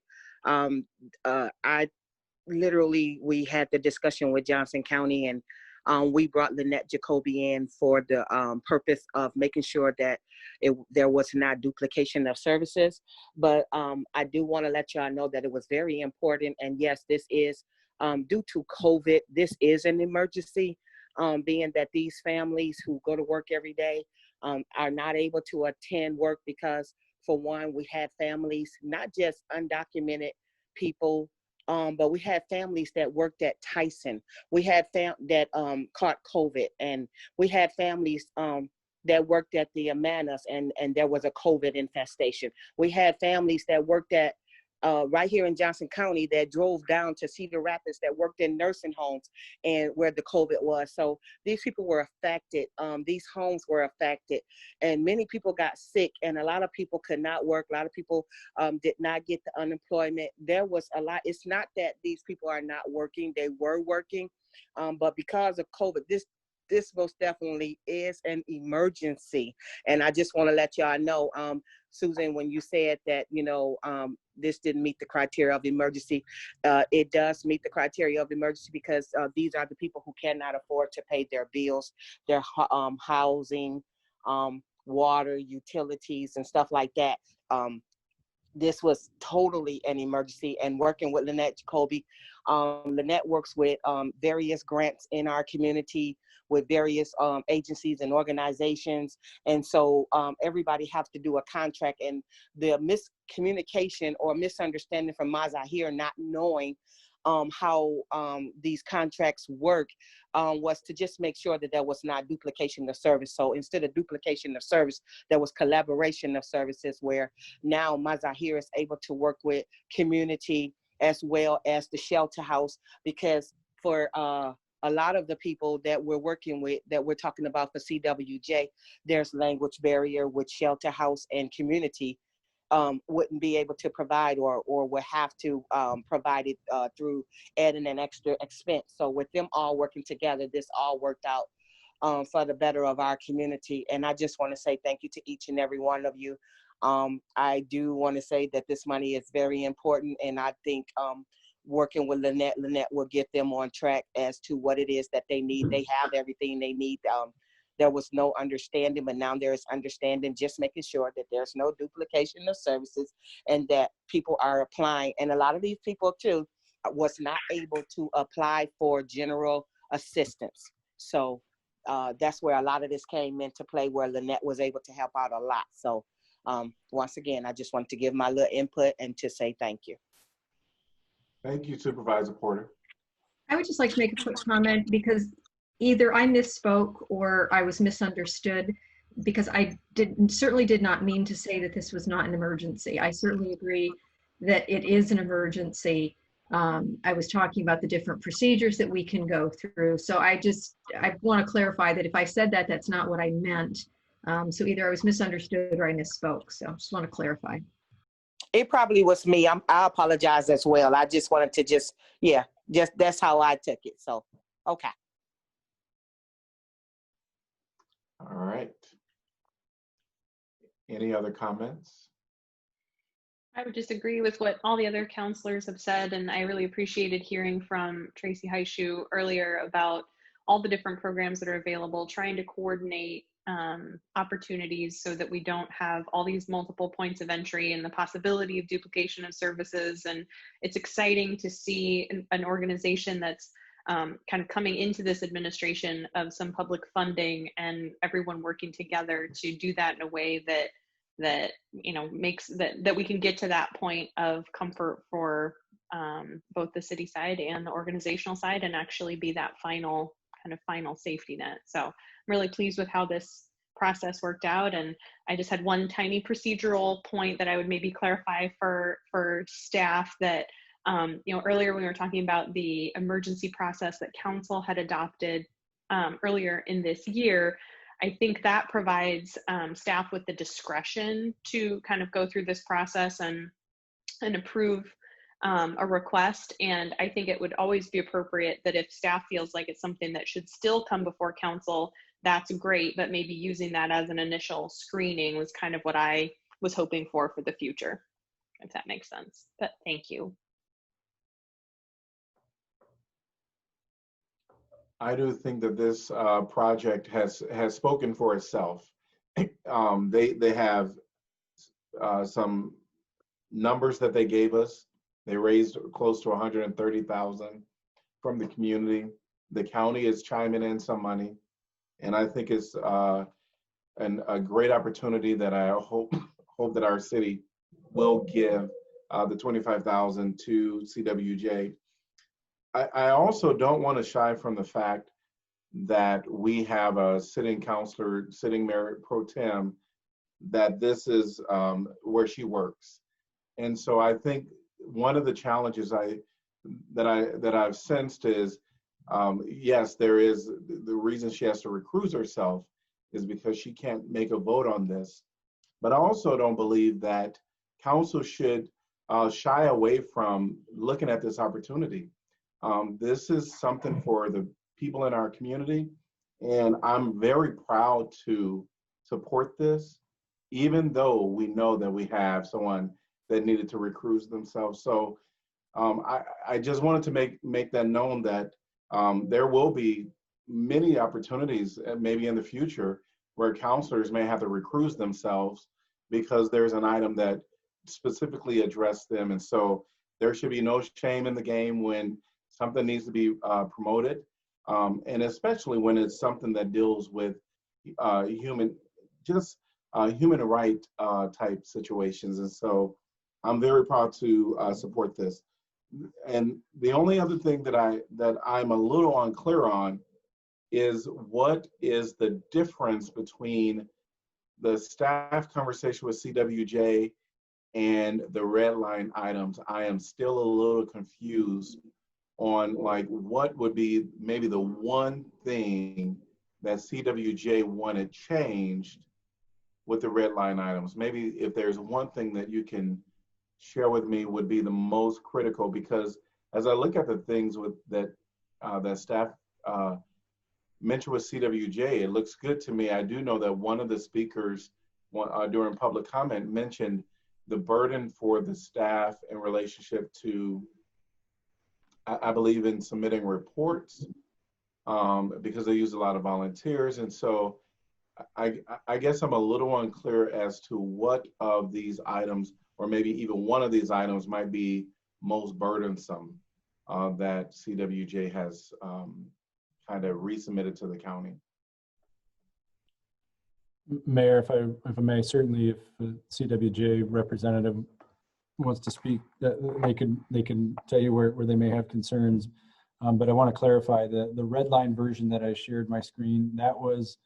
we had the discussion with Johnson County, and we brought Lynette Jacoby in for the purpose of making sure that there was not duplication of services. But I do want to let y'all know that it was very important. And yes, this is due to COVID, this is an emergency, being that these families who go to work every day are not able to attend work because, for one, we had families, not just undocumented people, but we had families that worked at Tyson. We had that caught COVID, and we had families that worked at the Amanas, and there was a COVID infestation. We had families that worked at right here in Johnson County that drove down to Cedar Rapids, that worked in nursing homes and where the COVID was. So these people were affected. These homes were affected, and many people got sick, and a lot of people could not work. A lot of people did not get the unemployment. There was a lot. It's not that these people are not working. They were working, but because of COVID, this most definitely is an emergency. And I just want to let y'all know, Susan, when you said that, this didn't meet the criteria of emergency, it does meet the criteria of emergency because these are the people who cannot afford to pay their bills, their housing, water, utilities, and stuff like that. This was totally an emergency, and working with Lynette Jacoby. Lynette works with various grants in our community with various agencies and organizations. And so everybody has to do a contract, and the miscommunication or misunderstanding from Mazahir not knowing how these contracts work was to just make sure that there was not duplication of service. So instead of duplication of service, there was collaboration of services, where now Mazahir is able to work with community as well as the shelter house, because for a lot of the people that we're working with, that we're talking about for CWJ, there's language barrier with shelter house, and community wouldn't be able to provide or would have to provide it through adding an extra expense. So with them all working together, this all worked out for the better of our community. And I just want to say thank you to each and every one of you. I do want to say that this money is very important, and I think working with Lynette will get them on track as to what it is that they need. They have everything they need. There was no understanding, but now there is understanding, just making sure that there's no duplication of services and that people are applying. And a lot of these people too was not able to apply for general assistance. So that's where a lot of this came into play, where Lynette was able to help out a lot. So once again, I just wanted to give my little input and to say thank you. Thank you, Supervisor Porter. I would just like to make a quick comment, because either I misspoke or I was misunderstood, because I certainly did not mean to say that this was not an emergency. I certainly agree that it is an emergency. I was talking about the different procedures that we can go through. So I want to clarify that if I said that, that's not what I meant. So either I was misunderstood or I misspoke. So I just want to clarify. It probably was me. I apologize as well. I just wanted to just that's how I took it. So, okay. All right. Any other comments? I would just agree with what all the other counselors have said, and I really appreciated hearing from Tracy Haishu earlier about all the different programs that are available, trying to coordinate opportunities so that we don't have all these multiple points of entry and the possibility of duplication of services. And it's exciting to see an organization that's kind of coming into this administration of some public funding and everyone working together to do that in a way that makes that we can get to that point of comfort for both the city side and the organizational side, and actually be that final safety net. So I'm really pleased with how this process worked out. And I just had one tiny procedural point that I would maybe clarify for staff, that earlier when we were talking about the emergency process that council had adopted earlier in this year, I think that provides staff with the discretion to kind of go through this process and approve a request. And I think it would always be appropriate that if staff feels like it's something that should still come before council, that's great, but maybe using that as an initial screening was kind of what I was hoping for the future, if that makes sense. But thank you. I do think that this project has spoken for itself. They have some numbers that they gave us. They raised close to 130,000 from the community. The county is chiming in some money, and I think it's a great opportunity that I hope that our city will give the 25,000 to CWJ. I also don't want to shy from the fact that we have a sitting councilor, sitting mayor pro tem, that this is where she works. And so I think one of the challenges that I've sensed is, yes, there is the reason she has to recuse herself is because she can't make a vote on this. But I also don't believe that council should shy away from looking at this opportunity. This is something for the people in our community. And I'm very proud to support this, even though we know that we have someone that needed to recruit themselves. So I just wanted to make that known that there will be many opportunities, maybe in the future, where counselors may have to recruit themselves because there's an item that specifically addressed them. And so there should be no shame in the game when something needs to be promoted, and especially when it's something that deals with human right type situations. And so I'm very proud to support this. And the only other thing that I'm a little unclear on is what is the difference between the staff conversation with CWJ and the red line items. I am still a little confused on like what would be maybe the one thing that CWJ wanted changed with the red line items. Maybe if there's one thing that you can share with me would be the most critical, because as I look at the things with that staff mentioned with CWJ, it looks good to me. I do know that one of the speakers during public comment mentioned the burden for the staff in relationship to, I believe, in submitting reports, because they use a lot of volunteers. And so I guess I'm a little unclear as to what of these items, or maybe even one of these items, might be most burdensome that CWJ has kind of resubmitted to the county. Mayor, if I may, certainly if the CWJ representative wants to speak, they can tell you where they may have concerns. But I want to clarify that the red line version that I shared my screen, that was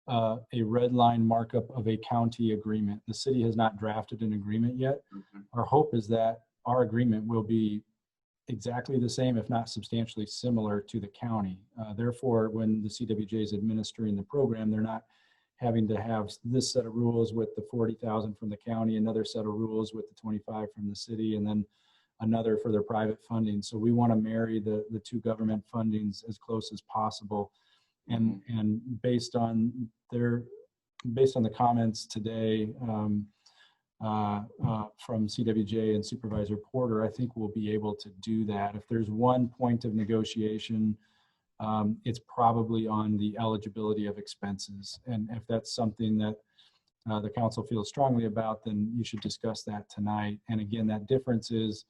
a red line markup of a county agreement. The city has not drafted an agreement yet. Mm-hmm. Our hope is that our agreement will be exactly the same, if not substantially similar, to the county. Therefore, when the CWJ is administering the program, they're not having to have this set of rules with the 40,000 from the county, another set of rules with the 25 from the city, and then another for their private funding. So we want to marry the two government fundings as close as possible. And based on the comments today from CWJ and Supervisor Porter, I think we'll be able to do that. If there's one point of negotiation, it's probably on the eligibility of expenses. And if that's something that the council feels strongly about, then you should discuss that tonight. And again, that difference is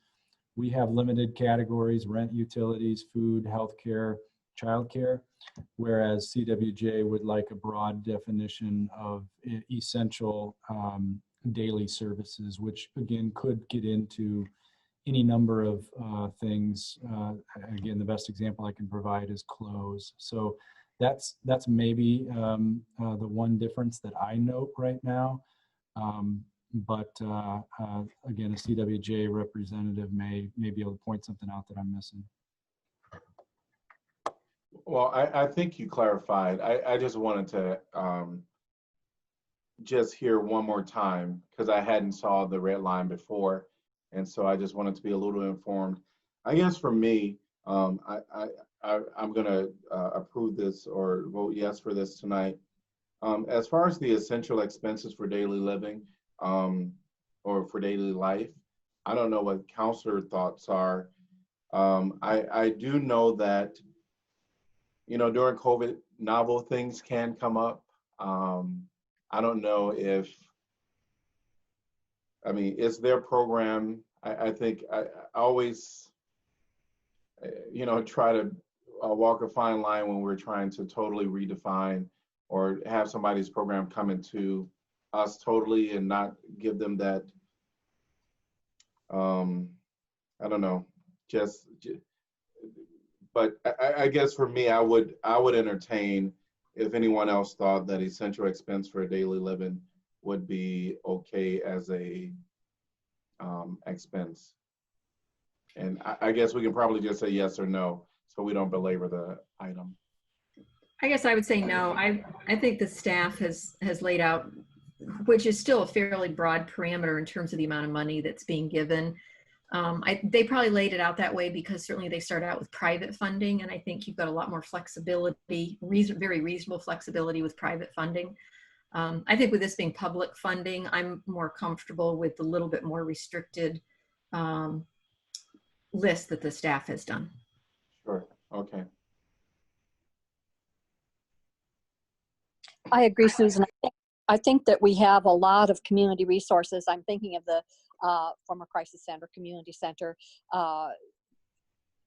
we have limited categories: rent, utilities, food, healthcare, childcare, whereas CWJ would like a broad definition of essential daily services, which again could get into any number of things. Again, the best example I can provide is clothes. So that's maybe the one difference that I note right now. But again, a CWJ representative may be able to point something out that I'm missing. Well, I think you clarified. I just wanted to just hear one more time, because I hadn't saw the red line before. And so I just wanted to be a little informed. I guess for me, I'm going to approve this or vote yes for this tonight. As far as the essential expenses for daily living or for daily life, I don't know what counselor thoughts are. I do know that, during COVID, novel things can come up. I don't know if, it's their program. I think I always, try to walk a fine line when we're trying to totally redefine or have somebody's program come into us totally and not give them that, I don't know, but I guess for me, I would entertain if anyone else thought that essential expense for daily living would be okay as a expense. And I guess we can probably just say yes or no, so we don't belabor the item. I guess I would say no. I think the staff has laid out, which is still a fairly broad parameter in terms of the amount of money that's being given. They probably laid it out that way because certainly they start out with private funding, and I think you've got a lot more flexibility, very reasonable flexibility with private funding. I think with this being public funding, I'm more comfortable with the little bit more restricted list that the staff has done. Sure, okay. I agree, Susan. I think that we have a lot of community resources. I'm thinking of the former Crisis Center Community Center.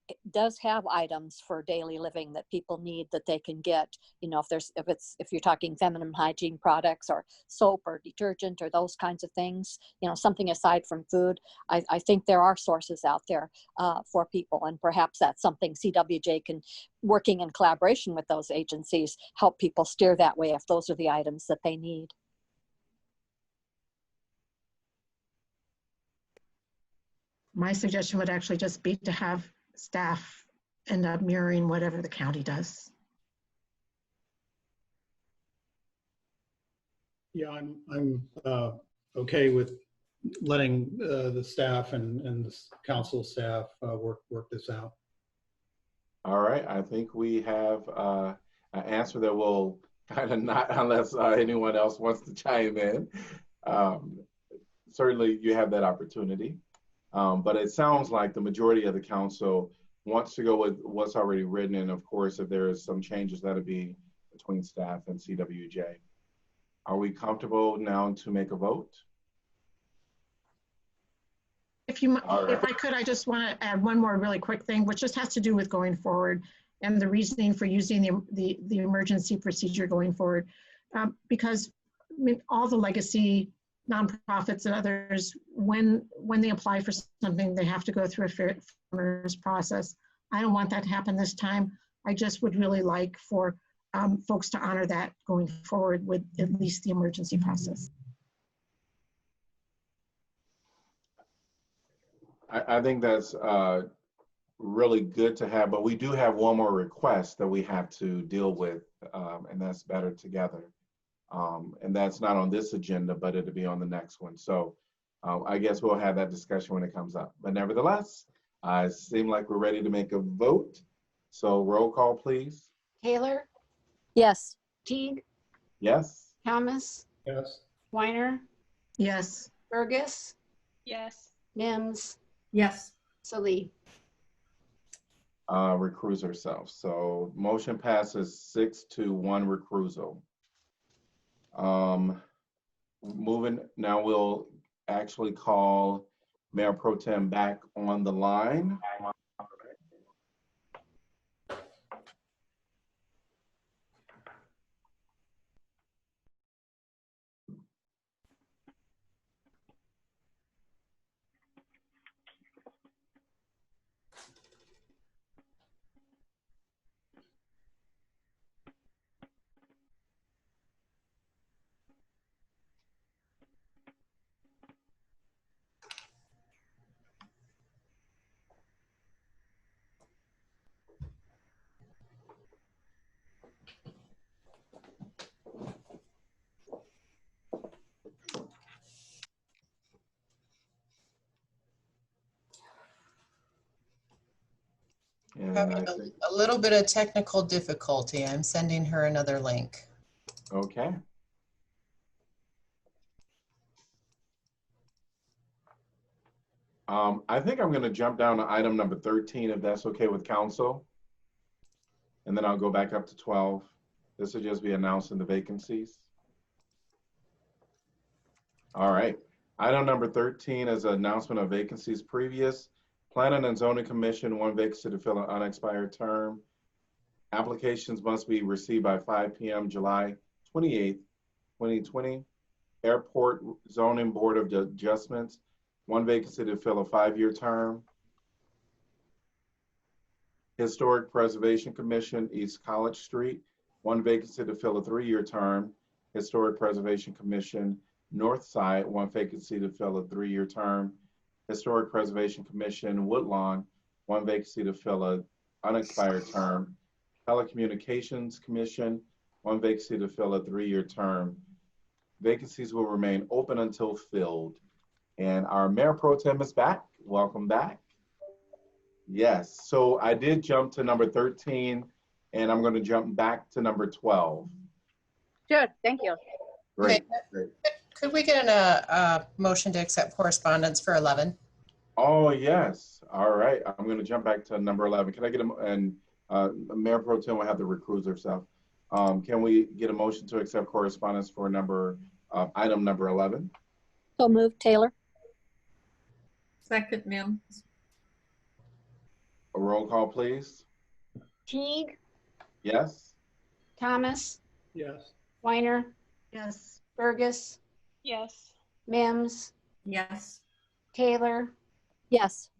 It does have items for daily living that people need that they can get. You know, if you're talking feminine hygiene products or soap or detergent or those kinds of things, you know, something aside from food. I think there are sources out there for people, and perhaps that's something CWJ can, working in collaboration with those agencies, help people steer that way if those are the items that they need. My suggestion would actually just be to have staff end up mirroring whatever the county does. Yeah, I'm okay with letting the staff and the council staff work this out. All right, I think we have an answer that will kind of not, unless anyone else wants to chime in. Certainly you have that opportunity. But it sounds like the majority of the council wants to go with what's already written. And of course, if there is some changes, that'll be between staff and CWJ. Are we comfortable now to make a vote? If I could, I just want to add one more really quick thing, which just has to do with going forward and the reasoning for using the emergency procedure going forward. Because I mean, all the legacy nonprofits and others, when they apply for something, they have to go through a fair process. I don't want that to happen this time. I just would really like for folks to honor that going forward with at least the emergency process. I think that's really good to have, but we do have one more request that we have to deal with, and that's Better Together. And that's not on this agenda, but it'll be on the next one. So I guess we'll have that discussion when it comes up. But nevertheless, it seems like we're ready to make a vote. So roll call, please. Taylor? Yes. Teague? Yes. Thomas? Yes. Weiner? Yes. Fergus? Yes. Mims? Yes. Saleh? Recuse herself. So motion passes 6-1 recusal. Moving, now we'll actually call Mayor Pro Tem back on the line. Having a little bit of technical difficulty. I'm sending her another link. Okay. I think I'm going to jump down to item number 13, if that's okay with council. And then I'll go back up to 12. This will just be announcing the vacancies. All right. Item number 13 is an announcement of vacancies previous. Planning and Zoning Commission, 1 vacancy to fill an unexpired term. Applications must be received by 5 p.m. July 28th, 2020. Airport Zoning Board of Adjustments, 1 vacancy to fill a 5-year term. Historic Preservation Commission, East College Street, 1 vacancy to fill a 3-year term. Historic Preservation Commission, North Side, 1 vacancy to fill a 3-year term. Historic Preservation Commission, Woodlawn, 1 vacancy to fill a unexpired term. Telecommunications Commission, 1 vacancy to fill a 3-year term. Vacancies will remain open until filled. And our Mayor Pro Tem is back. welcome back. Yes, so I did jump to number 13, and I'm going to jump back to number 12. Sure, thank you. Great, Okay. great. Could we get a motion to accept correspondence for 11? Oh, yes. All right. I'm going to jump back to number 11. Can I get Mayor Pro Tem will have the recruiter stuff. Can we get a motion to accept correspondence for item number 11? So moved, Taylor. Second, Mims. A roll call, please. Teague, Yes? Thomas, Yes. Weiner, Yes. Fergus, Yes. Mims, Yes. Taylor, Yes.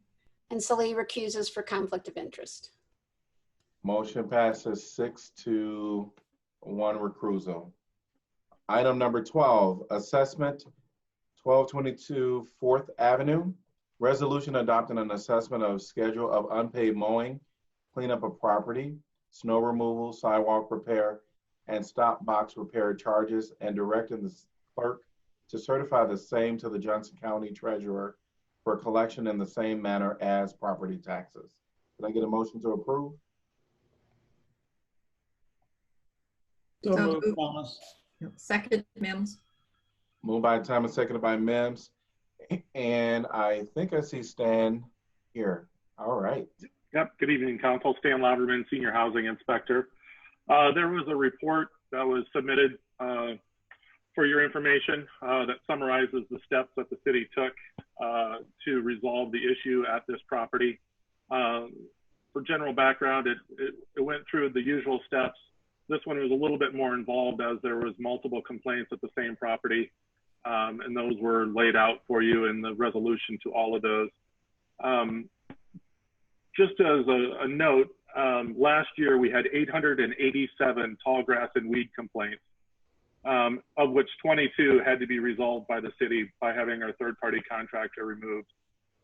and Saleh recuses for conflict of interest. Motion passes 6-1 recusal. Item number 12, assessment 1222 4th Avenue. Resolution adopting an assessment of schedule of unpaid mowing, cleanup of property, snow removal, sidewalk repair, and stop box repair charges, and directing the clerk to certify the same to the Johnson County Treasurer for collection in the same manner as property taxes. Can I get a motion to approve? So So moved, moved. Thomas. Second, Mims. Moved by Thomas, seconded by Mims. And I think I see Stan here. All right. Yep. Good evening, Council. Stan Laverman, Senior Housing Inspector. There was a report that was submitted for your information that summarizes the steps that the city took to resolve the issue at this property. For general background, it went through the usual steps. This one was a little bit more involved as there was multiple complaints at the same property, and those were laid out for you in the resolution to all of those. Just as a note, last year we had 887 tall grass and weed complaints, of which 22 had to be resolved by the city by having our third-party contractor removed.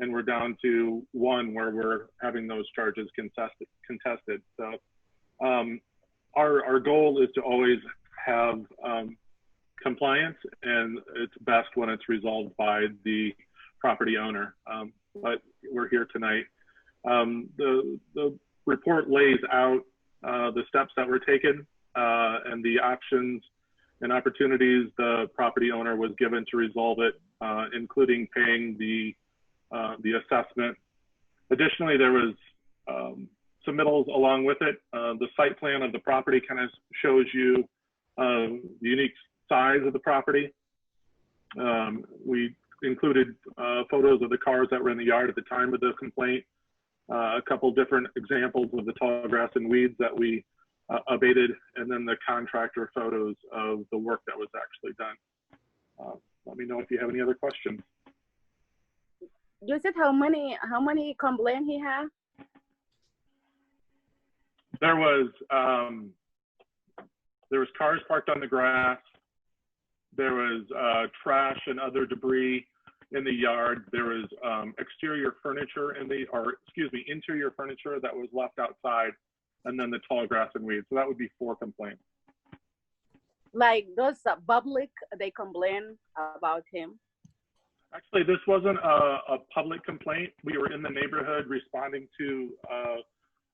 And we're down to one where we're having those charges contested. So our goal is to always have compliance, and it's best when it's resolved by the property owner. But we're here tonight. The report lays out the steps that were taken and the options and opportunities the property owner was given to resolve it, including paying the assessment. Additionally, there was submittals along with it. The site plan of the property kind of shows you the unique size of the property. We included photos of the cars that were in the yard at the time of the complaint, a couple different examples of the tall grass and weeds that we abated, and then the contractor photos of the work that was actually done. Let me know if you have any other questions. You said how many complaints he had? There was cars parked on the grass. There was trash and other debris in the yard. There was interior furniture that was left outside, and then the tall grass and weeds. So that would be 4 complaints. Like those public, they complain about him? Actually, this wasn't a public complaint. We were in the neighborhood responding to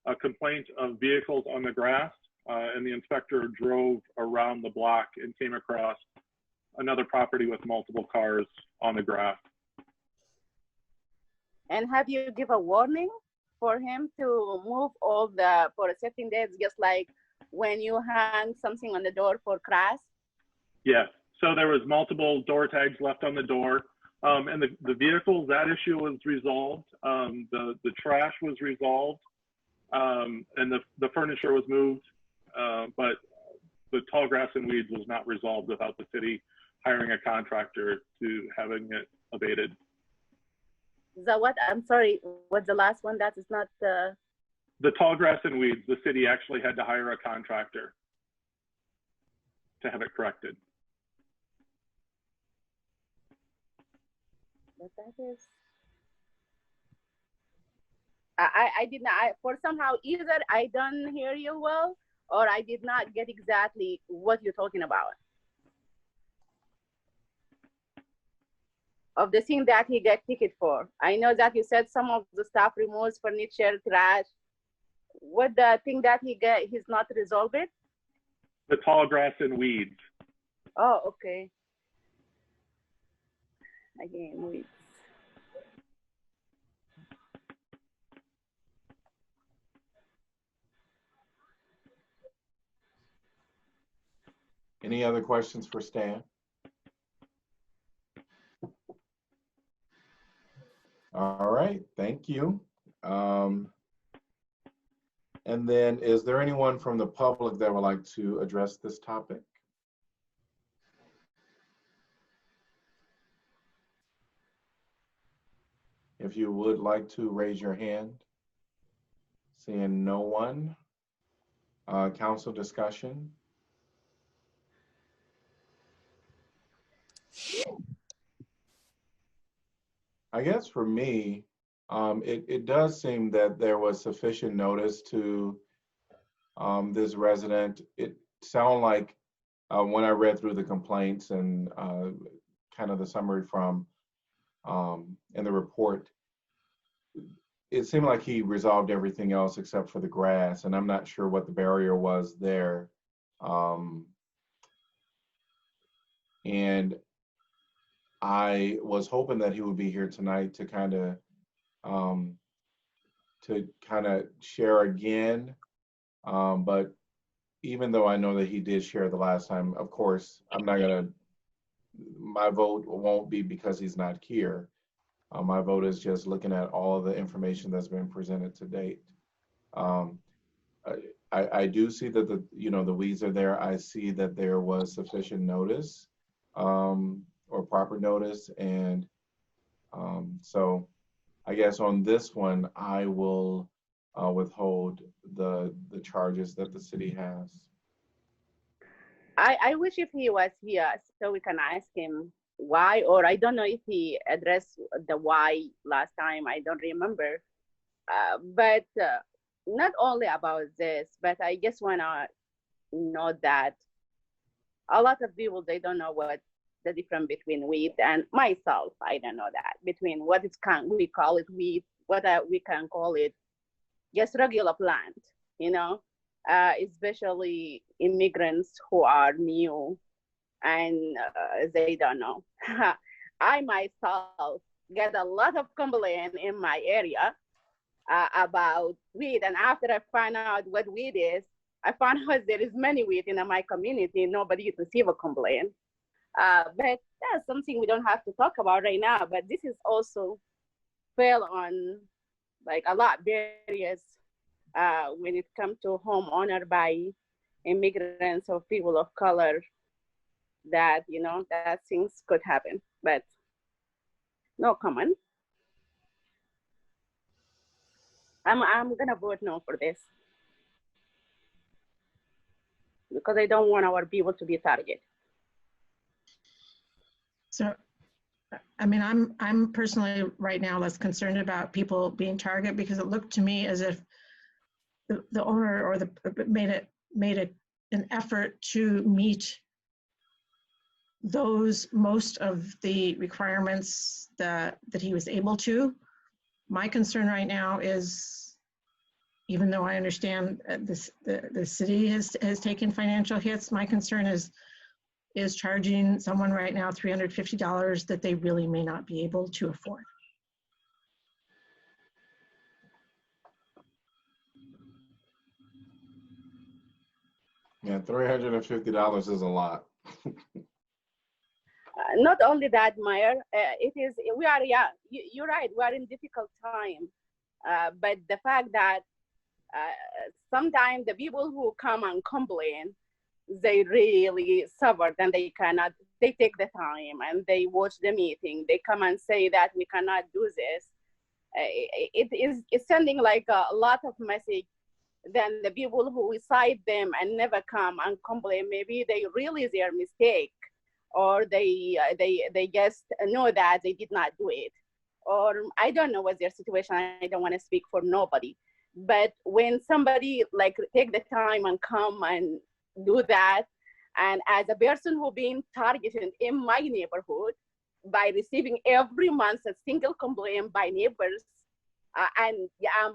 a complaint of vehicles on the grass, and the inspector drove around the block and came across another property with multiple cars on the grass. And have you give a warning for him to move all for 15 days, just like when you hang something on the door for grass? Yes. So there was multiple door tags left on the door. And the vehicles, that issue was resolved. The trash was resolved, and the furniture was moved, but the tall grass and weeds was not resolved without the city hiring a contractor to having it abated. I'm sorry, what's the last one? That is not The tall grass and weeds, the city actually had to hire a contractor to have it corrected. But that is, I did not, for somehow either I don't hear you well, or I did not get exactly what you're talking about. of the thing that he got ticket for? I know that you said some of the stuff removes furniture, trash. What the thing that he's not resolved it? The tall grass and weeds. Oh, okay. Again, weeds. Any other questions for Stan? All right, thank you. And then is there anyone from the public that would like to address this topic? If you would like to raise your hand. Seeing no one. Council discussion. I guess for me, it does seem that there was sufficient notice to this resident. It sounded like when I read through the complaints and kind of the summary from in the report, it seemed like he resolved everything else except for the grass, and I'm not sure what the barrier was there. And I was hoping that he would be here tonight to kind of share again. But even though I know that he did share the last time, of course, my vote won't be because he's not here. My vote is just looking at all of the information that's been presented to date. I do see that the weeds are there. I see that there was sufficient notice or proper notice, and so I guess on this one I will withhold the charges that the city has. I wish if he was here so we can ask him why, or I don't know if he addressed the why last time, I don't remember. But not only about this, but I just want to know that a lot of people, they don't know what the difference between weed, and myself, I don't know that, between what we call it weed, what we can call it just regular plant, especially immigrants who are new and they don't know. I myself get a lot of complaint in my area about weed, and after I find out what weed is, I found out there is many weed in my community. Nobody receive a complaint. But that's something we don't have to talk about right now. But this is also fell on like a lot of barriers when it comes to homeowner by immigrants or people of color, that that things could happen, but no comment. I'm gonna vote no for this because I don't want our people to be targeted. So, I mean, I'm personally right now less concerned about people being targeted, because it looked to me as if the owner or made an effort to meet most of the requirements that he was able to. My concern right now is, even though I understand the city has taken financial hits, my concern is charging someone right now $350 that they really may not be able to afford. Yeah, $350 is a lot. Not only that, Meyer, you're right, we are in difficult time. But the fact that sometimes the people who come and complain, they really suffer, and they take the time and they watch the meeting. They come and say that we cannot do this. It's sending like a lot of message. Then the people who cite them and never come and complain, maybe they realize their mistake, or they just know that they did not do it, or I don't know what's their situation. I don't want to speak for nobody, but when somebody like take the time and come and do that, and as a person who being targeted in my neighborhood, by receiving every month a single complaint by neighbors, and yeah, I'm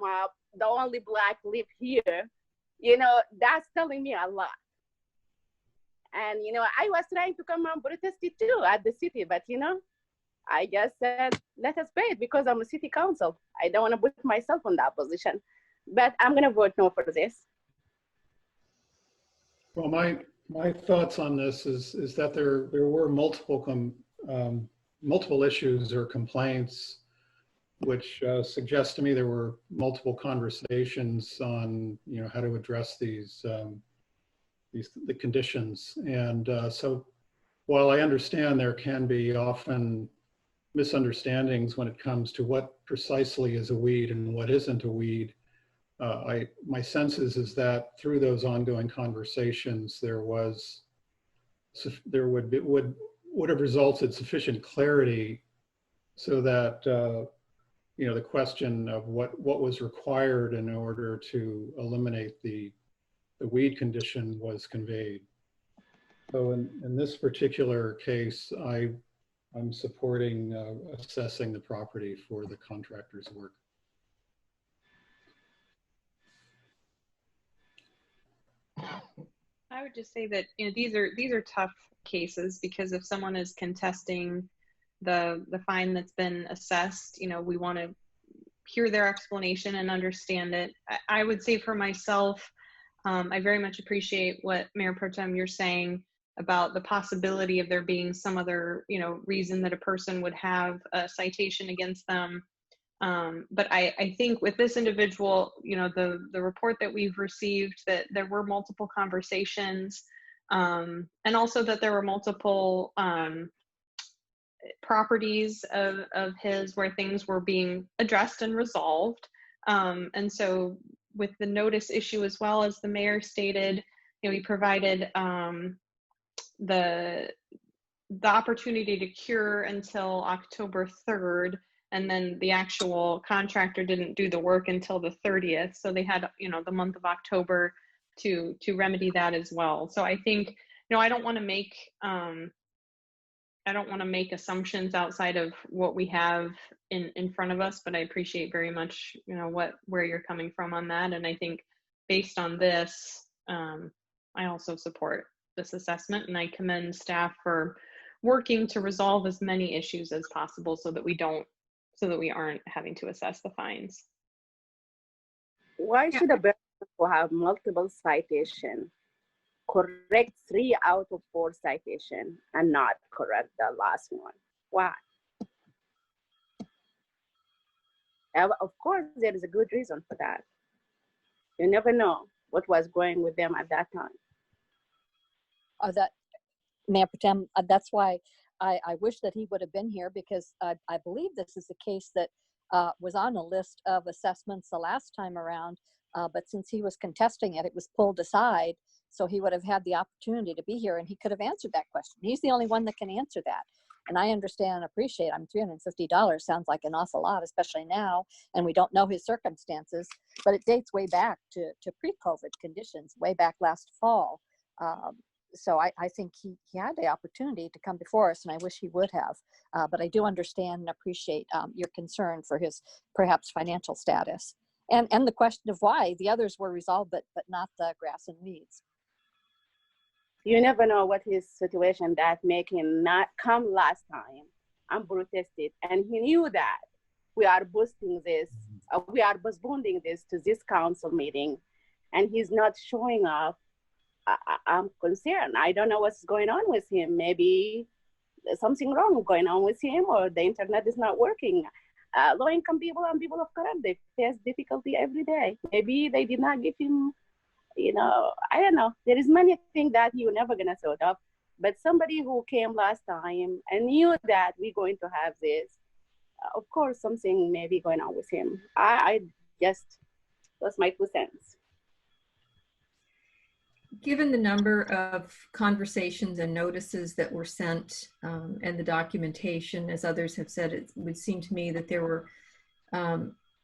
the only Black live here, you know, that's telling me a lot. And, you know, I was trying to come and protest it too at the city, but, you know, I just said, let us pay it because I'm a city council. I don't want to put myself in that position, but I'm going to vote no for this. Well, my thoughts on this is that there were multiple issues or complaints, which suggests to me there were multiple conversations on, you know, how to address the conditions. And so while I understand there can be often misunderstandings when it comes to what precisely is a weed and what isn't a weed, my sense is that through those ongoing conversations, there would have resulted sufficient clarity so that you know, the question of what was required in order to eliminate the weed condition was conveyed. So in this particular case, I'm supporting assessing the property for the contractor's work. I would just say that, you know, these are tough cases, because if someone is contesting the fine that's been assessed, you know, we want to hear their explanation and understand it. I would say for myself, I very much appreciate what Mayor Pro Tem you're saying about the possibility of there being some other, you know, reason that a person would have a citation against them. But I think with this individual, you know, the report that we've received, that there were multiple conversations, and also that there were multiple properties of his where things were being addressed and resolved. And so with the notice issue, as well, as the mayor stated, you know, he provided the opportunity to cure until October 3rd, and then the actual contractor didn't do the work until the 30th. So they had, you know, the month of October to remedy that as well. So I think, you know, I don't want to make assumptions outside of what we have in front of us, but I appreciate very much, you know, where you're coming from on that. And I think based on this, I also support this assessment, and I commend staff for working to resolve as many issues as possible so that we aren't having to assess the fines. Why should a person have multiple citations correct 3 out of 4 citations and not correct the last one? Why? Of course, there is a good reason for that. You never know what was going with them at that time. That Mayor Pro Tem, that's why I wish that he would have been here, because I believe this is a case that was on a list of assessments the last time around, but since he was contesting it, it was pulled aside. So he would have had the opportunity to be here, and he could have answered that question. He's the only one that can answer that. And I understand and appreciate, $350 sounds like an awful lot, especially now, and we don't know his circumstances, but it dates way back to pre-COVID conditions, way back last fall. So I think he had the opportunity to come before us, and I wish he would have. But I do understand and appreciate your concern for his perhaps financial status, and the question of why the others were resolved, but not the grass and weeds. You never know what his situation that make him not come last time and protested, and he knew that we are boosting this, we are postponing this to this council meeting, and he's not showing up. I'm concerned. I don't know what's going on with him. Maybe there's something wrong going on with him, or the internet is not working. Low-income people and people of color, they face difficulty every day. Maybe they did not give him, you know, I don't know. There is many things that you're never gonna sort of, but somebody who came last time and knew that we're going to have this, of course, something may be going on with him. I just, that's my 2 cents. Given the number of conversations and notices that were sent and the documentation, as others have said, it would seem to me that there were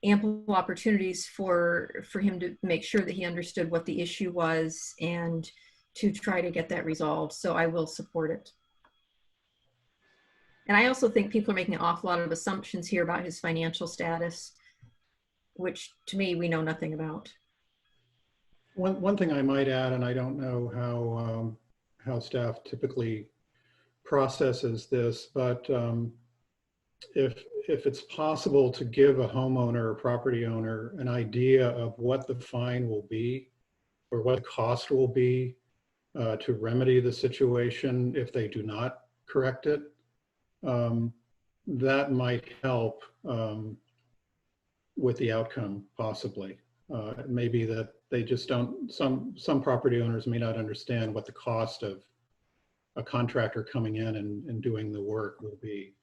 ample opportunities for him to make sure that he understood what the issue was and to try to get that resolved. So I will support it. And I also think people are making an awful lot of assumptions here about his financial status, which to me, we know nothing about. One thing I might add, and I don't know how staff typically processes this, but if it's possible to give a homeowner or property owner an idea of what the fine will be or what the cost will be to remedy the situation if they do not correct it, that might help with the outcome possibly. Maybe that they just don't, some property owners may not understand what the cost of a contractor coming in and doing the work will be.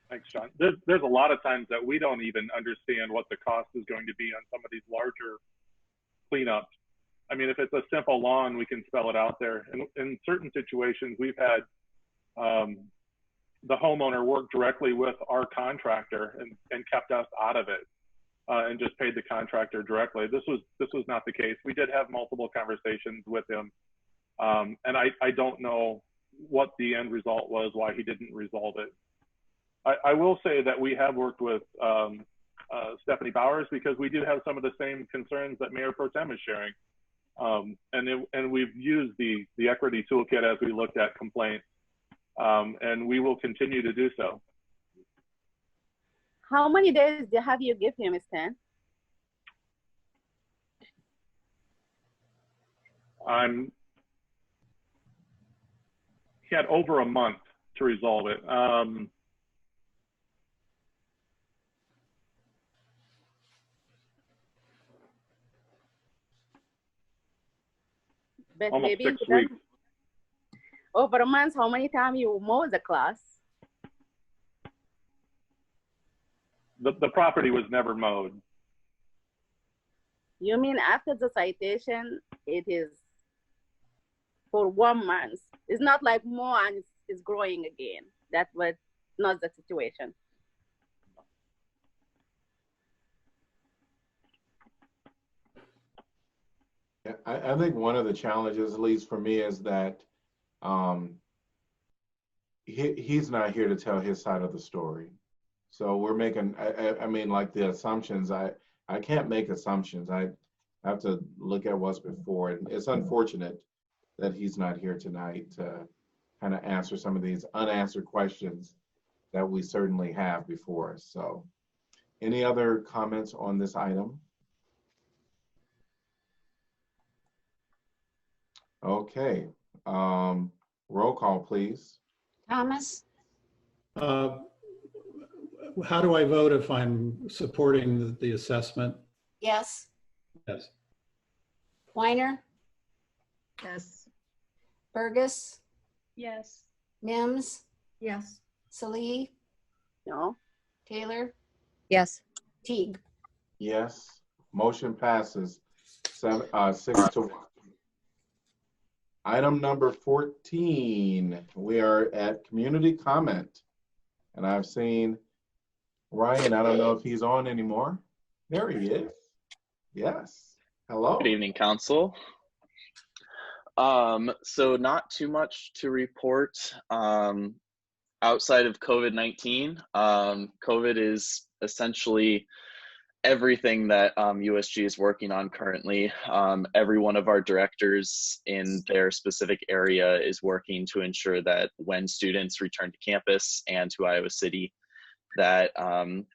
Thanks, John. There's a lot of times that we don't even understand what the cost is going to be on some of these larger cleanups. I mean, if it's a simple lawn, we can spell it out there. And in certain situations, we've had the homeowner work directly with our contractor and kept us out of it and just paid the contractor directly. This was not the case. We did have multiple conversations with him. And I don't know what the end result was, why he didn't resolve it. I will say that we have worked with Stephanie Bowers because we do have some of the same concerns that Mayor Pro Tem is sharing. And we've used the equity toolkit as we looked at complaints, and we will continue to do so. How many days have you give him, Stan? He had over a month to resolve it. But almost maybe 6 weeks. Over a month, how many times you mow the class? The property was never mowed. You mean after the citation, it is for 1 month? It's not like more and it's growing again. That was not the situation. Yeah, I think one of the challenges, at least for me, is that he's not here to tell his side of the story. So we're making, I mean, like the assumptions, I can't make assumptions. I have to look at what's before. And it's unfortunate that he's not here tonight to kind of answer some of these unanswered questions that we certainly have before us. So any other comments on this item? Okay, roll call, please. Thomas? How do I vote if I'm supporting the assessment? Yes. Yes. Weiner? Yes. Fergus? Yes. Mims? Yes. Saleh? No. Taylor? Yes. Teague? Yes, motion passes 6-1. Item number 14, we are at community comment. And I've seen Ryan, I don't know if he's on anymore. There he is. Yes, hello. Good evening, council. So not too much to report outside of COVID-19. COVID is essentially everything that USG is working on currently. Every one of our directors in their specific area is working to ensure that when students return to campus and to Iowa City, that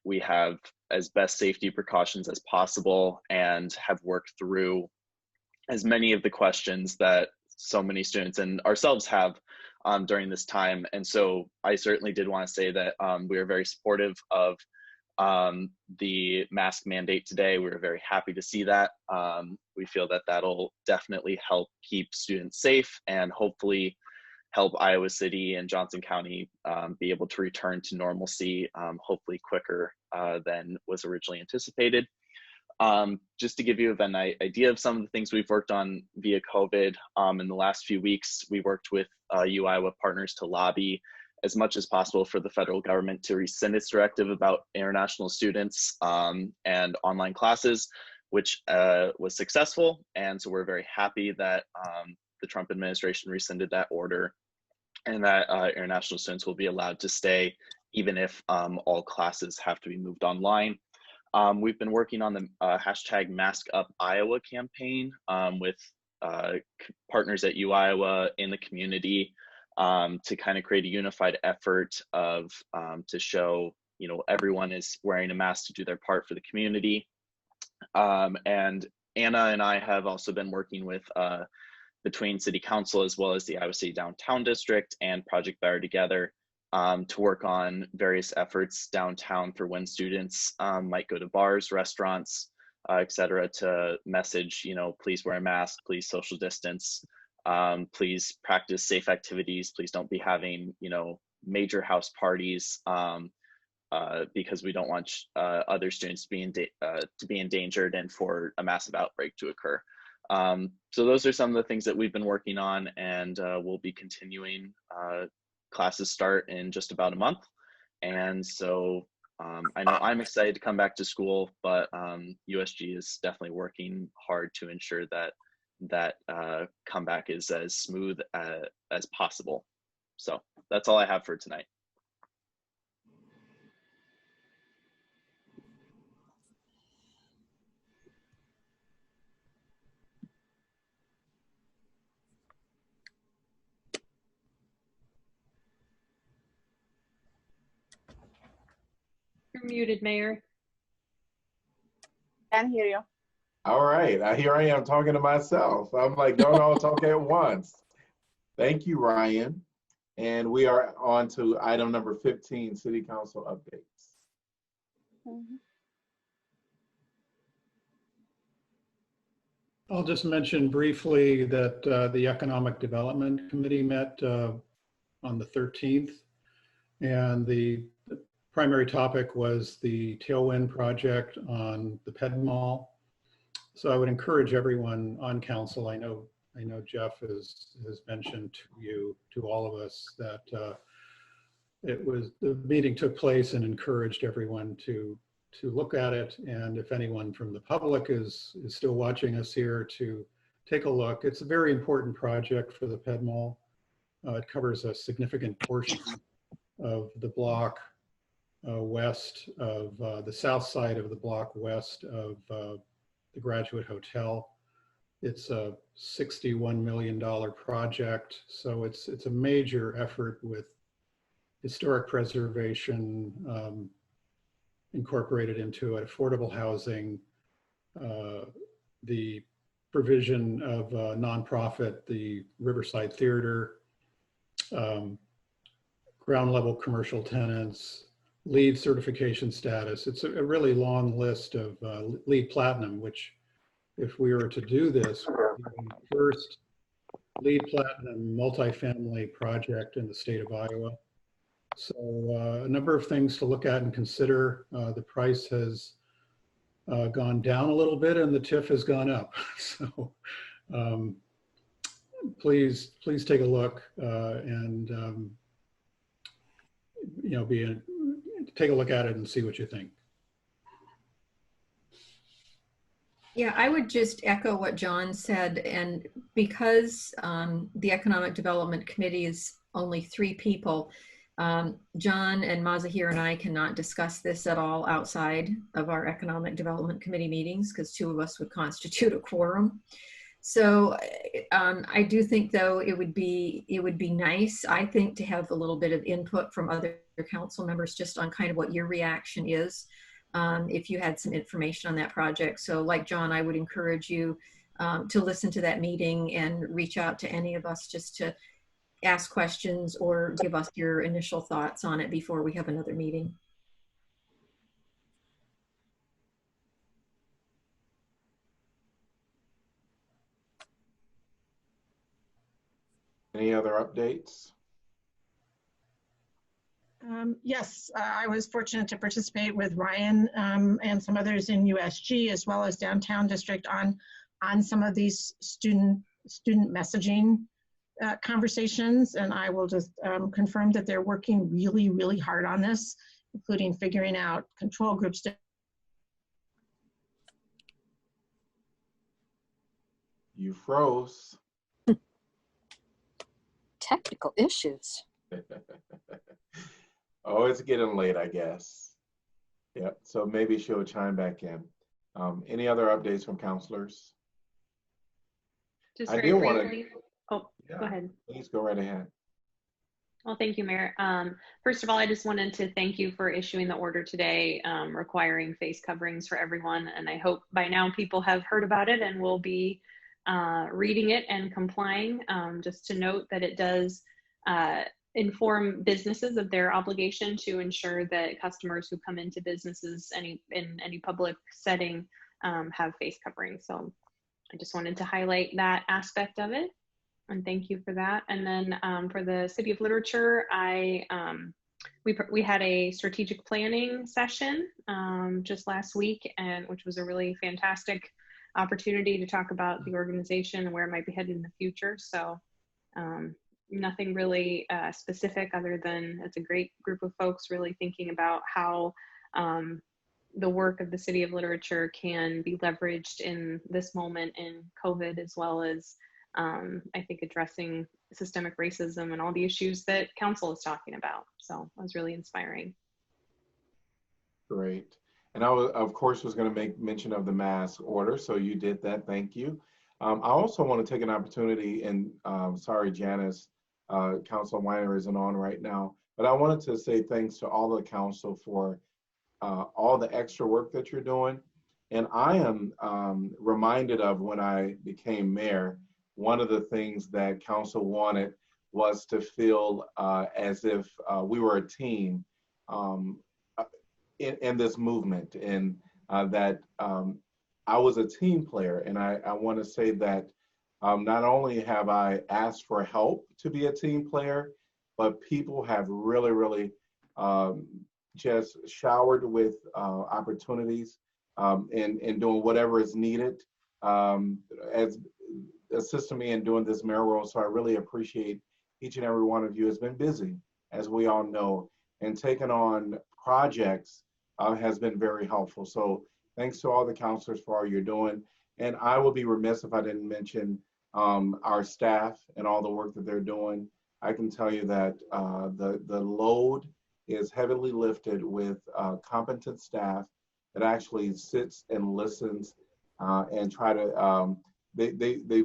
we have as best safety precautions as possible and have worked through as many of the questions that so many students and ourselves have during this time. And so I certainly did want to say that we are very supportive of the mask mandate today. We were very happy to see that. We feel that that'll definitely help keep students safe and hopefully help Iowa City and Johnson County be able to return to normalcy, hopefully quicker than was originally anticipated. Just to give you an idea of some of the things we've worked on via COVID, in the last few weeks, we worked with UIowa partners to lobby as much as possible for the federal government to rescind its directive about international students and online classes, which was successful. And so we're very happy that the Trump administration rescinded that order. and that international students will be allowed to stay even if all classes have to be moved online. We've been working on the hashtag Mask Up Iowa campaign with partners at UIowa in the community to kind of create a unified effort of to show, you know, everyone is wearing a mask to do their part for the community. And Anna and I have also been working with between City Council as well as the Iowa City Downtown District and Project Better Together to work on various efforts downtown for when students might go to bars, restaurants, etc., to message, you know, please wear a mask, please social distance, please practice safe activities, please don't be having, you know, major house parties because we don't want other students to be endangered and for a massive outbreak to occur. So those are some of the things that we've been working on, and we'll be continuing. Classes start in just about a month. And so I know I'm excited to come back to school, but USG is definitely working hard to ensure that that comeback is as smooth as possible. So that's all I have for tonight. You're muted, Mayor. Can't hear you. All right, here I am talking to myself. I'm like, don't all talk at once. Thank you, Ryan. And we are on to item number 15, City Council updates. I'll just mention briefly that the Economic Development Committee met on the 13th, and the primary topic was the Tailwind project on the Ped Mall. So I would encourage everyone on council, I know Jeff has mentioned to you, to all of us, that the meeting took place and encouraged everyone to look at it. And if anyone from the public is still watching us here, to take a look. It's a very important project for the Ped Mall. It covers a significant portion of the block west of the south side of the block west of the Graduate Hotel. It's a $61 million project, so it's a major effort with historic preservation incorporated into it, affordable housing, the provision of nonprofit, the Riverside Theater, ground level commercial tenants, LEED certification status. It's a really long list of LEED Platinum, which if we were to do this, would be the first LEED Platinum multifamily project in the state of Iowa. So a number of things to look at and consider. The price has gone down a little bit and the TIF has gone up. So please take a look and you know, take a look at it and see what you think. Yeah, I would just echo what John said. And because the Economic Development Committee is only 3 people, John and Mazahir and I cannot discuss this at all outside of our Economic Development Committee meetings, because 2 of us would constitute a quorum. So I do think, though, it would be nice, I think, to have a little bit of input from other council members just on kind of what your reaction is, if you had some information on that project. So like John, I would encourage you to listen to that meeting and reach out to any of us just to ask questions or give us your initial thoughts on it before we have another meeting. Any other updates? Yes, I was fortunate to participate with Ryan and some others in USG as well as Downtown District on some of these student messaging conversations, and I will just confirm that they're working really, really hard on this, including figuring out control groups. You froze. technical issues. Oh, it's getting late, I guess. Yep, so maybe she'll chime back in. Any other updates from counselors? Just I very do want briefly. to. Oh, Yeah, go ahead. please go right ahead. Well, thank you, Mayor. First of all, I just wanted to thank you for issuing the order today requiring face coverings for everyone. And I hope by now people have heard about it and will be reading it and complying. Just to note that it does inform businesses of their obligation to ensure that customers who come into businesses in any public setting have face coverings. So I just wanted to highlight that aspect of it. And thank you for that. And then for the City of Literature, we had a strategic planning session just last week, and which was a really fantastic opportunity to talk about the organization and where it might be headed in the future. So nothing really specific other than it's a great group of folks really thinking about how the work of the City of Literature can be leveraged in this moment in COVID, as well as I think addressing systemic racism and all the issues that council is talking about. So it was really inspiring. Great. And I was, of course, was going to make mention of the mask order. So you did that. Thank you. I also want to take an opportunity and sorry, Janice, Council Weiner isn't on right now, but I wanted to say thanks to all the council for all the extra work that you're doing. And I am reminded of when I became mayor, one of the things that council wanted was to feel as if we were a team in this movement, and that I was a team player. And I want to say that not only have I asked for help to be a team player, but people have really, really just showered with opportunities in doing whatever is needed as assisting me in doing this mayor role. So I really appreciate each and every one of you. Has been busy, as we all know, and taking on projects has been very helpful. So thanks to all the counselors for all you're doing. And I will be remiss if I didn't mention our staff and all the work that they're doing. I can tell you that the load is heavily lifted with competent staff that actually sits and listens and try to, they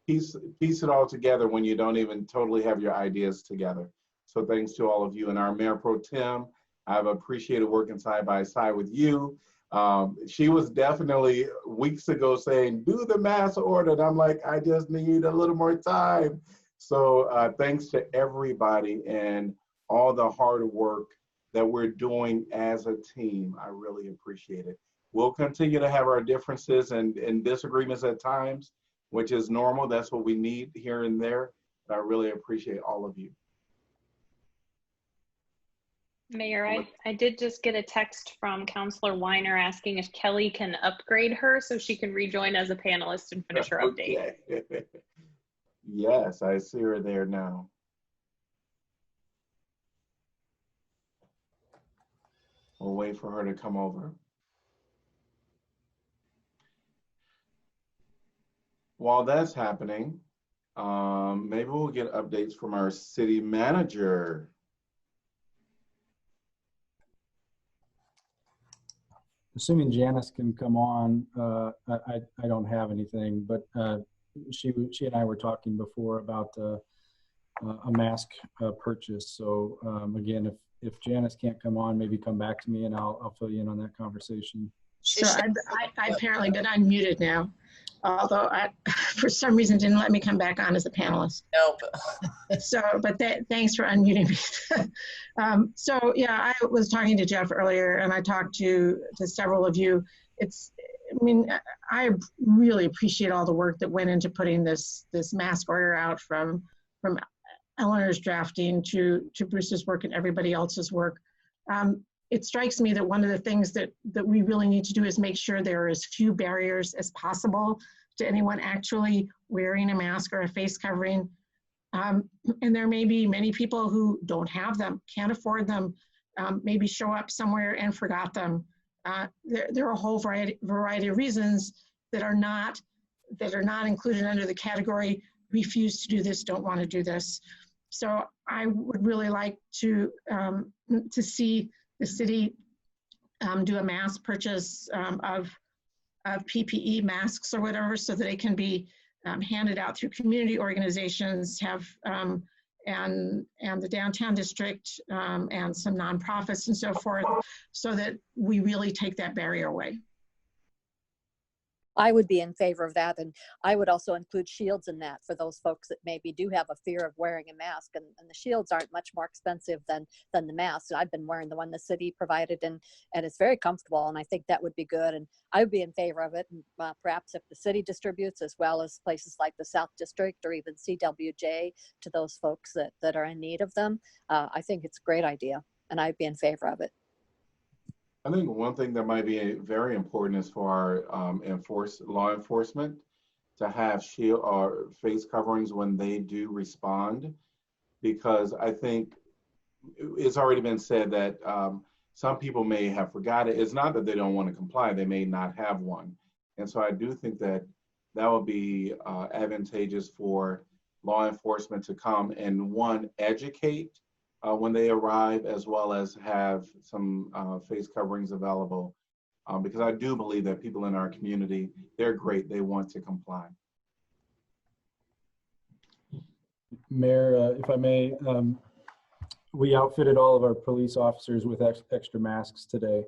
piece it all together when you don't even totally have your ideas together. So thanks to all of you. And our Mayor Pro Tem, I've appreciated working side by side with you. She was definitely weeks ago saying, do the mass order. And I'm like, I just need a little more time. So thanks to everybody and all the hard work that we're doing as a team. I really appreciate it. We'll continue to have our differences and disagreements at times, which is normal. That's what we need here and there. But I really appreciate all of you. Mayor, I did just get a text from Councilor Weiner asking if Kelly can upgrade her so she can rejoin as a panelist and finish her update. Yes, I see her there now. We'll wait for her to come over. While that's happening, maybe we'll get updates from our city manager. Assuming Janice can come on, I don't have anything, but she and I were talking before about a mask purchase. So again, if Janice can't come on, maybe come back to me and I'll fill you in on that conversation. So I apparently been unmuted now, although I, for some reason, didn't let me come back on as a panelist. Nope. So, but thanks for unmuting me. So yeah, I was talking to Jeff earlier, and I talked to several of you. I mean, I really appreciate all the work that went into putting this mask order out, from Eleanor's drafting to Bruce's work and everybody else's work. It strikes me that one of the things that we really need to do is make sure there are as few barriers as possible to anyone actually wearing a mask or a face covering. And there may be many people who don't have them, can't afford them, maybe show up somewhere and forgot them. There are a whole variety of reasons that are not included under the category refuse to do this, don't want to do this. So I would really like to see the city do a mass purchase of PPE masks or whatever, so that they can be handed out through community organizations, and the downtown district and some nonprofits and so forth, so that we really take that barrier away. I would be in favor of that, and I would also include shields in that for those folks that maybe do have a fear of wearing a mask, and the shields aren't much more expensive than the masks. I've been wearing the one the city provided, and it's very comfortable, and I think that would be good, and I would be in favor of it. And perhaps if the city distributes, as well as places like the South District or even CWJ, to those folks that are in need of them, I think it's a great idea, and I'd be in favor of it. I think one thing that might be very important is for our law enforcement to have shield or face coverings when they do respond, because I think it's already been said that some people may have forgotten. It's not that they don't want to comply, they may not have one. And so I do think that that would be advantageous for law enforcement to come and, one, educate when they arrive, as well as have some face coverings available, because I do believe that people in our community, they're great, they want to comply. Mayor, if I may, we outfitted all of our police officers with extra masks today.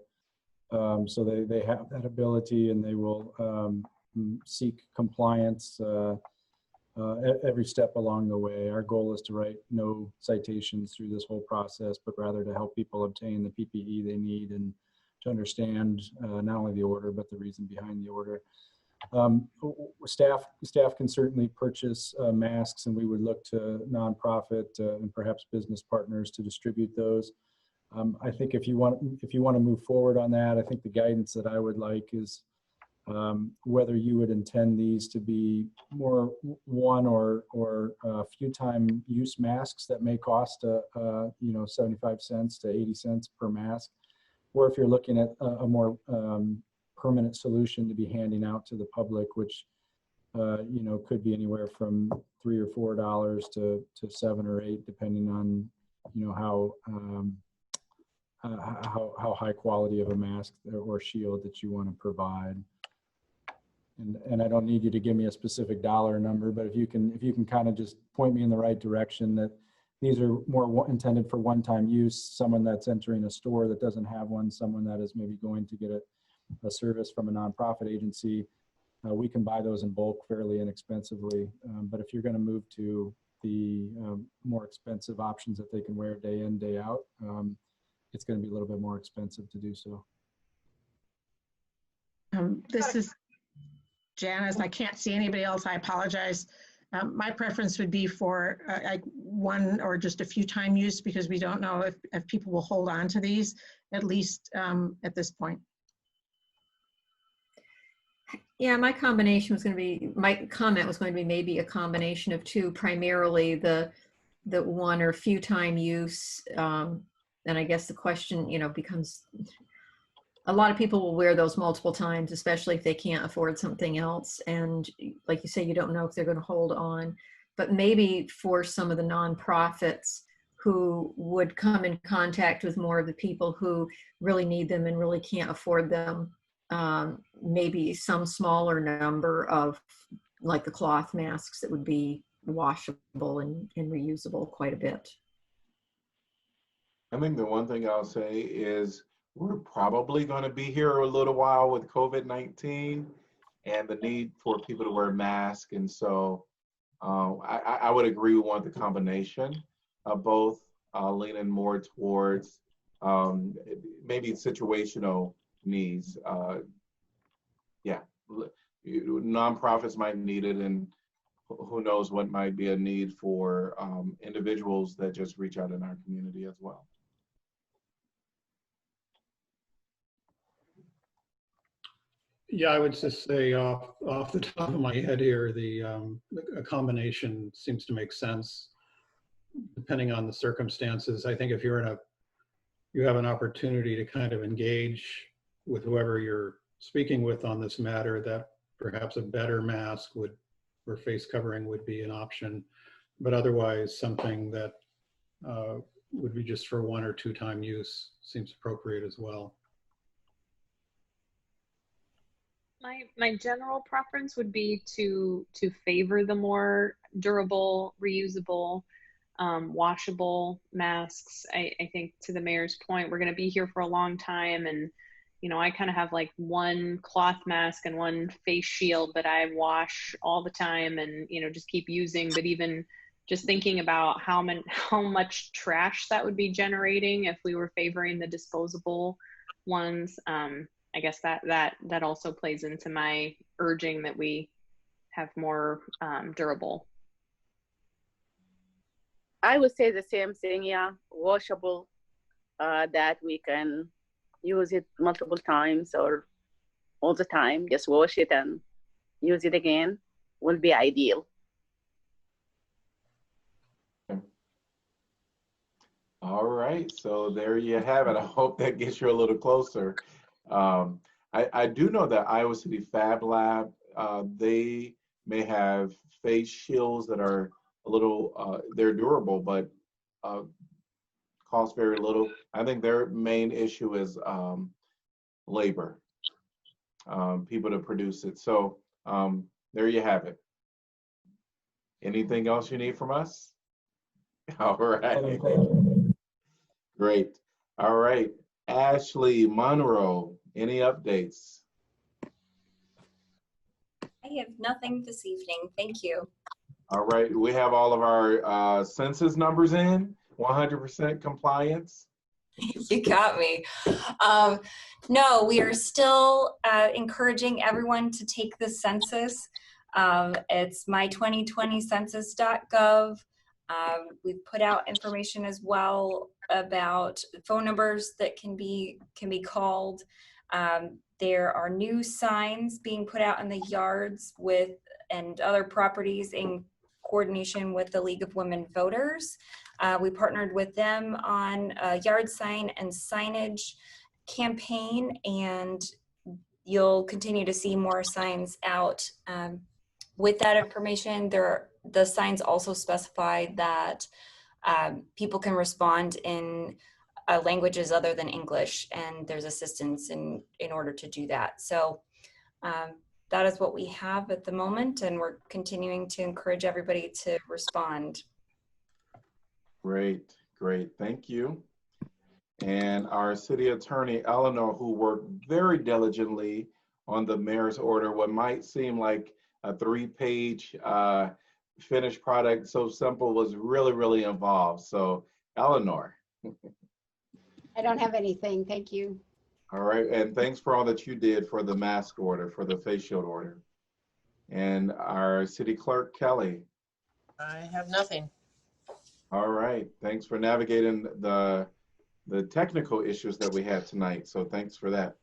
So they have that ability, and they will seek compliance every step along the way. Our goal is to write no citations through this whole process, but rather to help people obtain the PPE they need and to understand not only the order, but the reason behind the order. Staff can certainly purchase masks, and we would look to nonprofit and perhaps business partners to distribute those. I think if you want to move forward on that, I think the guidance that I would like is whether you would intend these to be more one or few time use masks that may cost 75 cents to 80 cents per mask, or if you're looking at a more permanent solution to be handing out to the public, which could be anywhere from $3 or $4 to $7 or $8, depending on how high quality of a mask or shield that you want to provide. And I don't need you to give me a specific dollar number, but if you can kind of just point me in the right direction, that these are more intended for one-time use, someone that's entering a store that doesn't have one, someone that is maybe going to get a service from a nonprofit agency, we can buy those in bulk fairly inexpensively. But if you're going to move to the more expensive options that they can wear day in, day out, it's going to be a little bit more expensive to do so. This is Janice. I can't see anybody else. I apologize. My preference would be for like one or just a few time use, because we don't know if people will hold on to these, at least at this point. Yeah, my comment was going to be maybe a combination of two, primarily the one or few time use. And I guess the question, becomes, a lot of people will wear those multiple times, especially if they can't afford something else. And like you say, you don't know if they're going to hold on. But maybe for some of the nonprofits who would come in contact with more of the people who really need them and really can't afford them, maybe some smaller number of, like the cloth masks, that would be washable and reusable quite a bit. I think the one thing I'll say is we're probably going to be here a little while with COVID-19 and the need for people to wear masks. And so I would agree we want the combination of both, leaning more towards maybe situational needs. Nonprofits might need it, and who knows what might be a need for individuals that just reach out in our community as well. Yeah, I would just say off the top of my head here, a combination seems to make sense depending on the circumstances. I think if you have an opportunity to kind of engage with whoever you're speaking with on this matter, that perhaps a better mask or face covering would be an option but otherwise something that would be just for 1 or 2 time use seems appropriate as well. My general preference would be to favor the more durable, reusable, washable masks. I think, to the mayor's point, we're going to be here for a long time, and I kind of have like one cloth mask and one face shield that I wash all the time and just keep using. But even just thinking about how much trash that would be generating if we were favoring the disposable ones, I guess that also plays into my urging that we have more durable. I would say the same thing, yeah, washable, that we can use it multiple times or all the time, just wash it and use it again will be ideal. All right, so there you have it. I hope that gets you a little closer. I do know that Iowa City Fab Lab, they may have face shields that are a little, they're durable, but cost very little. I think their main issue is labor, people to produce it. So there you have it. Anything else you need from us? All right. Great. All right. Ashley Monroe, any updates? I have nothing this evening. Thank you. All right. We have all of our census numbers in, 100% compliance. You got me. No, we are still encouraging everyone to take the census. It's my2020census.gov. We've put out information as well about phone numbers that can be called. There are new signs being put out in the yards and other properties in coordination with the League of Women Voters. We partnered with them on a yard sign and signage campaign, and you'll continue to see more signs out. With that information, the signs also specify that people can respond in languages other than English, and there's assistance in order to do that. So that is what we have at the moment, and we're continuing to encourage everybody to respond. Great, great, thank you. And our city attorney, Eleanor, who worked very diligently on the mayor's order, what might seem like a 3-page finished product, so simple, was really, really involved. So Eleanor. I don't have anything, thank you. All right, and thanks for all that you did for the mask order, for the face shield order. And our city clerk, Kelly. I have nothing. All right, thanks for navigating the technical issues that we had tonight, so thanks for that.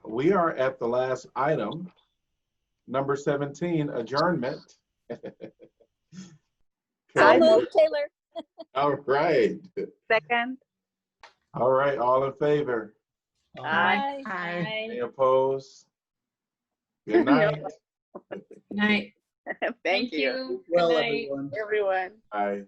We are at the last item, number 17, adjournment. I move, Taylor. All right. Second. All right, all in favor? Aye. Any opposed? Good night. Night. Thank you. Well, everyone. Everyone. Bye.